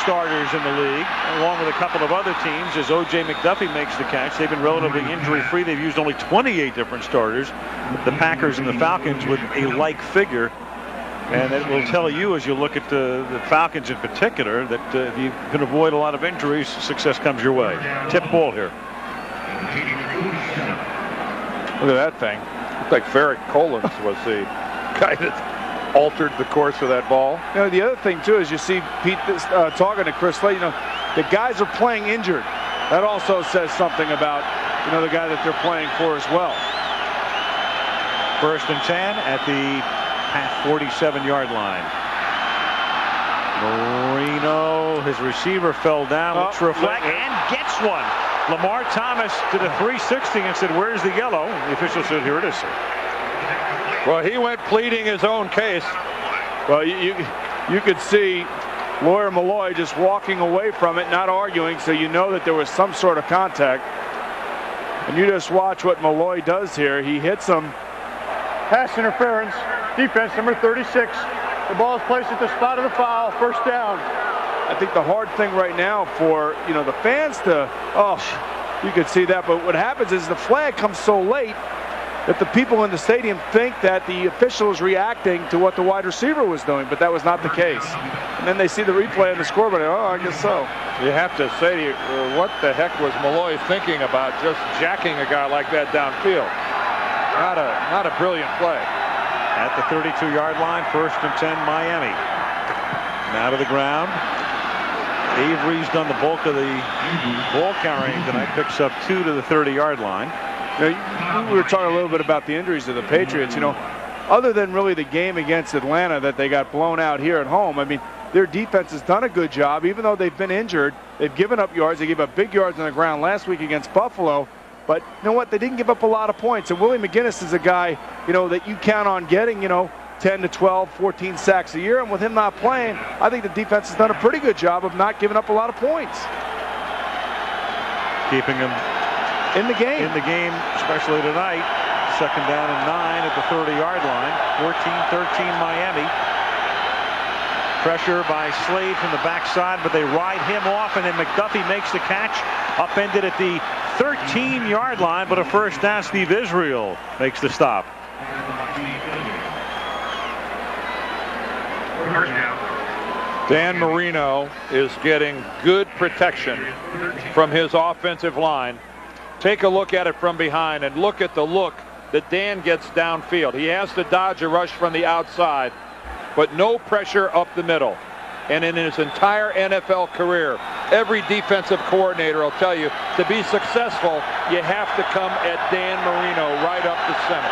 starters in the league, along with a couple of other teams, as O.J. McDuffie makes the catch. They've been relatively injury-free. They've used only 28 different starters. The Packers and the Falcons with a like figure. And it will tell you, as you look at the Falcons in particular, that if you can avoid a lot of injuries, success comes your way. Tip ball here. Look at that thing. Looked like Ferrick Collins was the guy that altered the course of that ball. You know, the other thing, too, is you see Pete talking to Chris Slade, you know, the guys are playing injured. That also says something about, you know, the guy that they're playing for as well. 1st and 10 at the 47-yard line. Marino, his receiver fell down, looks for a flag, and gets one. Lamar Thomas to the 360 and said, "Where's the yellow?" The official said, "Here it is, sir." Well, he went pleading his own case. Well, you could see Lawyer Malloy just walking away from it, not arguing, so you know that there was some sort of contact. And you just watch what Malloy does here. He hits him. Pass interference. Defense number 36. The ball is placed at the spot of the foul. 1st down. I think the hard thing right now for, you know, the fans to, you could see that, but what happens is the flag comes so late that the people in the stadium think that the official is reacting to what the wide receiver was doing, but that was not the case. And then they see the replay on the scoreboard, and I guess so. You have to say to you, what the heck was Malloy thinking about just jacking a guy like that downfield? Not a brilliant play. At the 32-yard line, 1st and 10, Miami. Now to the ground. Avery's done the bulk of the ball carrying tonight, picks up 2 to the 30-yard line. You know, we were talking a little bit about the injuries of the Patriots. You know, other than really the game against Atlanta that they got blown out here at home, I mean, their defense has done a good job. Even though they've been injured, they've given up yards. They gave up big yards on the ground last week against Buffalo. But you know what? They didn't give up a lot of points. And Willie McGinnis is a guy, you know, that you count on getting, you know, 10 to 12, 14 sacks a year. And with him not playing, I think the defense has done a pretty good job of not giving up a lot of points. Keeping him in the game. In the game, especially tonight. 2nd down and 9 at the 30-yard line. 14-13 Miami. Pressure by Slade from the backside, but they ride him off, and then McDuffie makes the catch. Upended at the 13-yard line, but a 1st down. Steve Israel makes the stop. Dan Marino is getting good protection from his offensive line. Take a look at it from behind and look at the look that Dan gets downfield. He has to dodge a rush from the outside, but no pressure up the middle. And in his entire NFL career, every defensive coordinator will tell you, to be successful, you have to come at Dan Marino right up the center.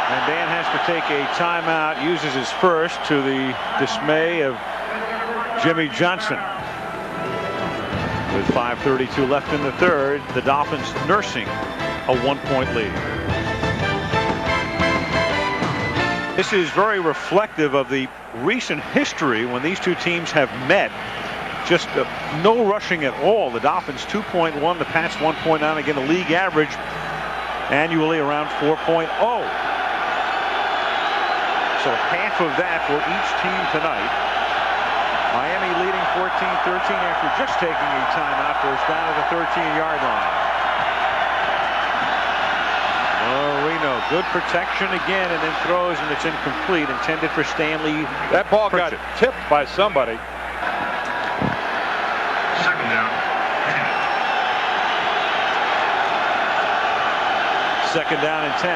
And Dan has to take a timeout, uses his first, to the dismay of Jimmy Johnson. With 5:32 left in the 3rd, the Dolphins nursing a 1-point lead. This is very reflective of the recent history when these two teams have met. Just no rushing at all. The Dolphins 2.1, the Pats 1.9. Again, the league average annually around 4.0. So half of that for each team tonight. Miami leading 14-13 after just taking a timeout. First down at the 13-yard line. Marino Marino. Good protection again, and then throws, and it's incomplete. Intended for Stanley. That ball Pritchett. got tipped by somebody. Second down. Second down and 10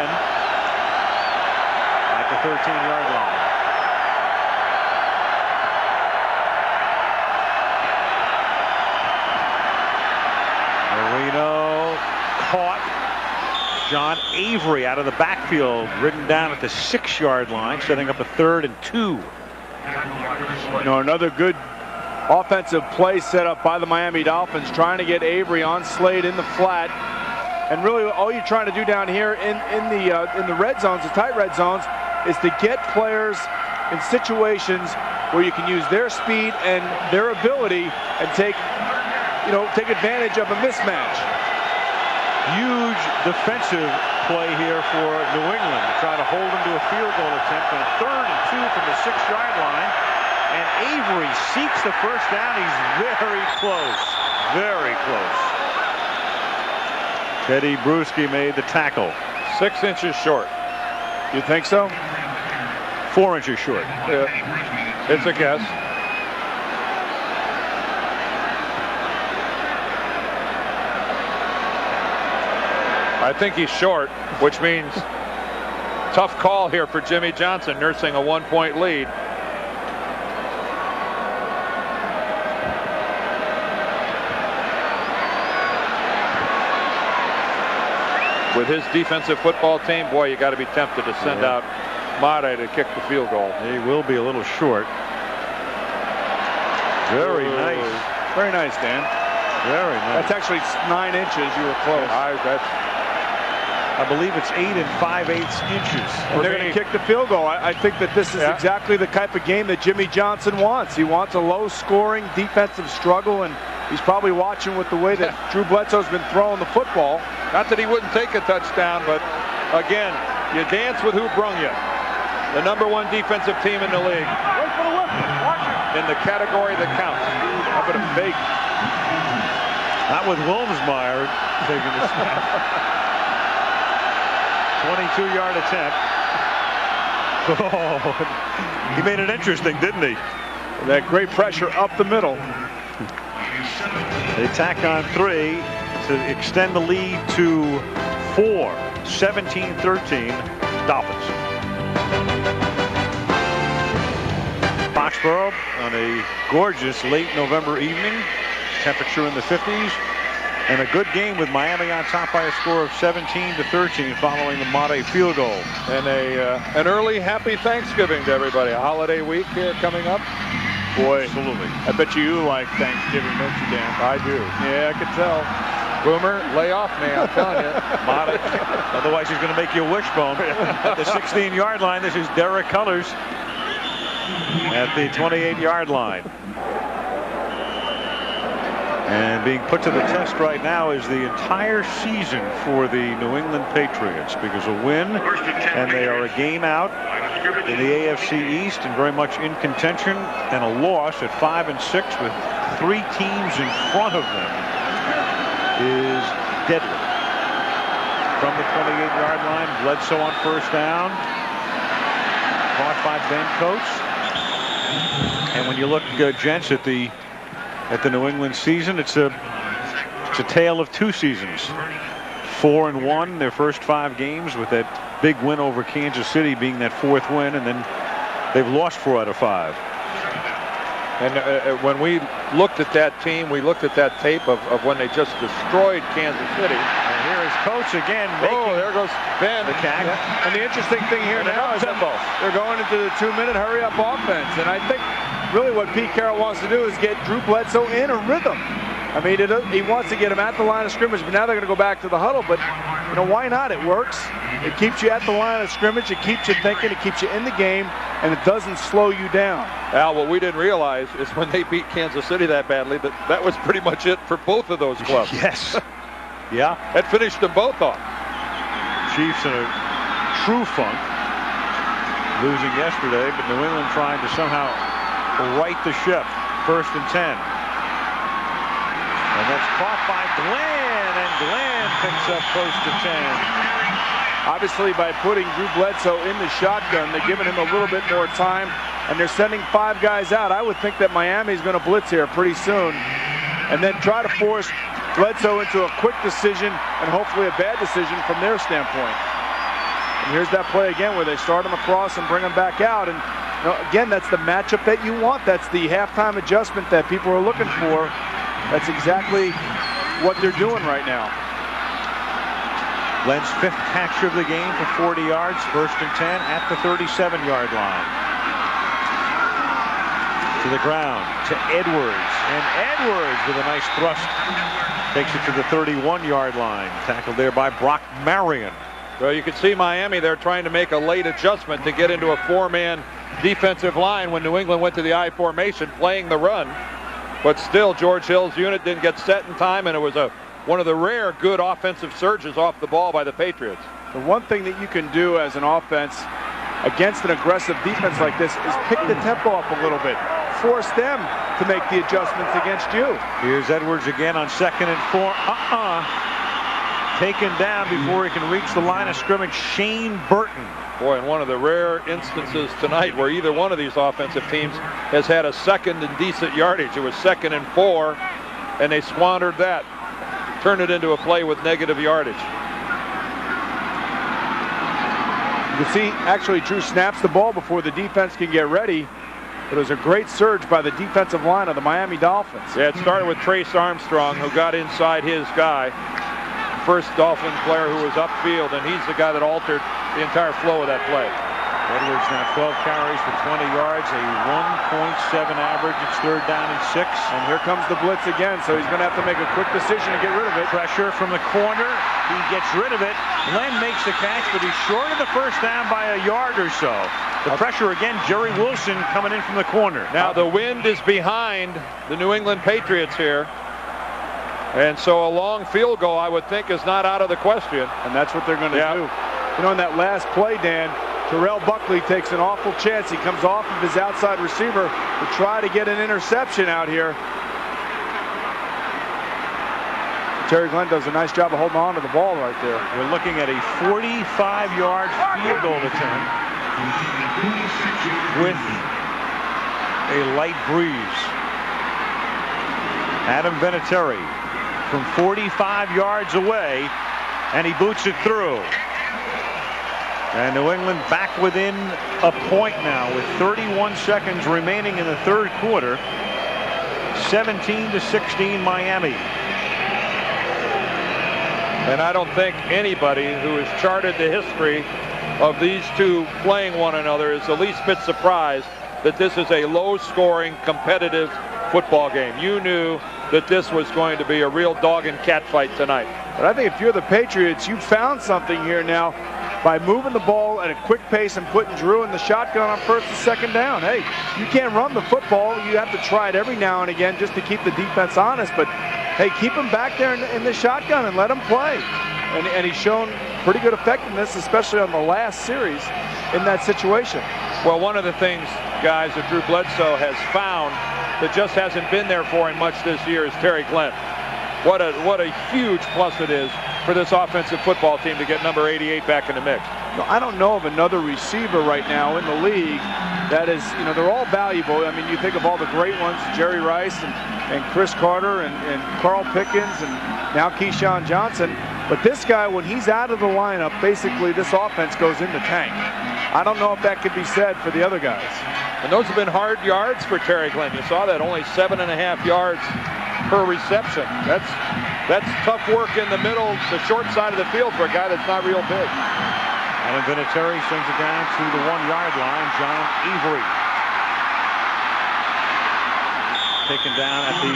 at the 13-yard line. Marino caught. John Avery out of the backfield, ridden down at the 6-yard line, setting up a 3rd and 2. Another good offensive play set up by the Miami Dolphins, trying to get Avery on Slade in the flat. And really, all you're trying to do down here in the red zones, the tight red zones, is to get players in situations where you can use their speed and their ability and take advantage of a mismatch. Huge defensive play here for New England, trying to hold them to a field goal attempt on 3rd and 2 from the 6-yard line. And Avery seeks the first down. He's very close. Very close. Teddy Bruschi made the tackle. 6 inches short. You think so? 4 inches short. Yeah. It's a guess. I think he's short, which means tough call here for Jimmy Johnson, nursing a 1-point lead. With his defensive football team, boy, you got to be tempted to send out Mare to kick the field goal. He will be a little short. Very nice. Very nice, Dan. Very nice. That's actually 9 inches. You were close. I believe it's 8 5/8 inches. And they're going to kick the field goal. I think that this is exactly the type of game that Jimmy Johnson wants. He wants a low-scoring defensive struggle, and he's probably watching with the way that Drew Bledsoe's been throwing the football. Not that he wouldn't take a touchdown, but again, you dance with who brung you. The #1 defensive team in the league. In the category that counts. How about a fake? Not with Wilmsmeyer taking the snap. 22-yard attempt. Oh, he made it interesting, didn't he? That great pressure up the middle. They tack on 3 to extend the lead to 4. 17-13 Dolphins. Foxborough on a gorgeous late November evening. Temperature in the 50s. And a good game with Miami on top by a score of 17-13 following the Mare field goal. And an early happy Thanksgiving to everybody. A holiday week here coming up. Boy, absolutely. I bet you like Thanksgiving, don't you, Dan? I do. Yeah, I could tell. Boomer, lay off me, I'm telling you. Mare. Otherwise, he's going to make you a wishbone. At the 16-yard line, this is Derek Cullors at the 28-yard line. And being put to the test right now is the entire season for the New England Patriots, because a win and they are a game out in the AFC East and very much in contention, and a loss at 5-6 with 3 teams in front of them is deadly. From the 28-yard line, Bledsoe on first down, caught by Ben Coates. And when you look, gents, at the New England season, it's a tale of 2 seasons. 4-1 their first 5 games, with that big win over Kansas City being that 4th win, and then they've lost 4 out of 5. And when we looked at that team, we looked at that tape of when they just destroyed Kansas City. And here is Coach again. There goes Ben. The catch. Yeah. And the interesting thing here now is that they're going into the 2-minute hurry-up offense. And I think really what Pete Carroll wants to do is get Drew Bledsoe in a rhythm. I mean, he wants to get him at the line of scrimmage, but now they're going to go back to the huddle. But, why not? It works. It keeps you at the line of scrimmage. It keeps you thinking. It keeps you in the game, and it doesn't slow you down. Al, what we didn't realize is when they beat Kansas City that badly, that was pretty much it for both of those clubs. Yes. Yeah. That finished them both off. Chiefs in a true funk, losing yesterday, but New England trying to somehow right the ship. 1st and 10. And that's caught by Glenn, and Glenn picks up close to 10. Obviously, by putting Drew Bledsoe in the shotgun, they're giving him a little bit more time, and they're sending 5 guys out. I would think that Miami's going to blitz here pretty soon, and then try to force Bledsoe into a quick decision and hopefully a bad decision from their standpoint. And here's that play again where they start him across and bring him back out. And again, that's the matchup that you want. That's the halftime adjustment that people are looking for. That's exactly what they're doing right now. Glenn's 5th capture of the game for 40 yards, 1st and 10 at the 37-yard line. To the ground, to Edwards, and Edwards with a nice thrust takes it to the 31-yard line. Tackled there by Brock Marion. Well, you can see Miami there trying to make a late adjustment to get into a 4-man defensive line when New England went to the I formation, playing the run. But still, George Hill's unit didn't get set in time, and it was one of the rare good offensive surges off the ball by the Patriots. The one thing that you can do as an offense against an aggressive defense like this is pick the tempo up a little bit. Force them to make the adjustments against you. Here's Edwards again on 2nd and 4. Taken down before he can reach the line of scrimmage. Shane Burton. Boy, in one of the rare instances tonight where either one of these offensive teams has had a second and decent yardage. It was 2nd and 4, and they squandered that. Turned it into a play with negative yardage. You can see, actually, Drew snaps the ball before the defense can get ready. But it was a great surge by the defensive line of the Miami Dolphins. Yeah, it started with Trace Armstrong, who got inside his guy. First Dolphin player who was upfield, and he's the guy that altered the entire flow of that play. Edwards now 12 carries for 20 yards, a 1.7 average. It's 3rd down and 6. And here comes the blitz again, so he's going to have to make a quick decision to get rid of it. Pressure from the corner. He gets rid of it. Glenn makes the catch, but he's short of the 1st down by a yard or so. The pressure again, Jerry Wilson coming in from the corner. Now the wind is behind the New England Patriots here. And so a long field goal, I would think, is not out of the question. And that's what they're going to do. You know, in that last play, Dan, Terrell Buckley takes an awful chance. He comes off of his outside receiver to try to get an interception out here. Terry Glenn does a nice job of holding on to the ball right there. We're looking at a 45-yard field goal attempt with a light breeze. Adam Vinatieri from 45 yards away, and he boots it through. And New England back within a point now with 31 seconds remaining in the 3rd quarter. 17-16 Miami. And I don't think anybody who has charted the history of these two playing one another is the least bit surprised that this is a low-scoring, competitive football game. You knew that this was going to be a real dog and cat fight tonight. But I think if you're the Patriots, you found something here now by moving the ball at a quick pace and putting Drew in the shotgun on 1st and 2nd down. Hey, you can't run the football. You have to try it every now and again just to keep the defense honest. But, hey, keep him back there in the shotgun and let him play. And he's shown pretty good effectiveness, especially on the last series in that situation. Well, one of the things, guys, that Drew Bledsoe has found that just hasn't been there for him much this year is Terry Glenn. What a huge plus it is for this offensive football team to get number 88 back in the mix. No, I don't know of another receiver right now in the league that is, you know, they're all valuable. I mean, you think of all the great ones, Jerry Rice and Chris Carter and Carl Pickens and now Keyshawn Johnson. But this guy, when he's out of the lineup, basically this offense goes in the tank. I don't know if that could be said for the other guys. And those have been hard yards for Terry Glenn. You saw that, only 7.5 yards per reception. That's tough work in the middle, the short side of the field for a guy that's not real big. Adam Vinatieri sends it down to the 1-yard line. John Avery taken down at the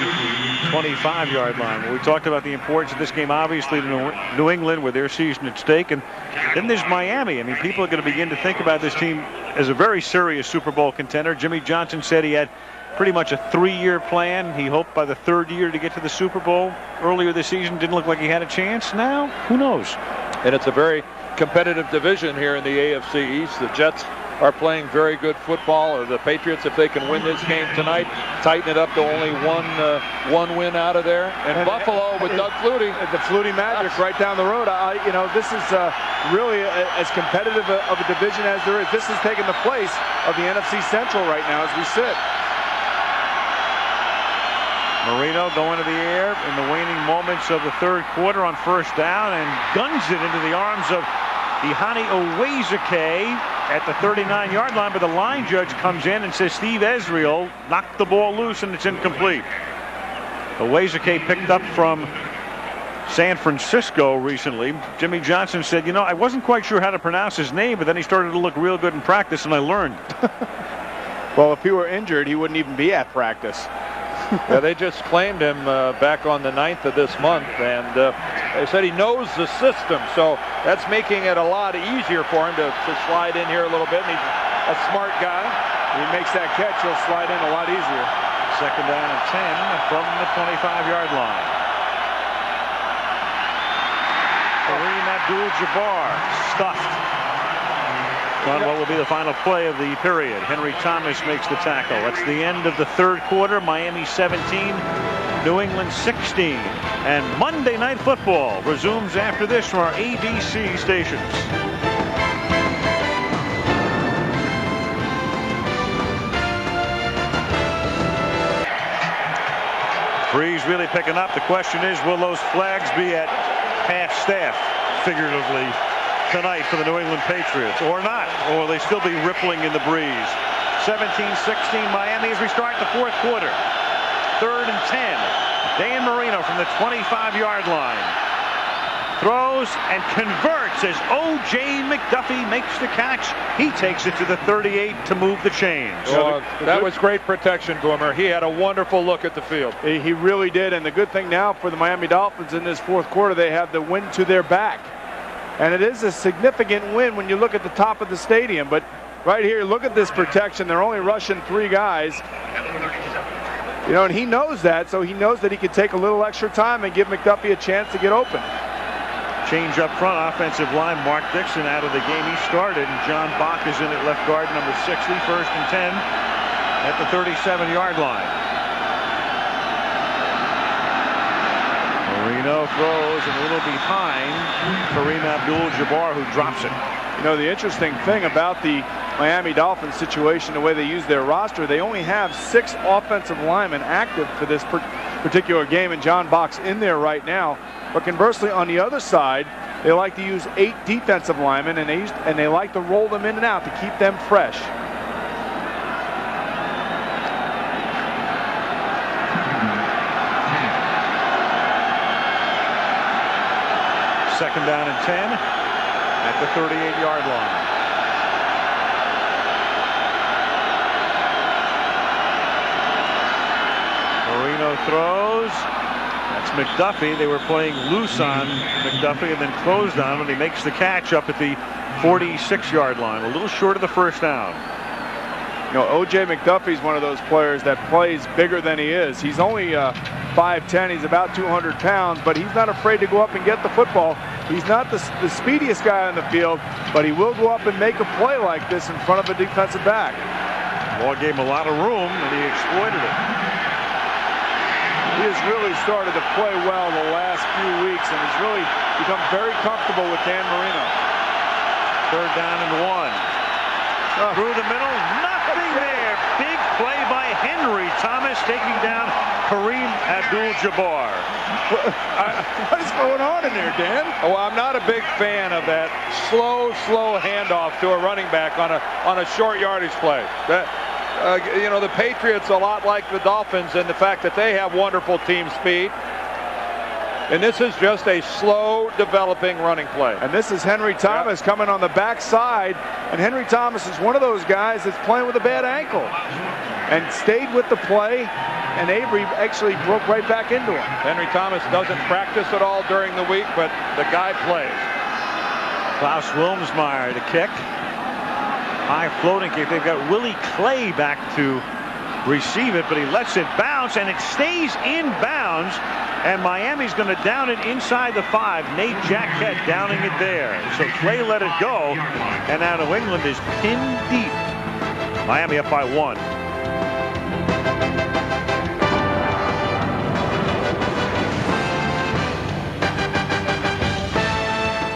25-yard line. We talked about the importance of this game, obviously, to New England with their season at stake. And then there's Miami. I mean, people are going to begin to think about this team as a very serious Super Bowl contender. Jimmy Johnson said he had pretty much a 3-year plan. He hoped by the 3rd year to get to the Super Bowl. Earlier this season, didn't look like he had a chance. Now, who knows? And it's a very competitive division here in the AFC East. The Jets are playing very good football. Or the Patriots, if they can win this game tonight, tighten it up to only one win out of there. And Buffalo with Doug Flutie. The Flutie magic right down the road. You know, this is really as competitive of a division as there is. This is taking the place of the NFC Central right now as we sit. Marino going to the air in the waning moments of the third quarter on first down and guns it into the arms of Ihani Owezike at the 39-yard line, but the line judge comes in and says Steve Ezreal knocked the ball loose and it's incomplete. Owezike picked up from San Francisco recently. Jimmy Johnson said, you know, I wasn't quite sure how to pronounce his name, but then he started to look real good in practice and I learned. Well, if he were injured, he wouldn't even be at practice. Yeah, they just claimed him back on the 9th of this month, and they said he knows the system, so that's making it a lot easier for him to slide in here a little bit, and he's a smart guy. He makes that catch, he'll slide in a lot easier. Second down and 10 from the 25-yard line. Kareem Abdul-Jabbar stuffed on what will be the final play of the period. Henry Thomas makes the tackle. That's the end of the third quarter. Miami 17, New England 16. And Monday Night Football resumes after this from our ABC stations. Breeze really picking up. The question is, will those flags be at half staff, figuratively, tonight for the New England Patriots, or not? Or will they still be rippling in the breeze? 17-16 Miami as we start the fourth quarter. Third and 10. Dan Marino from the 25-yard line. Throws and converts as O.J. McDuffie makes the catch. He takes it to the 38 to move the chains. That was great protection, Boomer. He had a wonderful look at the field. He really did, and the good thing now for the Miami Dolphins in this fourth quarter, they have the wind to their back. And it is a significant win when you look at the top of the stadium. But right here, look at this protection. They're only rushing 3 guys. You know, and he knows that, so he knows that he could take a little extra time and give McDuffie a chance to get open. Change up front, offensive line. Mark Dixon out of the game. He started, and John Bach is in at left guard, number 60, first and 10 at the 37-yard line. Marino throws a little behind Kareem Abdul-Jabbar, who drops it. You know, the interesting thing about the Miami Dolphins situation, the way they use their roster, they only have 6 offensive linemen active for this particular game, and John Bach's in there right now. But conversely, on the other side, they like to use 8 defensive linemen, and they like to roll them in and out to keep them fresh. Second down and 10 at the 38-yard line. Marino throws. That's McDuffie. They were playing loose on McDuffie and then closed on him. He makes the catch up at the 46-yard line, a little short of the first down. You know, O.J. McDuffie's one of those players that plays bigger than he is. He's only 5'10", he's about 200 pounds, but he's not afraid to go up and get the football. He's not the speediest guy on the field, but he will go up and make a play like this in front of a defensive back. Ball gave him a lot of room, and he exploited it. He has really started to play well the last few weeks, and has really become very comfortable with Dan Marino. Third down and 1. Through the middle, nothing there. Big play by Henry Thomas taking down Kareem Abdul-Jabbar. What is going on in there, Dan? Oh, I'm not a big fan of that slow handoff to a running back on a short yardage play. You know, the Patriots a lot like the Dolphins in the fact that they have wonderful team speed. And this is just a slow developing running play. And this is Henry Thomas coming on the backside. And Henry Thomas is one of those guys that's playing with a bad ankle. And stayed with the play. And Avery actually broke right back into him. Henry Thomas doesn't practice at all during the week, but the guy plays. Klaus Wilmsmeyer to kick. High floating kick. They've got Willie Clay back to receive it, but he lets it bounce, and it stays in bounds, and Miami's going to down it inside the 5. Nate Jacquet downing it there. So Clay let it go, and now New England is pinned deep. Miami up by 1.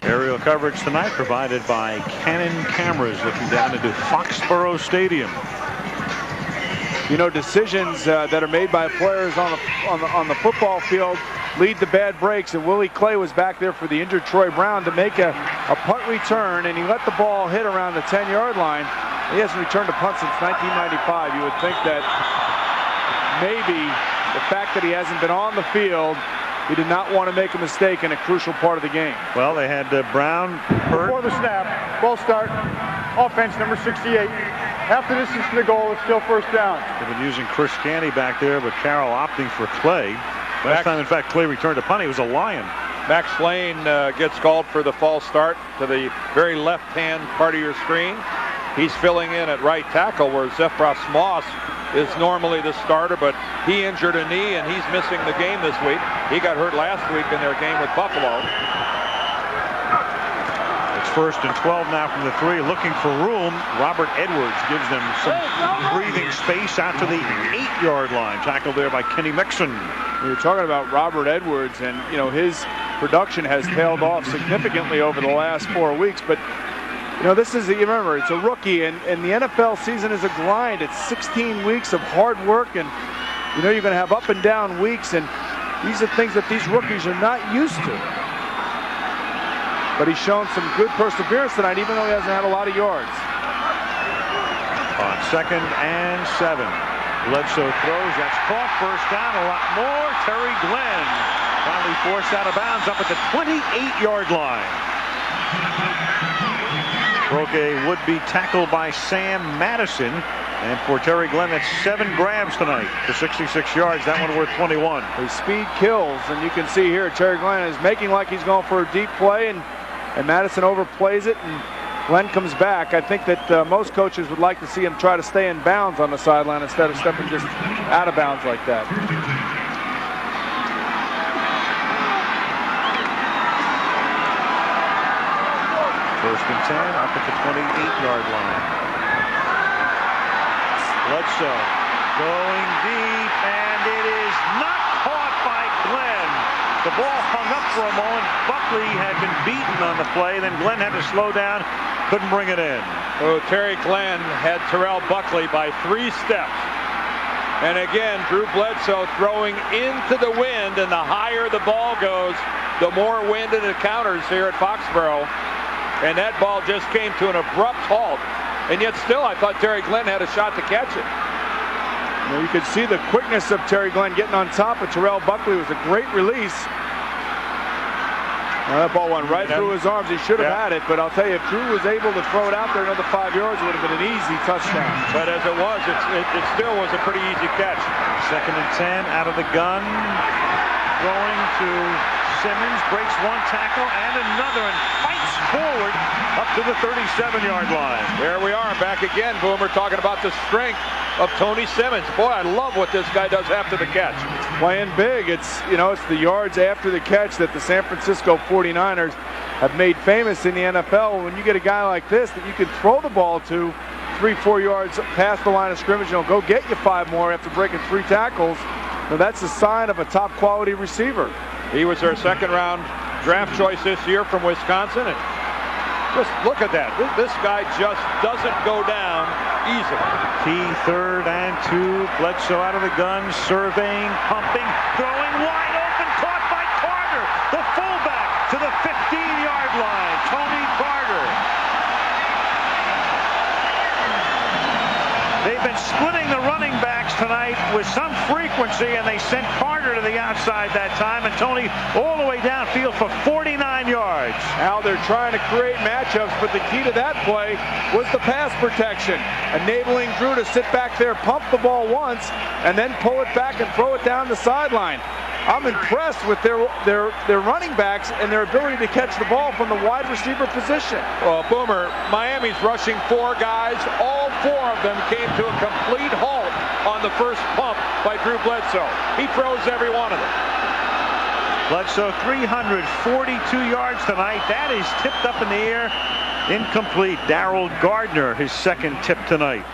Aerial coverage tonight provided by Canon cameras looking down into Foxborough Stadium. You know, decisions that are made by players on the football field lead to bad breaks, and Willie Clay was back there for the injured Troy Brown to make a punt return, and he let the ball hit around the 10-yard line. He hasn't returned a punt since 1995. You would think that maybe the fact that he hasn't been on the field, he did not want to make a mistake in a crucial part of the game. Well, they had Brown hurt. Before the snap, ball start, offense number 68. Half the distance to the goal, it's still first down. They've been using Chris Canty back there, but Carroll opting for Clay. Last time, in fact, Clay returned a punt, he was a Lion. Max Lane gets called for the false start to the very left-hand part of your screen. He's filling in at right tackle, where Zephros Moss is normally the starter, but he injured a knee, and he's missing the game this week. He got hurt last week in their game with Buffalo. It's 1st and 12 now from the 3, looking for room. Robert Edwards gives them some breathing space out to the 8-yard line. Tackled there by Kenny Mixon. We were talking about Robert Edwards, and you know, his production has tailed off significantly over the last 4 weeks, but you know, this is, you remember, it's a rookie, and the NFL season is a grind. It's 16 weeks of hard work, and you know, you're going to have up and down weeks, and these are things that these rookies are not used to. But he's shown some good perseverance tonight, even though he hasn't had a lot of yards. On 2nd and 7. Bledsoe throws. That's caught. First down. A lot more. Terry Glenn finally forced out of bounds up at the 28-yard line. Broke a would-be tackle by Sam Madison. And for Terry Glenn, that's 7 grabs tonight for 66 yards. That one worth 21. His speed kills, and you can see here Terry Glenn is making like he's going for a deep play, and Madison overplays it, and Glenn comes back. I think that most coaches would like to see him try to stay in bounds on the sideline instead of stepping just out of bounds like that. First and 10 up at the 28-yard line. Bledsoe going deep, and it is not caught by Glenn. The ball hung up for a moment. Buckley had been beaten on the play. Then Glenn had to slow down. Couldn't bring it in. Oh, Terry Glenn had Terrell Buckley by 3 steps. And again, Drew Bledsoe throwing into the wind, and the higher the ball goes, the more wind it encounters here at Foxborough. And that ball just came to an abrupt halt. And yet still, I thought Terry Glenn had a shot to catch it. You know, you could see the quickness of Terry Glenn getting on top of Terrell Buckley. It was a great release. Now, that ball went right through his arms. He should have had it, but I'll tell you, if Drew was able to throw it out there another 5 yards, it would have been an easy touchdown. But as it was, it still was a pretty easy catch. 2nd and 10 out of the gun. Throwing to Simmons, breaks one tackle and another, and fights forward up to the 37-yard line. There we are, back again, Boomer, talking about the strength of Tony Simmons. Boy, I love what this guy does after the catch. Playing big. It's, you know, it's the yards after the catch that the San Francisco 49ers have made famous in the NFL. When you get a guy like this that you can throw the ball to 3-4 yards past the line of scrimmage, and he'll go get you 5 more after breaking 3 tackles. Now, that's a sign of a top quality receiver. He was their 2nd-round draft choice this year from Wisconsin, and just look at that. This guy just doesn't go down easily. Key 3rd and 2. Bledsoe out of the gun, surveying, pumping, throwing wide open, caught by Carter, the fullback, to the 15-yard line. Tony Carter. They've been splitting the running backs tonight with some frequency, and they sent Carter to the outside that time, and Tony all the way downfield for 49 yards. Now they're trying to create matchups, but the key to that play was the pass protection, enabling Drew to sit back there, pump the ball once, and then pull it back and throw it down the sideline. I'm impressed with their running backs and their ability to catch the ball from the wide receiver position. Well, Boomer, Miami's rushing 4 guys. All 4 of them came to a complete halt on the first pump by Drew Bledsoe. He throws every one of them. Bledsoe 342 yards tonight. That is tipped up in the air. Incomplete. Darrell Gardner, his second tip tonight.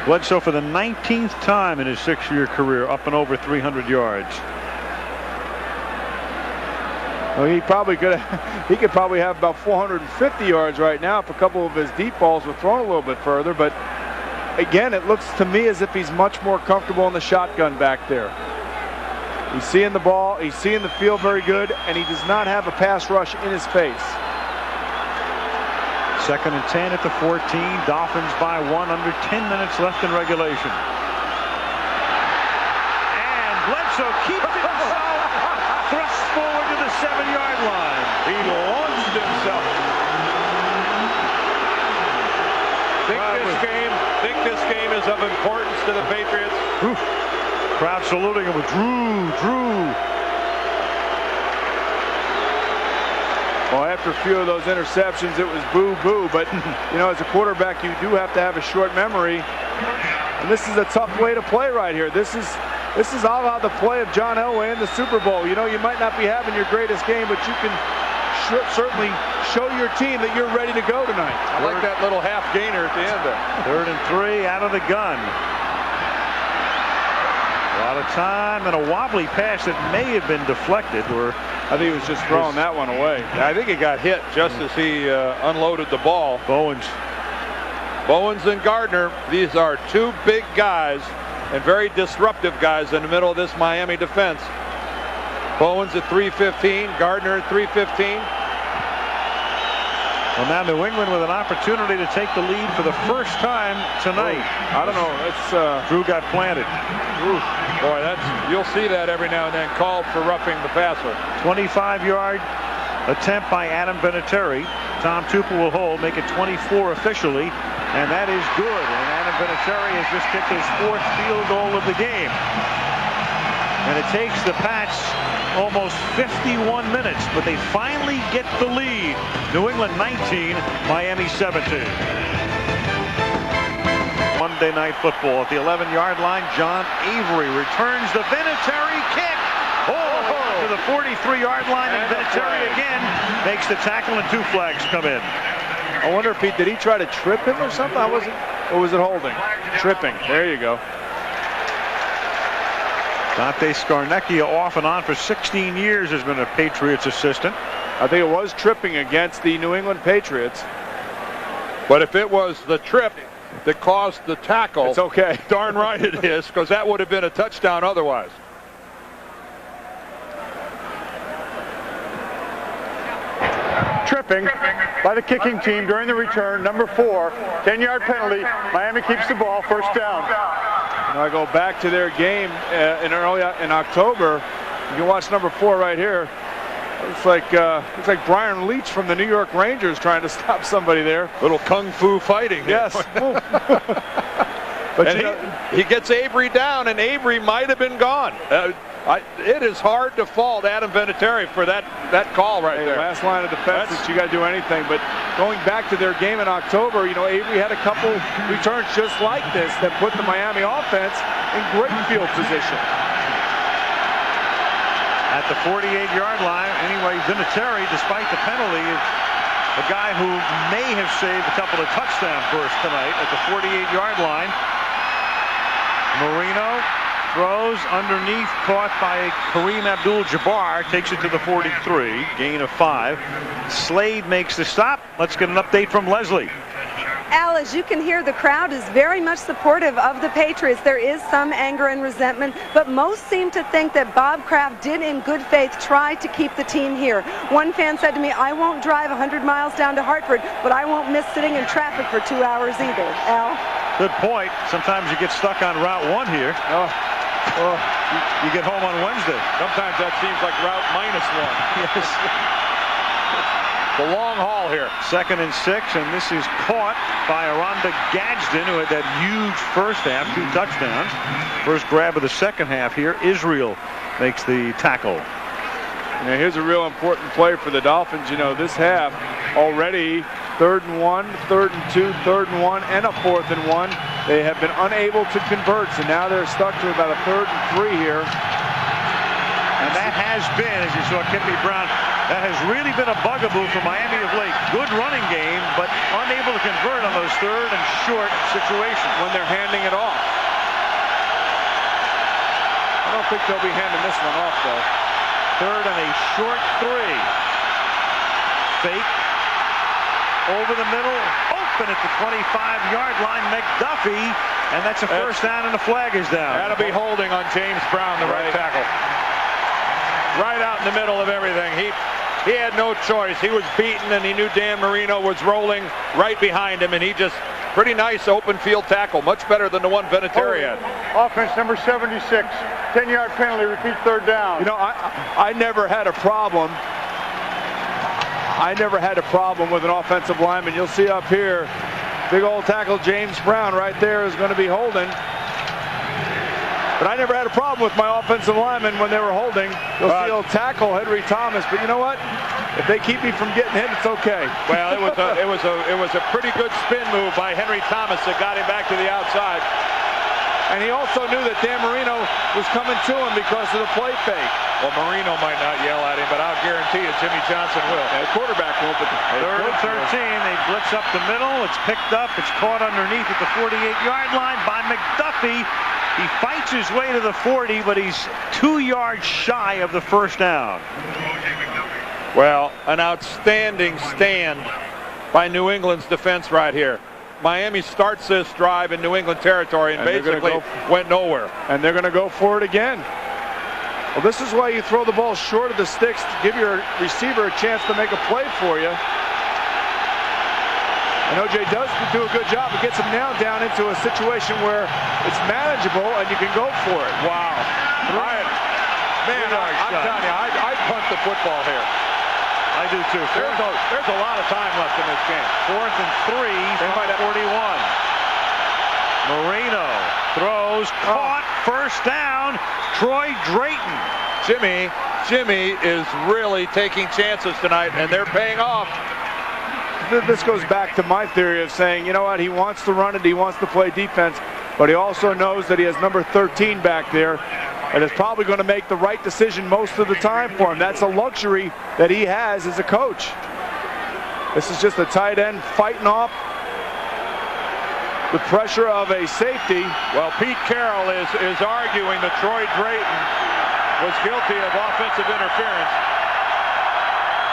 Bledsoe for the 19th time in his 6-year career up and over 300 yards. Well, he could probably have about 450 yards right now if a couple of his deep balls were thrown a little bit further. But again, it looks to me as if he's much more comfortable in the shotgun back there. He's seeing the ball, he's seeing the field very good, and he does not have a pass rush in his face. 2nd and 10 at the 14. Dolphins by 1, under 10 minutes left in regulation. And Bledsoe keeps it himself. Thrust forward to the 7-yard line. He launched himself. Think this game is of importance to the Patriots? Oof. Crowd saluting him with Drew. Well, after a few of those interceptions, it was boo-boo. But, you know, as a quarterback, you do have to have a short memory. And this is a tough way to play right here. This is a la the play of John Elway in the Super Bowl. You know, you might not be having your greatest game, but you can certainly show your team that you're ready to go tonight. I like that little half gainer at the end there. 3rd and 3 out of the gun. A lot of time and a wobbly pass that may have been deflected, or I think he was just throwing that one away. I think he got hit just as he unloaded the ball. Bowens and Gardner, these are two big guys and very disruptive guys in the middle of this Miami defense. Bowens at 315, Gardner at 315. Well, now New England with an opportunity to take the lead for the first time tonight. I don't know. It's Drew got planted. Oof. Boy, you'll see that every now and then, called for roughing the passer. 25-yard attempt by Adam Vinatieri. Tom Tupa will hold, make it 24 officially, and that is good. And Adam Vinatieri has just kicked his 4th field goal of the game. And it takes the Pats almost 51 minutes, but they finally get the lead. New England 19, Miami 17. Monday Night Football at the 11-yard line. John Avery returns the Vinatieri kick to the 43-yard line, and Vinatieri again makes the tackle, and 2 flags come in. I wonder if did he try to trip him or something? Or was it holding? Tripping. There you go. Dante Scarnecchia off and on for 16 years has been a Patriots assistant. I think it was tripping against the New England Patriots. But if it was the trip that caused the tackle, it's okay. Darn right it is, because that would have been a touchdown otherwise. Tripping by the kicking team during the return. Number 4, 10-yard penalty. Miami keeps the ball, first down. I go back to their game in October. You can watch number 4 right here. It's like Brian Leach from the New York Rangers trying to stop somebody there. Little kung fu fighting. Yes. But he gets Avery down, and Avery might have been gone. It is hard to fault Adam Vinatieri for that call right there. Last line of defense that you got to do anything. But going back to their game in October, you know, Avery had a couple returns just like this that put the Miami offense in great field position. At the 48-yard line, anyway, Vinatieri, despite the penalty, is a guy who may have saved a couple of touchdown bursts tonight at the 48-yard line. Marino throws underneath, caught by Kareem Abdul-Jabbar, takes it to the 43, gain of 5. Slade makes the stop. Let's get an update from Leslie. Al, as you can hear, the crowd is very much supportive of the Patriots. There is some anger and resentment, but most seem to think that Bob Kraft did in good faith try to keep the team here. One fan said to me, "I won't drive 100 miles down to Hartford, but I won't miss sitting in traffic for 2 hours either." Al? Good point. Sometimes you get stuck on Route 1 here. You get home on Wednesday. Sometimes that seems like Route -1. Yes. The long haul here. 2nd and 6, and this is caught by Aronda Gadsden, who had that huge first half, 2 touchdowns. First grab of the second half here. Israel makes the tackle. Now here's a real important play for the Dolphins. You know, this half already 3rd and 1, 3rd and 2, 3rd and 1, and a 4th and 1. They have been unable to convert, so now they're stuck to about a 3rd and 3 here. And that has been, as you saw Kippy Brown, that has really been a bugaboo for Miami of late. Good running game, but unable to convert on those 3rd and short situations when they're handing it off. I don't think they'll be handing this one off, though. 3rd and a short 3. Fake. Over the middle. Open at the 25-yard line. McDuffie. And that's a first down, and the flag is down. That'll be holding on James Brown, the right tackle. Right out in the middle of everything. He had no choice. He was beaten, and he knew Dan Marino was rolling right behind him, and he just pretty nice open field tackle, much better than the one Vinatieri had. Offense number 76, 10-yard penalty, repeat 3rd down. You know, I never had a problem. I never had a problem with an offensive lineman. You'll see up here, big old tackle James Brown right there is going to be holding. But I never had a problem with my offensive linemen when they were holding. You'll see he'll tackle Henry Thomas, but you know what? If they keep me from getting hit, it's okay. Well, it was a pretty good spin move by Henry Thomas that got him back to the outside. And he also knew that Dan Marino was coming to him because of the play fake. Well, Marino might not yell at him, but I'll guarantee you Jimmy Johnson will. And the quarterback won't, but 3rd and 13. They blitz up the middle. It's picked up. It's caught underneath at the 48-yard line by McDuffie. He fights his way to the 40, but he's 2 yards shy of the first down. Well, an outstanding stand by New England's defense right here. Miami starts this drive in New England territory and basically went nowhere. And they're going to go for it again. Well, this is why you throw the ball short of the sticks to give your receiver a chance to make a play for you. And O.J. does do a good job. It gets him now down into a situation where it's manageable and you can go for it. Wow. Man, I'm telling you, I'd punt the football here. I do too. There's a lot of time left in this game. 4th and 3 from 41. Marino throws, caught, first down, Troy Drayton. Jimmy is really taking chances tonight, and they're paying off. This goes back to my theory of saying, you know what, he wants to run it, he wants to play defense, but he also knows that he has number 13 back there and is probably going to make the right decision most of the time for him. That's a luxury that he has as a coach. This is just a tight end fighting off the pressure of a safety. Well, Pete Carroll is arguing that Troy Drayton was guilty of offensive interference.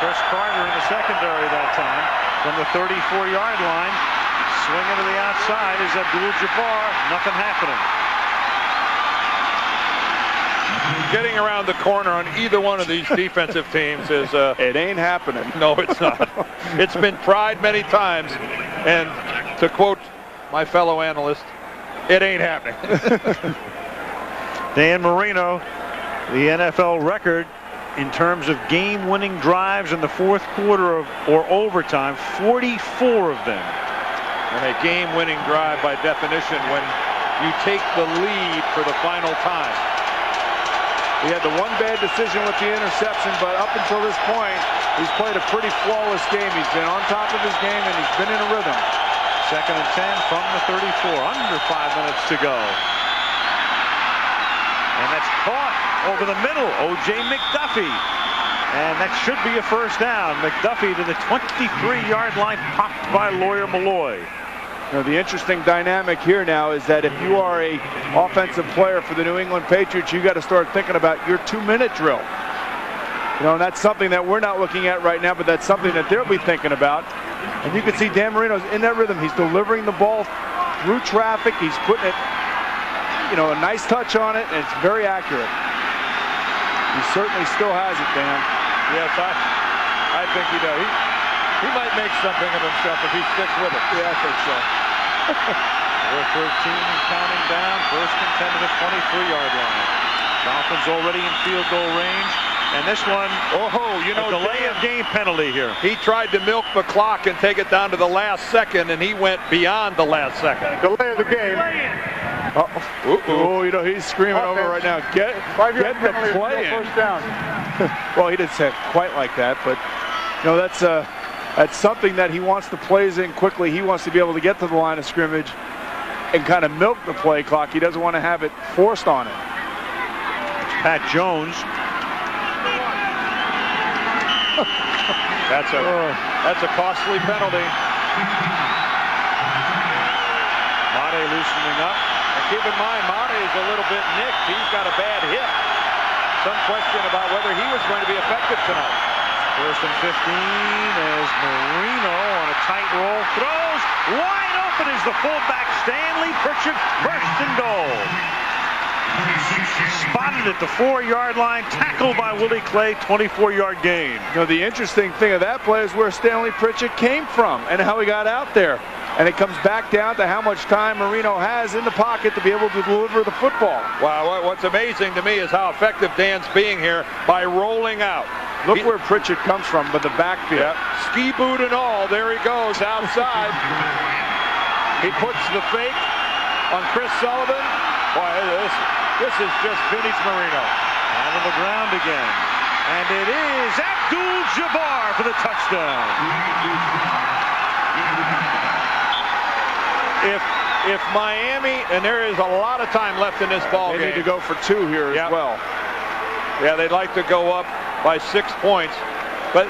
Chris Carter in the secondary that time from the 34-yard line. Swinging to the outside is Abdul-Jabbar. Nothing happening. Getting around the corner on either one of these defensive teams is... it ain't happening. No, it's not. It's been tried many times. And to quote my fellow analyst, it ain't happening. Dan Marino, the NFL record in terms of game-winning drives in the 4th quarter or overtime, 44 of them. And a game-winning drive by definition when you take the lead for the final time. He had the one bad decision with the interception, but up until this point, he's played a pretty flawless game. He's been on top of his game, and he's been in a rhythm. 2nd and 10 from the 34, under 5 minutes to go. And that's caught over the middle, O.J. McDuffie. And that should be a first down. McDuffie to the 23-yard line, popped by Lawyer Malloy. Now, the interesting dynamic here now is that if you are a offensive player for the New England Patriots, you got to start thinking about your 2-minute drill. You know, and that's something that we're not looking at right now, but that's something that they'll be thinking about. And you can see Dan Marino's in that rhythm. He's delivering the ball through traffic. He's putting it, you know, a nice touch on it, and it's very accurate. He certainly still has it, Dan. Yes, I think he does. He might make something of himself if he sticks with it. Yeah, I think so. We're 13 and counting down. 1st and 10 to the 23-yard line. Dolphins already in field goal range. And this one, you know, a delay of game penalty here. He tried to milk the clock and take it down to the last second, and he went beyond the last second. Delay of the game. Oh, you know, he's screaming over right now. Get the play in. First down. Well, he didn't say it quite like that, but you know, that's something that he wants the plays in quickly. He wants to be able to get to the line of scrimmage and kind of milk the play clock. He doesn't want to have it forced on him. It's Pat Jones. That's a costly penalty. Mate loosening up. And keep in mind, Mate is a little bit nicked. He's got a bad hip. Some question about whether he was going to be effective tonight. First and 15 as Marino on a tight roll throws. Wide open is the fullback Stanley Pritchett, first and goal. Spotted at the 4-yard line, tackled by Willie Clay, 24-yard gain. You know, the interesting thing of that play is where Stanley Pritchett came from and how he got out there. And it comes back down to how much time Marino has in the pocket to be able to deliver the football. Wow, what's amazing to me is how effective Dan's being here by rolling out. Look where Pritchett comes from, but the backfield. Yep. Ski boot and all, there he goes outside. He puts the fake on Chris Sullivan. Boy, this is just vintage Marino. Out of the ground again. And it is Abdul-Jabbar for the touchdown. If Miami, and there is a lot of time left in this ball game. They need to go for 2 here as well. Yeah, they'd like to go up by 6 points. But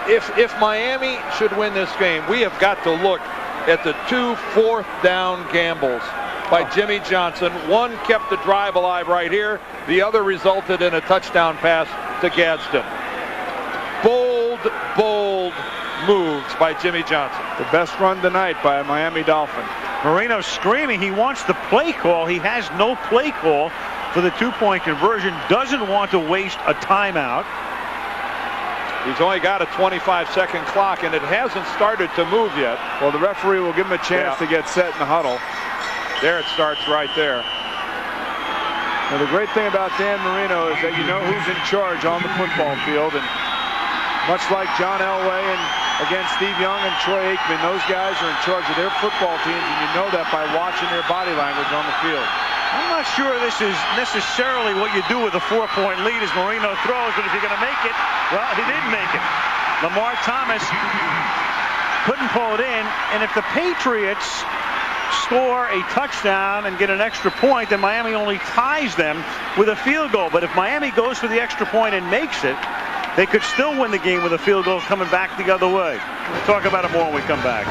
if Miami should win this game, we have got to look at the 2 fourth-down gambles by Jimmy Johnson. One kept the drive alive right here. The other resulted in a touchdown pass to Gadsden. Bold, bold moves by Jimmy Johnson. The best run tonight by a Miami Dolphin. Marino screaming he wants the play call. He has no play call for the 2-point conversion. Doesn't want to waste a timeout. He's only got a 25-second clock, and it hasn't started to move yet. Well, the referee will give him a chance to get set in the huddle. There it starts right there. Now, the great thing about Dan Marino is that you know who's in charge on the football field. And much like John Elway and, again, Steve Young and Troy Aikman, those guys are in charge of their football teams, and you know that by watching their body language on the field. I'm not sure this is necessarily what you do with a 4-point lead as Marino throws, but if you're going to make it, well, he didn't make it. Lamar Thomas couldn't pull it in, and if the Patriots score a touchdown and get an extra point, then Miami only ties them with a field goal. But if Miami goes for the extra point and makes it, they could still win the game with a field goal coming back the other way. We'll talk about it more when we come back.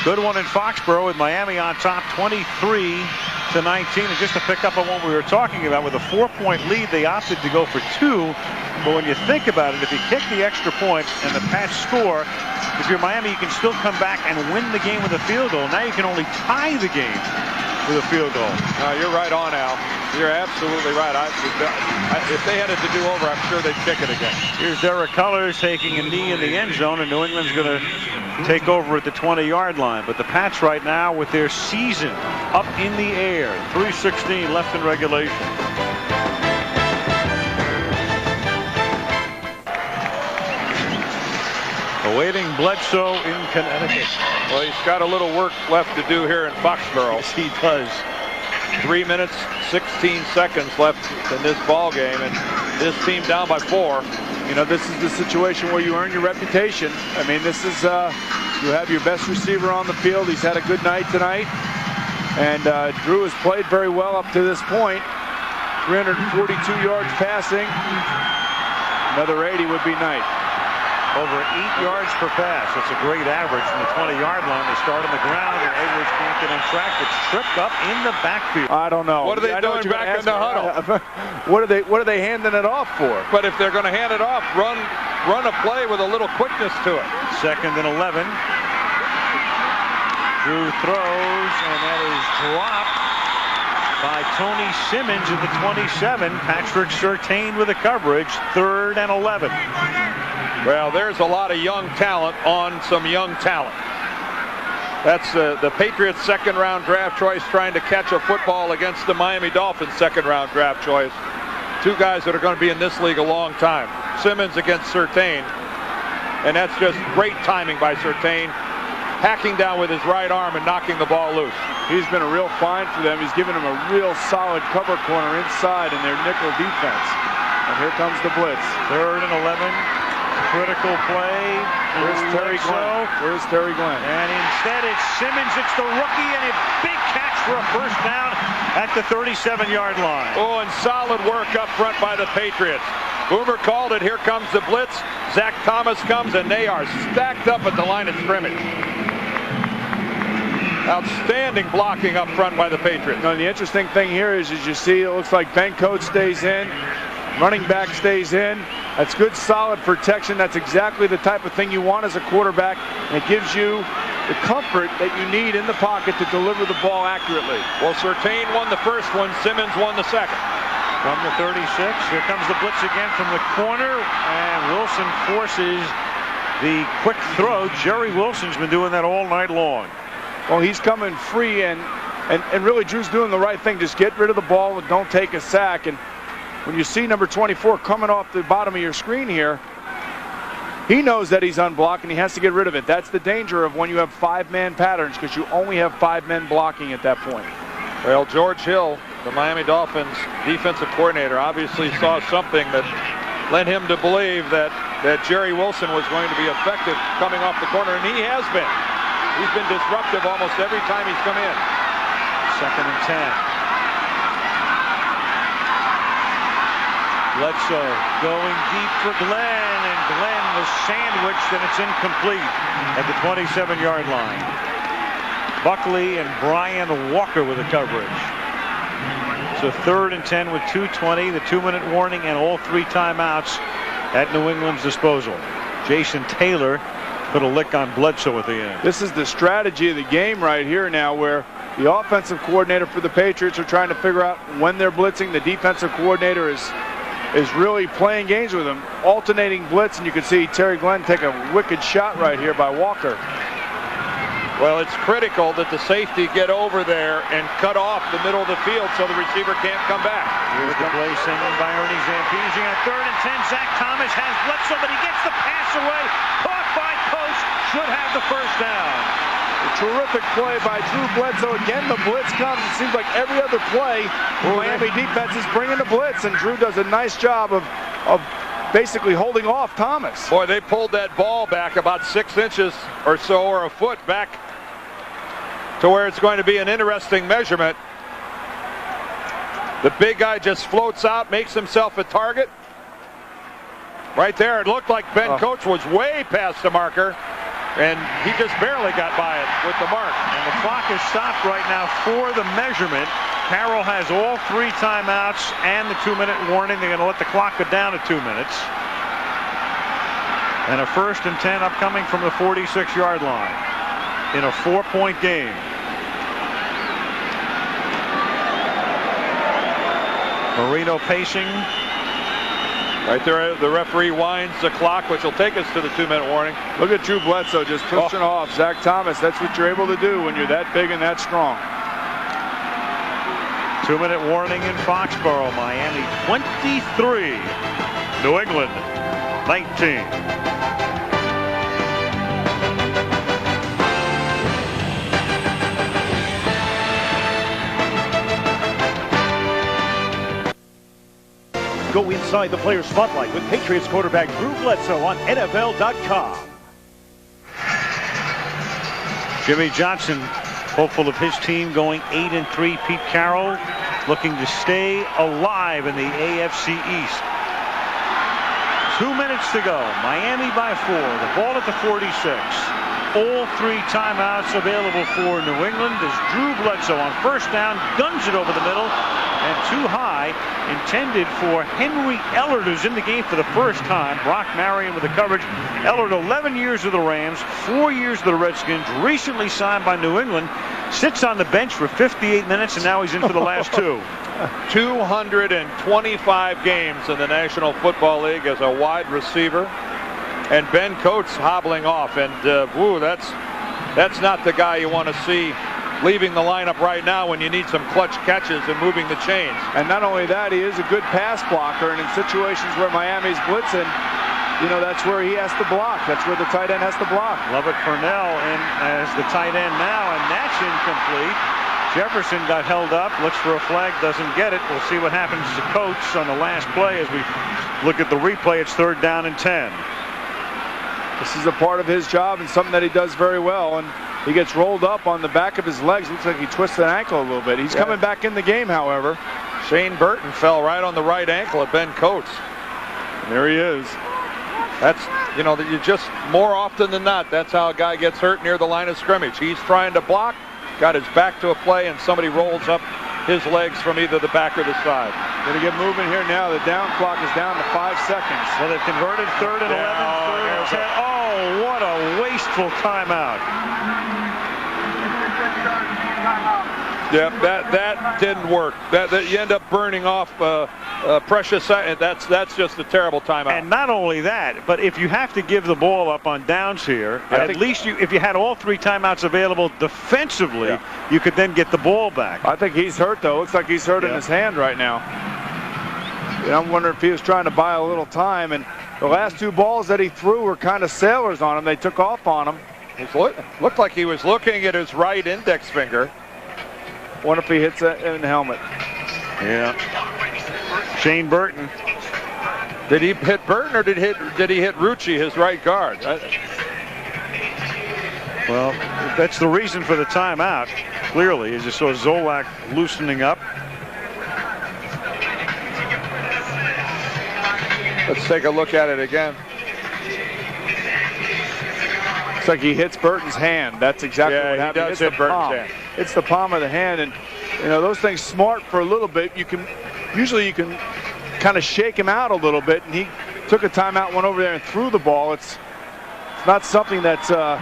Good one in Foxborough with Miami on top 23-19. And just to pick up on what we were talking about, with a 4-point lead, they opted to go for 2. But when you think about it, if you kick the extra point and the Pats score, if you're Miami, you can still come back and win the game with a field goal. Now you can only tie the game with a field goal. No, you're right on, Al. You're absolutely right. If they had it to do over, I'm sure they'd kick it again. Here's Derek Cullors taking a knee in the end zone, and New England's going to take over at the 20-yard line. But the Pats right now with their season up in the air. 3:16 left in regulation. Awaiting Bledsoe in Connecticut. Well, he's got a little work left to do here in Foxborough. Yes, he does. 3 minutes, 16 seconds left in this ball game, and this team down by 4. You know, this is the situation where you earn your reputation. I mean, this is, you have your best receiver on the field. He's had a good night tonight. And Drew has played very well up to this point. 342 yards passing. Another 80 would be nice. Over 8 yards per pass. That's a great average from the 20-yard line. They start on the ground, and Edwards can't get on track. It's tripped up in the backfield. I don't know. What are they doing back in the huddle? What are they handing it off for? But if they're going to hand it off, run a play with a little quickness to it. 2nd and 11. Drew throws, and that is dropped by Tony Simmons at the 27. Patrick Surtain with the coverage. 3rd and 11. Well, there's a lot of young talent on some young talent. That's the Patriots' 2nd-round draft choice trying to catch a football against the Miami Dolphins' 2nd-round draft choice. 2 guys that are going to be in this league a long time. Simmons against Surtain. And that's just great timing by Surtain, hacking down with his right arm and knocking the ball loose. He's been a real find for them. He's given them a real solid cover corner inside in their nickel defense. And here comes the blitz. 3rd and 11. critical play. Where's Terry Glenn? Where's Terry Glenn? And instead it's Simmons. It's the rookie, and a big catch for a first down at the 37-yard line. Oh, and solid work up front by the Patriots. Boomer called it. Here comes the blitz. Zach Thomas comes, and they are stacked up at the line of scrimmage. Outstanding blocking up front by the Patriots. No, the interesting thing here is, as you see, it looks like Ben Coates stays in. Running back stays in. That's good, solid protection. That's exactly the type of thing you want as a quarterback. And it gives you the comfort that you need in the pocket to deliver the ball accurately. Well, Surtain won the first one. Simmons won the second. From the 36, here comes the blitz again from the corner, and Wilson forces the quick throw. Jerry Wilson's been doing that all night long. Well, he's coming free, and really Drew's doing the right thing. Just get rid of the ball and don't take a sack. And when you see number 24 coming off the bottom of your screen here, he knows that he's unblocked and he has to get rid of it. That's the danger of when you have 5-man patterns, because you only have 5 men blocking at that point. Well, George Hill, the Miami Dolphins defensive coordinator, obviously saw something that led him to believe that Jerry Wilson was going to be effective coming off the corner, and he has been. He's been disruptive almost every time he's come in. 2nd and 10. Bledsoe going deep for Glenn, and Glenn was sandwiched, and it's incomplete at the 27-yard line. Buckley and Brian Walker with the coverage. So 3rd and 10 with 2:20, the 2-minute warning, and all 3 timeouts at New England's disposal. Jason Taylor put a lick on Bledsoe at the end. This is the strategy of the game right here now, where the offensive coordinator for the Patriots are trying to figure out when they're blitzing. The defensive coordinator is really playing games with them, alternating blitz, and you can see Terry Glenn take a wicked shot right here by Walker. Well, it's critical that the safety get over there and cut off the middle of the field so the receiver can't come back. Here's the play singing by Ernie Zampese. On 3rd and 10, Zach Thomas has Bledsoe, but he gets the pass away. Caught by Post, should have the first down. A terrific play by Drew Bledsoe. Again, the blitz comes. It seems like every other play, the Miami defense is bringing the blitz, and Drew does a nice job of basically holding off Thomas. Boy, they pulled that ball back about 6 inches or so, or a foot back, to where it's going to be an interesting measurement. The big guy just floats out, makes himself a target. Right there, it looked like Ben Coates was way past the marker, and he just barely got by it with the mark. And the clock is stopped right now for the measurement. Carroll has all 3 timeouts and the 2-minute warning. They're going to let the clock go down to 2 minutes. And a 1st and 10 upcoming from the 46-yard line in a 4-point game. Marino pacing. Right there, the referee winds the clock, which will take us to the 2-minute warning. Look at Drew Bledsoe just pushing off Zach Thomas. That's what you're able to do when you're that big and that strong. 2-minute warning in Foxborough. Miami 23, New England 19. Go inside the player's spotlight with Patriots quarterback Drew Bledsoe on NFL.com. Jimmy Johnson, hopeful of his team going 8-3. Pete Carroll looking to stay alive in the AFC East. 2 minutes to go. Miami by 4. The ball at the 46. All 3 timeouts available for New England as Drew Bledsoe on first down guns it over the middle and too high, intended for Henry Ellard, who's in the game for the first time. Brock Marion with the coverage. Ellard, 11 years with the Rams, 4 years with the Redskins, recently signed by New England, sits on the bench for 58 minutes, and now he's in for the last 2. 225 games in the National Football League as a wide receiver. And Ben Coates hobbling off, and that's not the guy you want to see leaving the lineup right now when you need some clutch catches and moving the chains. And not only that, he is a good pass blocker, and in situations where Miami's blitzing, you know, that's where he has to block. That's where the tight end has to block. Lovett Purnell in as the tight end now, and that's incomplete. Jefferson got held up, looks for a flag, doesn't get it. We'll see what happens to Coates on the last play as we look at the replay. It's 3rd down and 10. This is a part of his job and something that he does very well. And he gets rolled up on the back of his legs. Looks like he twisted an ankle a little bit. He's coming back in the game, however. Shane Burton fell right on the right ankle of Ben Coates. There he is. That's, you know, you just more often than not, that's how a guy gets hurt near the line of scrimmage. He's trying to block, got his back to a play, and somebody rolls up his legs from either the back or the side. Going to get moving here now. The down clock is down to 5 seconds. Well, they've converted 3rd and 11, 3rd and 10. Oh, what a wasteful timeout. Yeah, that didn't work. That you end up burning off precious seconds. That's just a terrible timeout. And not only that, but if you have to give the ball up on downs here, at least if you had all 3 timeouts available defensively, you could then get the ball back. I think he's hurt, though. Looks like he's hurt in his hand right now. And I'm wondering if he was trying to buy a little time. And the last 2 balls that he threw were kind of sailors on him. They took off on him. It looked like he was looking at his right index finger. Wonder if he hits it in the helmet. Yeah. Shane Burton. Did he hit Burton or did he hit Rucci, his right guard? Well, that's the reason for the timeout. Clearly, is you saw Zolak loosening up. Let's take a look at it again. Looks like he hits Burton's hand. That's exactly what happened. He does hit Burton's hand. It's the palm of the hand, and you know those things smart for a little bit. Usually you can kind of shake him out a little bit, and he took a timeout, went over there and threw the ball. It's not something that's that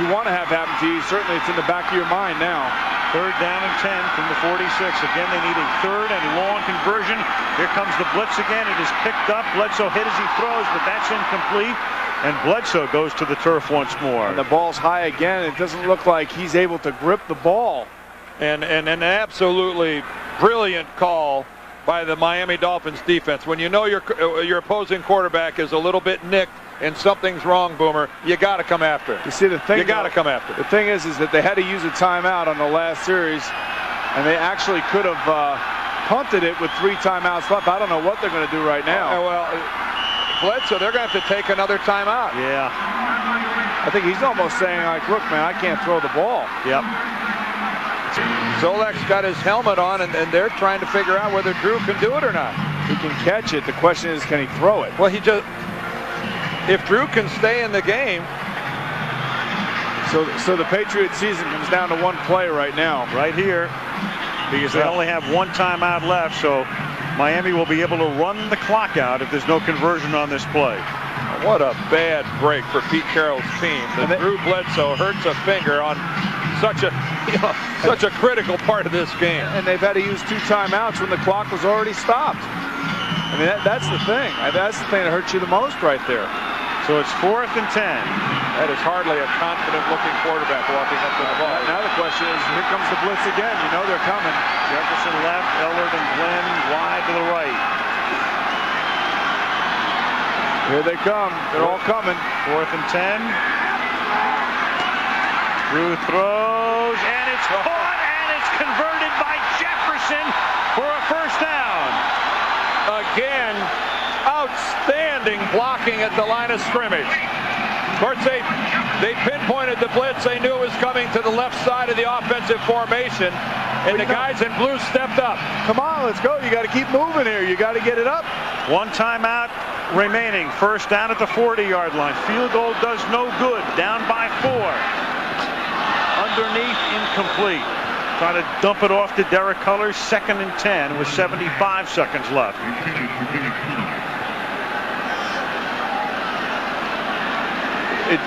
you want to have happen to you. Certainly, it's in the back of your mind now. 3rd down and 10 from the 46. Again, they need a 3rd and long conversion. Here comes the blitz again. It is picked up. Bledsoe hit as he throws, but that's incomplete. And Bledsoe goes to the turf once more. And the ball's high again. It doesn't look like he's able to grip the ball. And an absolutely brilliant call by the Miami Dolphins defense. When you know your opposing quarterback is a little bit nicked and something's wrong, Boomer, you got to come after it. You see, the thing, you got to come after it. The thing is that they had to use a timeout on the last series, and they actually could have punted it with 3 timeouts left. I don't know what they're going to do right now. Bledsoe, they're going to have to take another timeout. Yeah. I think he's almost saying, like, look, man, I can't throw the ball. Yep. Zolak's got his helmet on, and they're trying to figure out whether Drew can do it or not. He can catch it. The question is, can he throw it? Well, if Drew can stay in the game. So the Patriots season comes down to 1 play right now. Right here. Because they only have 1 timeout left, so Miami will be able to run the clock out if there's no conversion on this play. What a bad break for Pete Carroll's team. Drew Bledsoe hurts a finger on such a critical part of this game. And they've had to use 2 timeouts when the clock was already stopped. I mean, that's the thing. That's the thing that hurts you the most right there. So it's 4th and 10. That is hardly a confident-looking quarterback walking up to the ball. Now the question is, here comes the blitz again. You know they're coming. Jefferson left, Ellard and Glenn wide to the right. Here they come. They're all coming. 4th and 10. Drew throws, and it's caught, and it's converted by Jefferson for a 1st down. Again, outstanding blocking at the line of scrimmage. Of course, they pinpointed the blitz. They knew it was coming to the left side of the offensive formation, and the guys in blue stepped up. Come on, let's go. You got to keep moving here. You got to get it up. 1 timeout remaining. 1st down at the 40-yard line. Field goal does no good. Down by 4. Underneath, incomplete. Trying to dump it off to Derek Cullors. 2nd and 10 with 75 seconds left.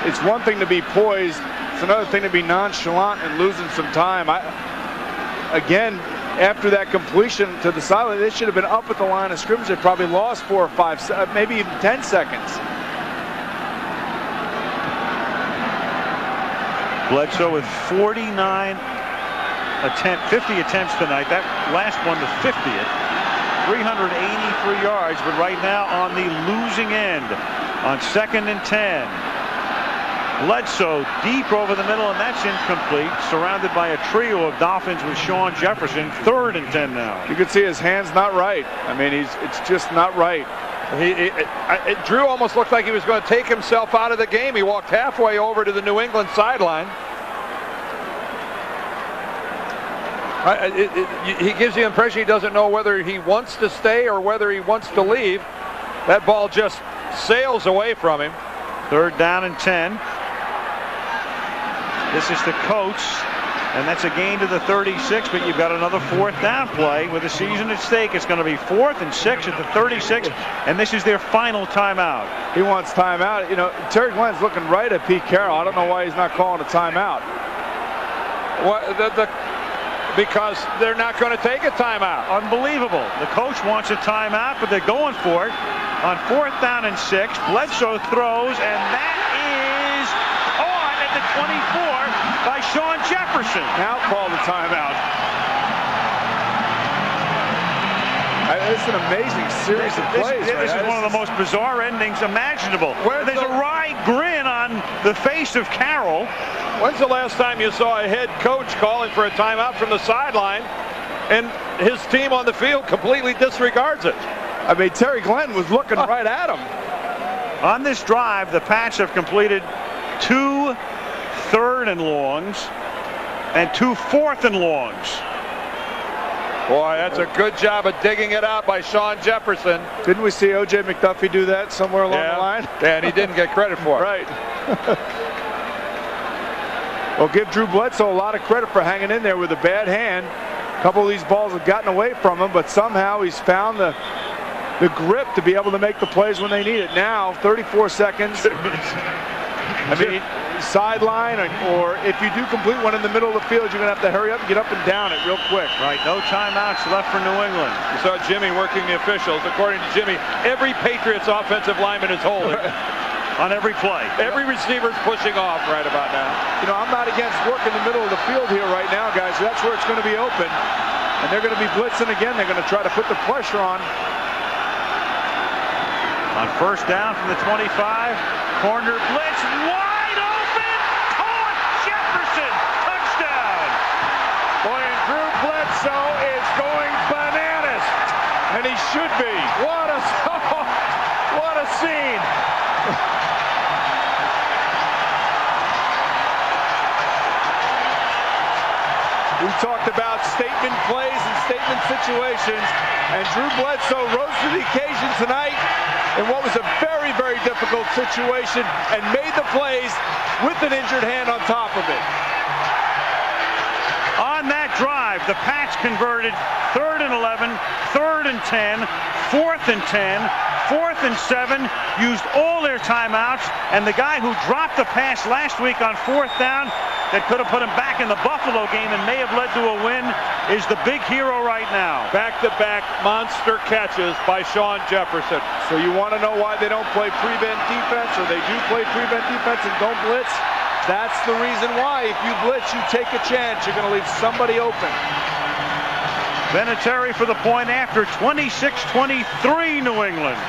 It's one thing to be poised. It's another thing to be nonchalant and losing some time. Again, after that completion to the sideline, they should have been up at the line of scrimmage. They probably lost 4 or 5, maybe even 10 seconds. Bledsoe with 50 attempts tonight. That last one, the 50th. 383 yards, but right now on the losing end on 2nd and 10. Bledsoe deep over the middle, and that's incomplete. Surrounded by a trio of Dolphins with Sean Jefferson. 3rd and 10 now. You can see his hand's not right. I mean, it's just not right. Drew almost looked like he was going to take himself out of the game. He walked halfway over to the New England sideline. He gives the impression he doesn't know whether he wants to stay or whether he wants to leave. That ball just sails away from him. 3rd down and 10. This is to Coates, and that's a gain to the 36, but you've got another 4th down play with the season at stake. It's going to be 4th and 6 at the 36, and this is their final timeout. He wants timeout. You know, Terry Glenn's looking right at Pete Carroll. I don't know why he's not calling a timeout. Because they're not going to take a timeout. Unbelievable. The coach wants a timeout, but they're going for it. On 4th down and 6, Bledsoe throws, and that is on at the 24 by Sean Jefferson. Now call the timeout. It's an amazing series of plays. This is one of the most bizarre endings imaginable. There's a wry grin on the face of Carroll. When's the last time you saw a head coach calling for a timeout from the sideline and his team on the field completely disregards it? I mean, Terry Glenn was looking right at him. On this drive, the Pats have completed 2 3rd and longs and 2 4th and longs. Boy, that's a good job of digging it out by Sean Jefferson. Didn't we see O.J. McDuffie do that somewhere along the line? And he didn't get credit for it. Right. Well, give Drew Bledsoe a lot of credit for hanging in there with a bad hand. A couple of these balls have gotten away from him, but somehow he's found the grip to be able to make the plays when they need it. Now, 34 seconds. I mean, sideline, or if you do complete one in the middle of the field, you're going to have to hurry up and get up and down it real quick. Right, no timeouts left for New England. You saw Jimmy working the officials. According to Jimmy, every Patriots offensive lineman is holding. On every play. Every receiver's pushing off right about now. You know, I'm not against working the middle of the field here right now, guys. That's where it's going to be open. And they're going to be blitzing again. They're going to try to put the pressure on. On 1st down from the 25, corner blitz, wide open, caught, Jefferson, touchdown. Boy, and Drew Bledsoe is going bananas, and he should be. What a scene. We talked about statement plays and statement situations, and Drew Bledsoe rose to the occasion tonight in what was a very, very difficult situation and made the plays with an injured hand on top of it. On that drive, the Pats converted 3rd and 11, 3rd and 10, 4th and 10, 4th and 7, used all their timeouts, and the guy who dropped the pass last week on 4th down that could have put him back in the Buffalo game and may have led to a win is the big hero right now. Back-to-back monster catches by Sean Jefferson. So you want to know why they don't play prevent defense, or they do play prevent defense and don't blitz? That's the reason why. If you blitz, you take a chance. You're going to leave somebody open. Vinatieri for the point after, 26-23 New England.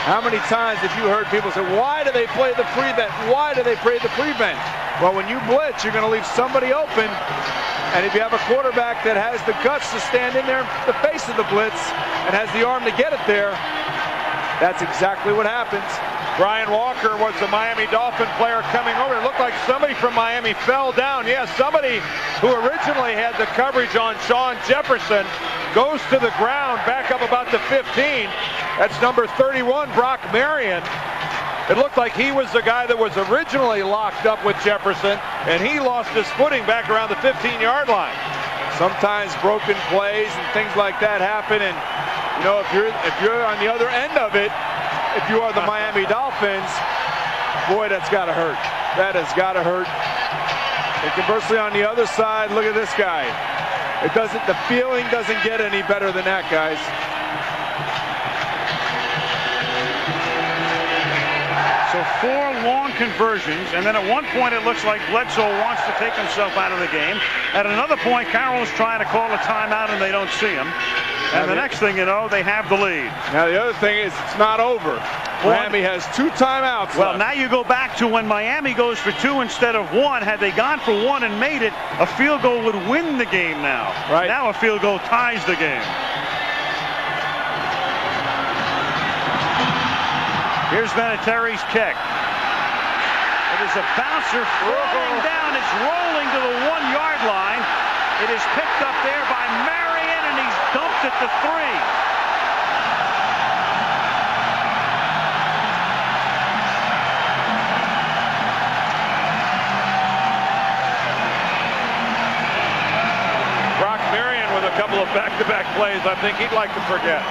How many times have you heard people say, why do they play the prevent? Why do they play the prevent? Well, when you blitz, you're going to leave somebody open. And if you have a quarterback that has the guts to stand in there in the face of the blitz and has the arm to get it there, that's exactly what happens. Brian Walker was the Miami Dolphin player coming over. It looked like somebody from Miami fell down. Yes, somebody who originally had the coverage on Sean Jefferson goes to the ground, back up about the 15. That's number 31, Brock Marion. It looked like he was the guy that was originally locked up with Jefferson, and he lost his footing back around the 15-yard line. Sometimes broken plays and things like that happen, and you know, if you're on the other end of it, if you are the Miami Dolphins, boy, that's got to hurt. That has got to hurt. And conversely, on the other side, look at this guy. The feeling doesn't get any better than that, guys. So 4 long conversions, and then at one point it looks like Bledsoe wants to take himself out of the game. At another point, Carroll's trying to call a timeout and they don't see him. And the next thing you know, they have the lead. Now the other thing is, it's not over. Miami has 2 timeouts Well, left. now you go back to when Miami goes for 2 instead of 1. Had they gone for 1 and made it, a field goal would win the game now. Right. Now a field goal ties the game. Here's Vinatieri's kick. It is a bouncer flying down. It's rolling to the 1-yard line. It is picked up there by Marion, and he's dumped at the 3. A couple of back-to-back plays I think he'd like to forget.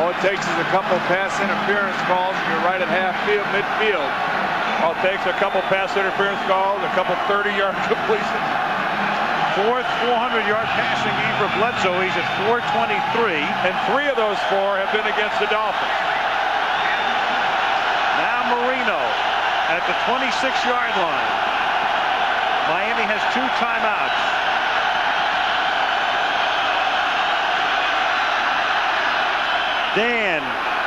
All it takes is a couple pass interference calls and you're right at midfield. All it takes a couple pass interference calls, a couple 30-yard completions. Fourth 400-yard passing game for Bledsoe. He's at 423. And 3 of those 4 have been against the Dolphins. Now Marino at the 26-yard line. Miami has 2 timeouts. Dan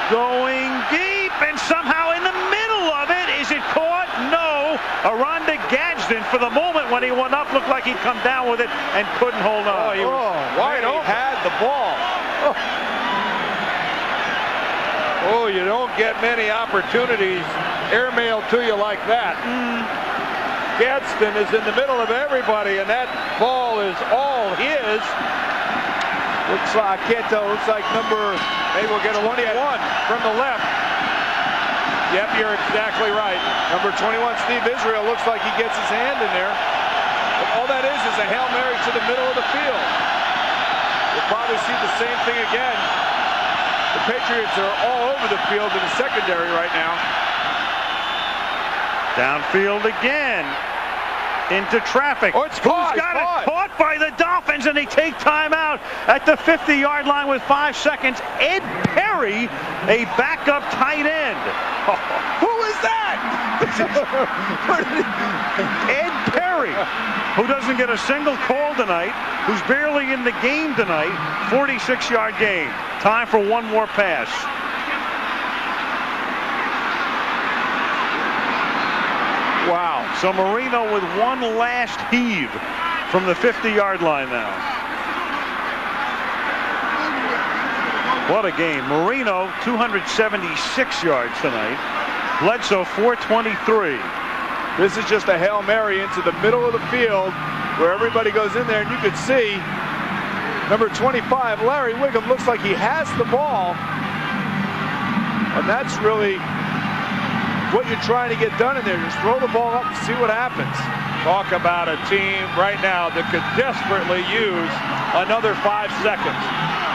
going deep, and somehow in the middle of it, is it caught? No. Aranda Gadsden, for the moment when he went up, looked like he'd come down with it and couldn't hold on. Oh, he was wide open. Had the ball. Oh, you don't get many opportunities airmail to you like that. Gadsden is in the middle of everybody, and that ball is all his. Looks like, I can't tell, looks like maybe we'll get a 21 from the left. Yep, you're exactly right. Number 21, Steve Israel, looks like he gets his hand in there. But all that is a Hail Mary to the middle of the field. We'll probably see the same thing again. The Patriots are all over the field in the secondary right now. Downfield again. Into traffic. Oh, it's caught. Who's got it? Caught by the Dolphins, and they take timeout at the 50-yard line with 5 seconds. Ed Perry, a backup tight end. Who is that? Ed Perry, who doesn't get a single call tonight, who's barely in the game tonight. 46-yard game. Time for one more pass. Wow. So Marino with one last heave from the 50-yard line now. What a game. Marino, 276 yards tonight. Bledsoe, 423. This is just a Hail Mary into the middle of the field where everybody goes in there, and you could see number 25, Larry Wiggum, looks like he has the ball. And that's really what you're trying to get done in there. Just throw the ball up and see what happens. Talk about a team right now that could desperately use another 5 seconds.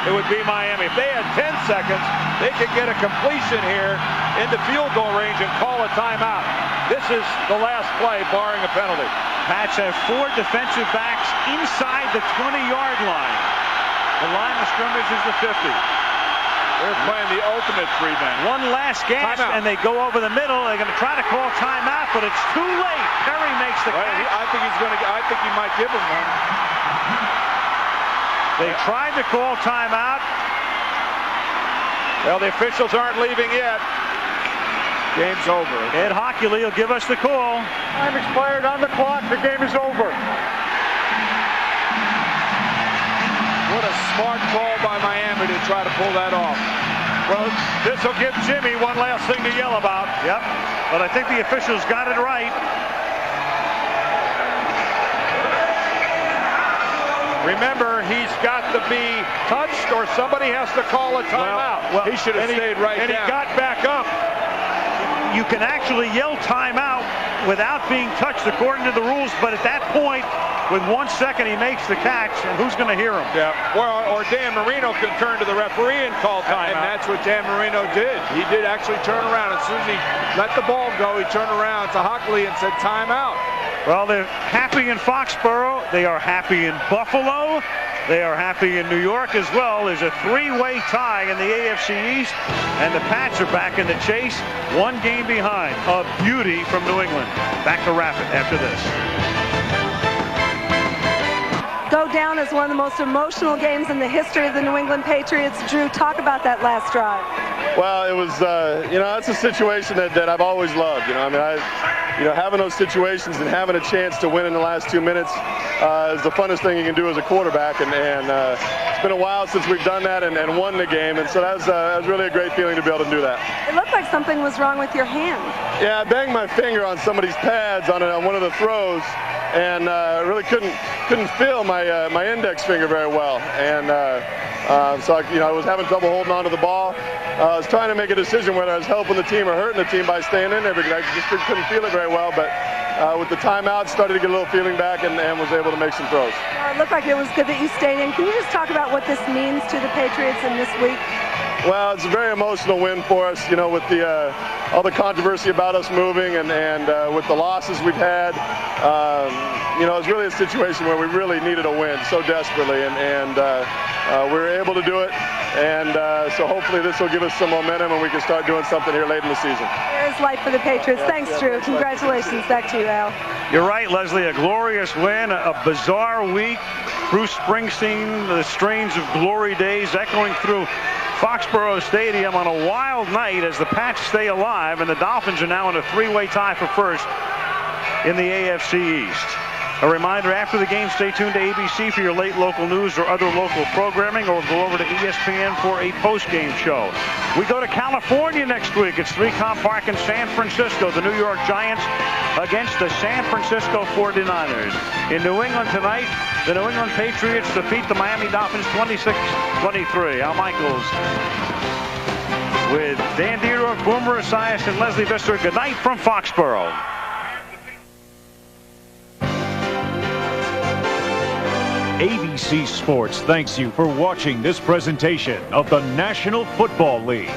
It would be Miami. If they had 10 seconds, they could get a completion here into field goal range and call a timeout. This is the last play, barring a penalty. Pats have 4 defensive backs inside the 20-yard line. The line of scrimmage is the 50. They're playing the ultimate 3-man. One last gasp, and they go over the middle. They're going to try to call timeout, but it's too late. Perry makes the catch. I think he's going to. I think he might give him one. They tried to call timeout. Well, the officials aren't leaving yet. Game's over. Ed Hockley will give us the call. Time expired on the clock. The game is over. What a smart call by Miami to try to pull that off. Well, this will give Jimmy one last thing to yell about. Yep. But I think the officials got it right. Remember, he's got to be touched or somebody has to call a timeout. Well, he should have stayed right down. And he got back up. You can actually yell timeout without being touched according to the rules, but at that point, with 1 second, he makes the catch, and who's going to hear him? Yeah. Well, or Dan Marino can turn to the referee and call timeout. And that's what Dan Marino did. He did actually turn around. As soon as he let the ball go, he turned around to Hockley and said timeout. Well, they're happy in Foxborough. They are happy in Buffalo. They are happy in New York as well. There's a 3-way tie in the AFC East, and the Pats are back in the chase, 1 game behind. A beauty from New England. Back to Rapid after this. Go go down as one of the most emotional games in the history of the New England Patriots. Drew, talk about that last drive. Well, it was, that's a situation that I've always loved. Having those situations and having a chance to win in the last 2 minutes is the funnest thing you can do as a quarterback. And it's been a while since we've done that and won the game. And so that was really a great feeling to be able to do that. It looked like something was wrong with your hand. Yeah, I banged my finger on somebody's pads on one of the throws, and really couldn't feel my index finger very well. And so I was having trouble holding on to the ball. I was trying to make a decision whether I was helping the team or hurting the team by staying in there because I just couldn't feel it very well. But with the timeout, started to get a little feeling back and was able to make some throws. It looked like it was good that you stayed in. Can you just talk about what this means to the Patriots in this week? Well, it's a very emotional win for us, with all the controversy about us moving and with the losses we've had. It's really a situation where we really needed a win so desperately, and we were able to do it. And so hopefully this will give us some momentum and we can start doing something here late in the season. There's life for the Patriots. Thanks, Drew. Congratulations. Back to you, Al. You're right, Leslie. A glorious win, a bizarre week. Bruce Springsteen, the strains of glory days echoing through Foxborough Stadium on a wild night as the Pats stay alive, and the Dolphins are now in a three-way tie for first in the AFC East. A reminder, after the game, stay tuned to ABC for your late local news or other local programming, or go over to ESPN for a post-game show. We go to California next week. It's 3Com Park in San Francisco. The New York Giants against the San Francisco 49ers. In New England tonight, the New England Patriots defeat the Miami Dolphins 26-23. Al Michaels with Dan Dieter, Boomer Esiason, and Leslie Visser. Good night from Foxborough. ABC Sports thanks you for watching this presentation of the National Football League.